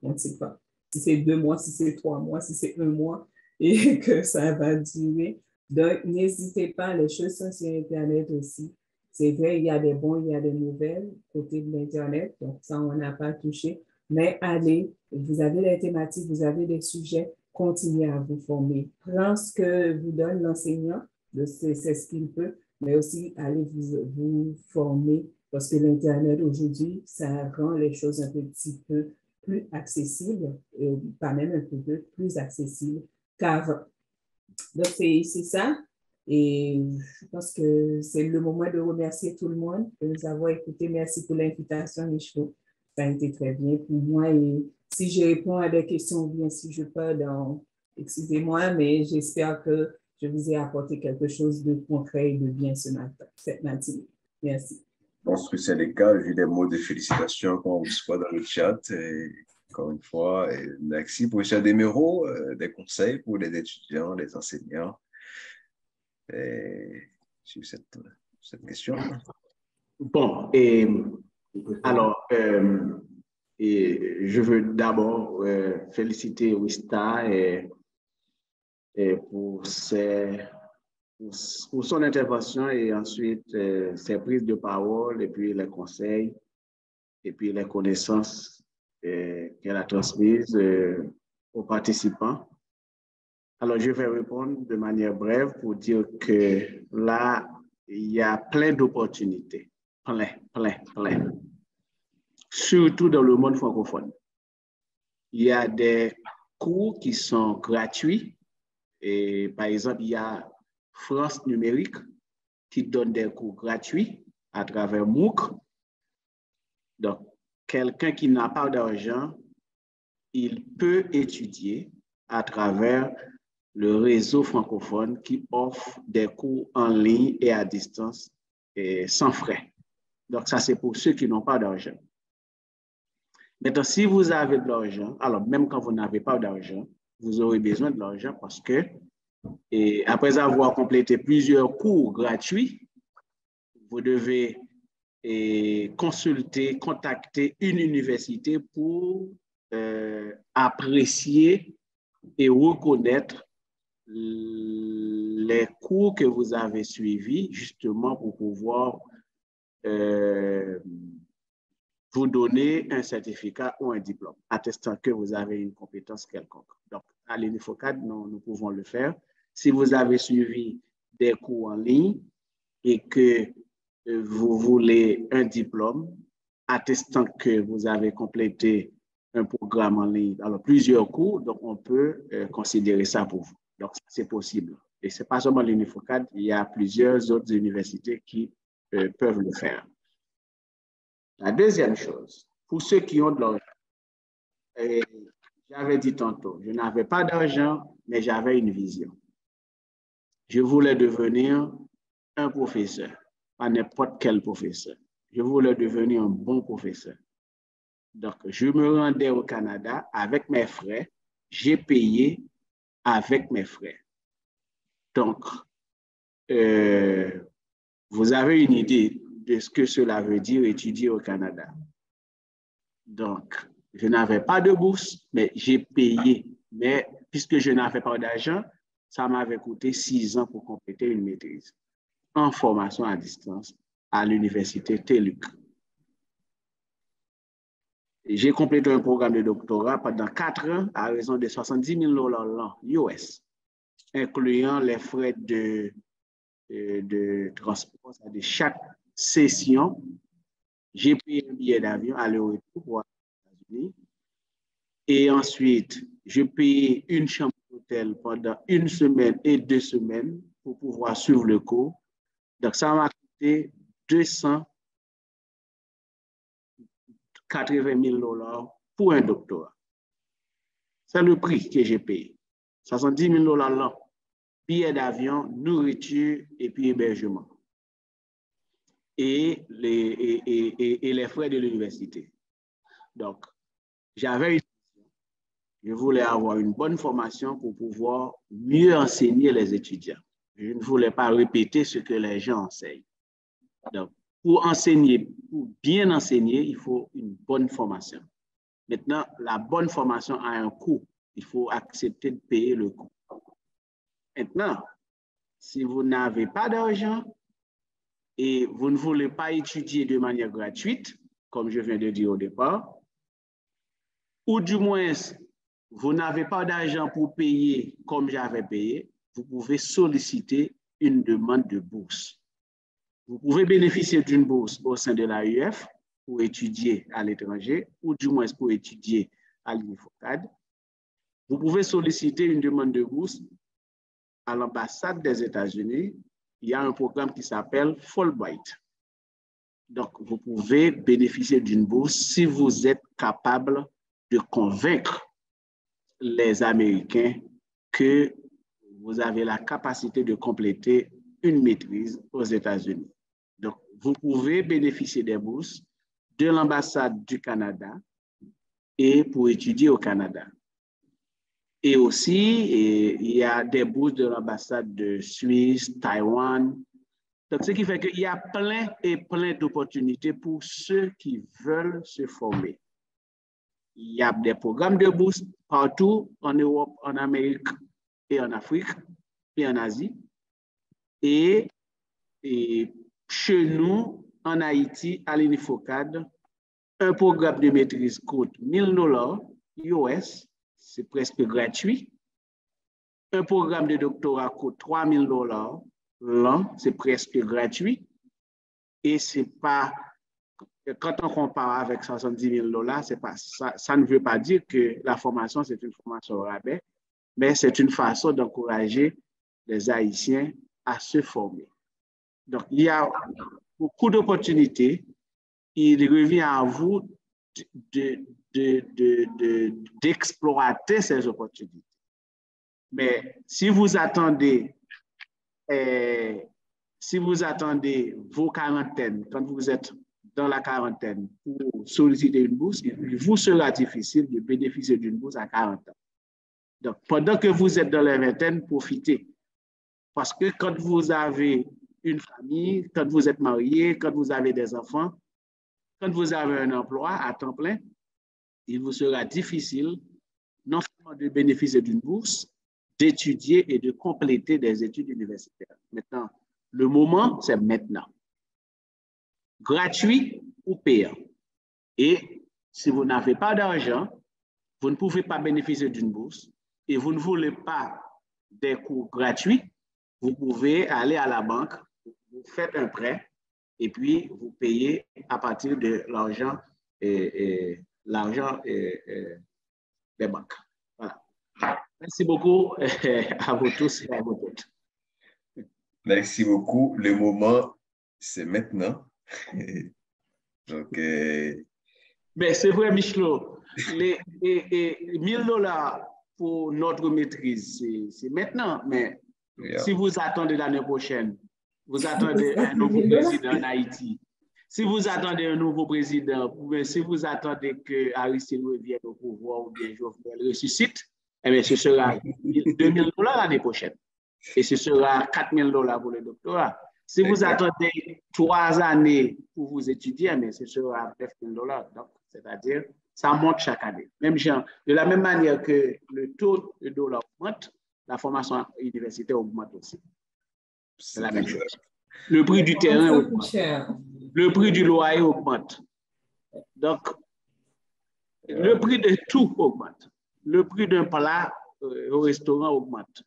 on ne sait pas si c'est 2 mois, si c'est 3 mois, si c'est 1 mois, et que ça va durer. Donc, n'hésitez pas, les choses sont sur Internet aussi. C'est vrai, il y a des bons, il y a des mauvais côté de l'Internet, donc ça, on n'a pas touché. Mais allez, vous avez les thématiques, vous avez des sujets, continuez à vous former. Prenez ce que vous donne l'enseignant, c'est ce qu'il peut, mais aussi allez vous former parce que l'Internet aujourd'hui, ça rend les choses un petit peu plus accessibles, pas même un peu plus accessibles qu'avant. Donc, c'est ça. Et je pense que c'est le moment de remercier tout le monde de nous avoir écoutés. Merci pour l'invitation, Michel. Ça a été très bien pour moi. Et si je réponds à des questions ou bien si je peux, excusez-moi, mais j'espère que je vous ai apporté quelque chose de concret et de bien cette matinée. Merci. Je pense que c'est le cas. J'ai des mots de félicitations qu'on reçoit dans le chat. Et encore une fois, et merci pour M. Desméraud, des conseils pour les étudiants, les enseignants sur cette question. Bon, alors, je veux d'abord féliciter Wista pour son intervention et ensuite ses prises de parole et puis les conseils et puis les connaissances qu'elle a transmises aux participants. Alors, je vais répondre de manière brève pour dire que là, il y a plein d'opportunités. Plein. Surtout dans le monde francophone. Il y a des cours qui sont gratuits. Et par exemple, il y a France Numérique qui donne des cours gratuits à travers MOOC. Donc, quelqu'un qui n'a pas d'argent, il peut étudier à travers le réseau francophone qui offre des cours en ligne et à distance et sans frais. Donc, ça, c'est pour ceux qui n'ont pas d'argent. Maintenant, si vous avez de l'argent, alors même quand vous n'avez pas d'argent, vous aurez besoin de l'argent parce que, et après avoir complété plusieurs cours gratuits, vous devez consulter, contacter une université pour apprécier et reconnaître les cours que vous avez suivis, justement pour pouvoir vous donner un certificat ou un diplôme attestant que vous avez une compétence quelconque. Donc, à l'UNIFOCAD, nous pouvons le faire. Si vous avez suivi des cours en ligne et que vous voulez un diplôme attestant que vous avez complété un programme en ligne, alors plusieurs cours, donc on peut considérer ça pour vous. Donc, c'est possible. Et ce n'est pas seulement l'UNIFOCAD, il y a plusieurs autres universités qui peuvent le faire. La deuxième chose, pour ceux qui ont de l'argent, j'avais dit tantôt, je n'avais pas d'argent, mais j'avais une vision. Je voulais devenir un professeur, pas n'importe quel professeur. Je voulais devenir un bon professeur. Donc, je me rendais au Canada avec mes frais, j'ai payé avec mes frais. Donc, vous avez une idée de ce que cela veut dire étudier au Canada. Donc, je n'avais pas de bourse, mais j'ai payé. Mais puisque je n'avais pas d'argent, ça m'avait coûté 6 ans pour compléter une maîtrise en formation à distance à l'université TELUC. J'ai complété un programme de doctorat pendant 4 ans à raison de $70 000 US, incluant les frais de transport de chaque session. J'ai payé un billet d'avion aller-retour pour les États-Unis. Et ensuite, je payais une chambre d'hôtel pendant 1 semaine et 2 semaines pour pouvoir suivre le cours. Donc, ça m'a coûté $280 000 pour un doctorat. C'est le prix que j'ai payé. $70 000 là. Billet d'avion, nourriture et puis hébergement. Et les frais de l'université. Donc, j'avais je voulais avoir une bonne formation pour pouvoir mieux enseigner les étudiants. Je ne voulais pas répéter ce que les gens enseignent. Donc, pour enseigner, pour bien enseigner, il faut une bonne formation. Maintenant, la bonne formation a un coût. Il faut accepter de payer le coût. Maintenant, si vous n'avez pas d'argent et vous ne voulez pas étudier de manière gratuite, comme je viens de dire au départ, ou du moins, vous n'avez pas d'argent pour payer comme j'avais payé, vous pouvez solliciter une demande de bourse. Vous pouvez bénéficier d'une bourse au sein de l'AUF pour étudier à l'étranger, ou du moins pour étudier à l'UNIFOCAD. Vous pouvez solliciter une demande de bourse à l'ambassade des États-Unis. Il y a un programme qui s'appelle Fulbright. Donc, vous pouvez bénéficier d'une bourse si vous êtes capable de convaincre les Américains que vous avez la capacité de compléter une maîtrise aux États-Unis. Donc, vous pouvez bénéficier des bourses de l'ambassade du Canada et pour étudier au Canada. Et aussi, il y a des bourses de l'ambassade de Suisse, Taïwan. Donc, ce qui fait qu'il y a plein et plein d'opportunités pour ceux qui veulent se former. Il y a des programmes de bourse partout en Europe, en Amérique et en Afrique et en Asie. Et chez nous, en Haïti, à l'UNIFOCAD, un programme de maîtrise coûte $1000 US, c'est presque gratuit. Un programme de doctorat coûte $3000 l'an, c'est presque gratuit. Et c'est pas, quand on compare avec $70 000, c'est pas, ça ne veut pas dire que la formation, c'est une formation au rabais, mais c'est une façon d'encourager les Haïtiens à se former. Donc, il y a beaucoup d'opportunités. Il revient à vous d'exploiter ces opportunités. Mais si vous attendez vos quarantaines, quand vous êtes dans la quarantaine pour solliciter une bourse, il vous sera difficile de bénéficier d'une bourse à 40 ans. Donc, pendant que vous êtes dans la vingtaine, profitez. Parce que quand vous avez une famille, quand vous êtes marié, quand vous avez des enfants, quand vous avez un emploi à temps plein, il vous sera difficile non seulement de bénéficier d'une bourse, d'étudier et de compléter des études universitaires. Maintenant, le moment, c'est maintenant. Gratuit ou payant. Et si vous n'avez pas d'argent, vous ne pouvez pas bénéficier d'une bourse et vous ne voulez pas des cours gratuits, vous pouvez aller à la banque, vous faites un prêt et puis vous payez à partir de l'argent des banques. Voilà. Merci beaucoup à vous tous et à vous toutes. Merci beaucoup. Le moment, c'est maintenant. Donc, mais c'est vrai, Michelot, les $1000 pour notre maîtrise, c'est maintenant, mais si vous attendez l'année prochaine, vous attendez un nouveau président en Haïti, si vous attendez un nouveau président, ou si vous attendez que Aristide revienne au pouvoir ou bien Jovenel ressuscite, eh bien, ce sera $2000 l'année prochaine. Et ce sera $4000 pour le doctorat. Si vous attendez 3 années pour vous étudier, mais ce sera $9000. Donc, c'est-à-dire, ça monte chaque année. Même genre, de la même manière que le taux de dollar augmente, la formation universitaire augmente aussi. C'est la même chose. Le prix du terrain augmente. Le prix du loyer augmente. Donc, le prix de tout augmente. Le prix d'un plat au restaurant augmente.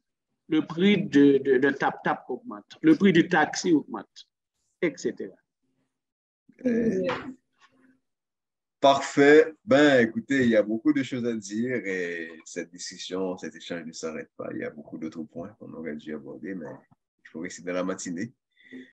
Le prix de tap-tap augmente. Le prix du taxi augmente, etc. Parfait. Ben, écoutez, il y a beaucoup de choses à dire et cette discussion, cet échange ne s'arrête pas. Il y a beaucoup d'autres points qu'on aurait dû aborder, mais il faut rester dans la matinée.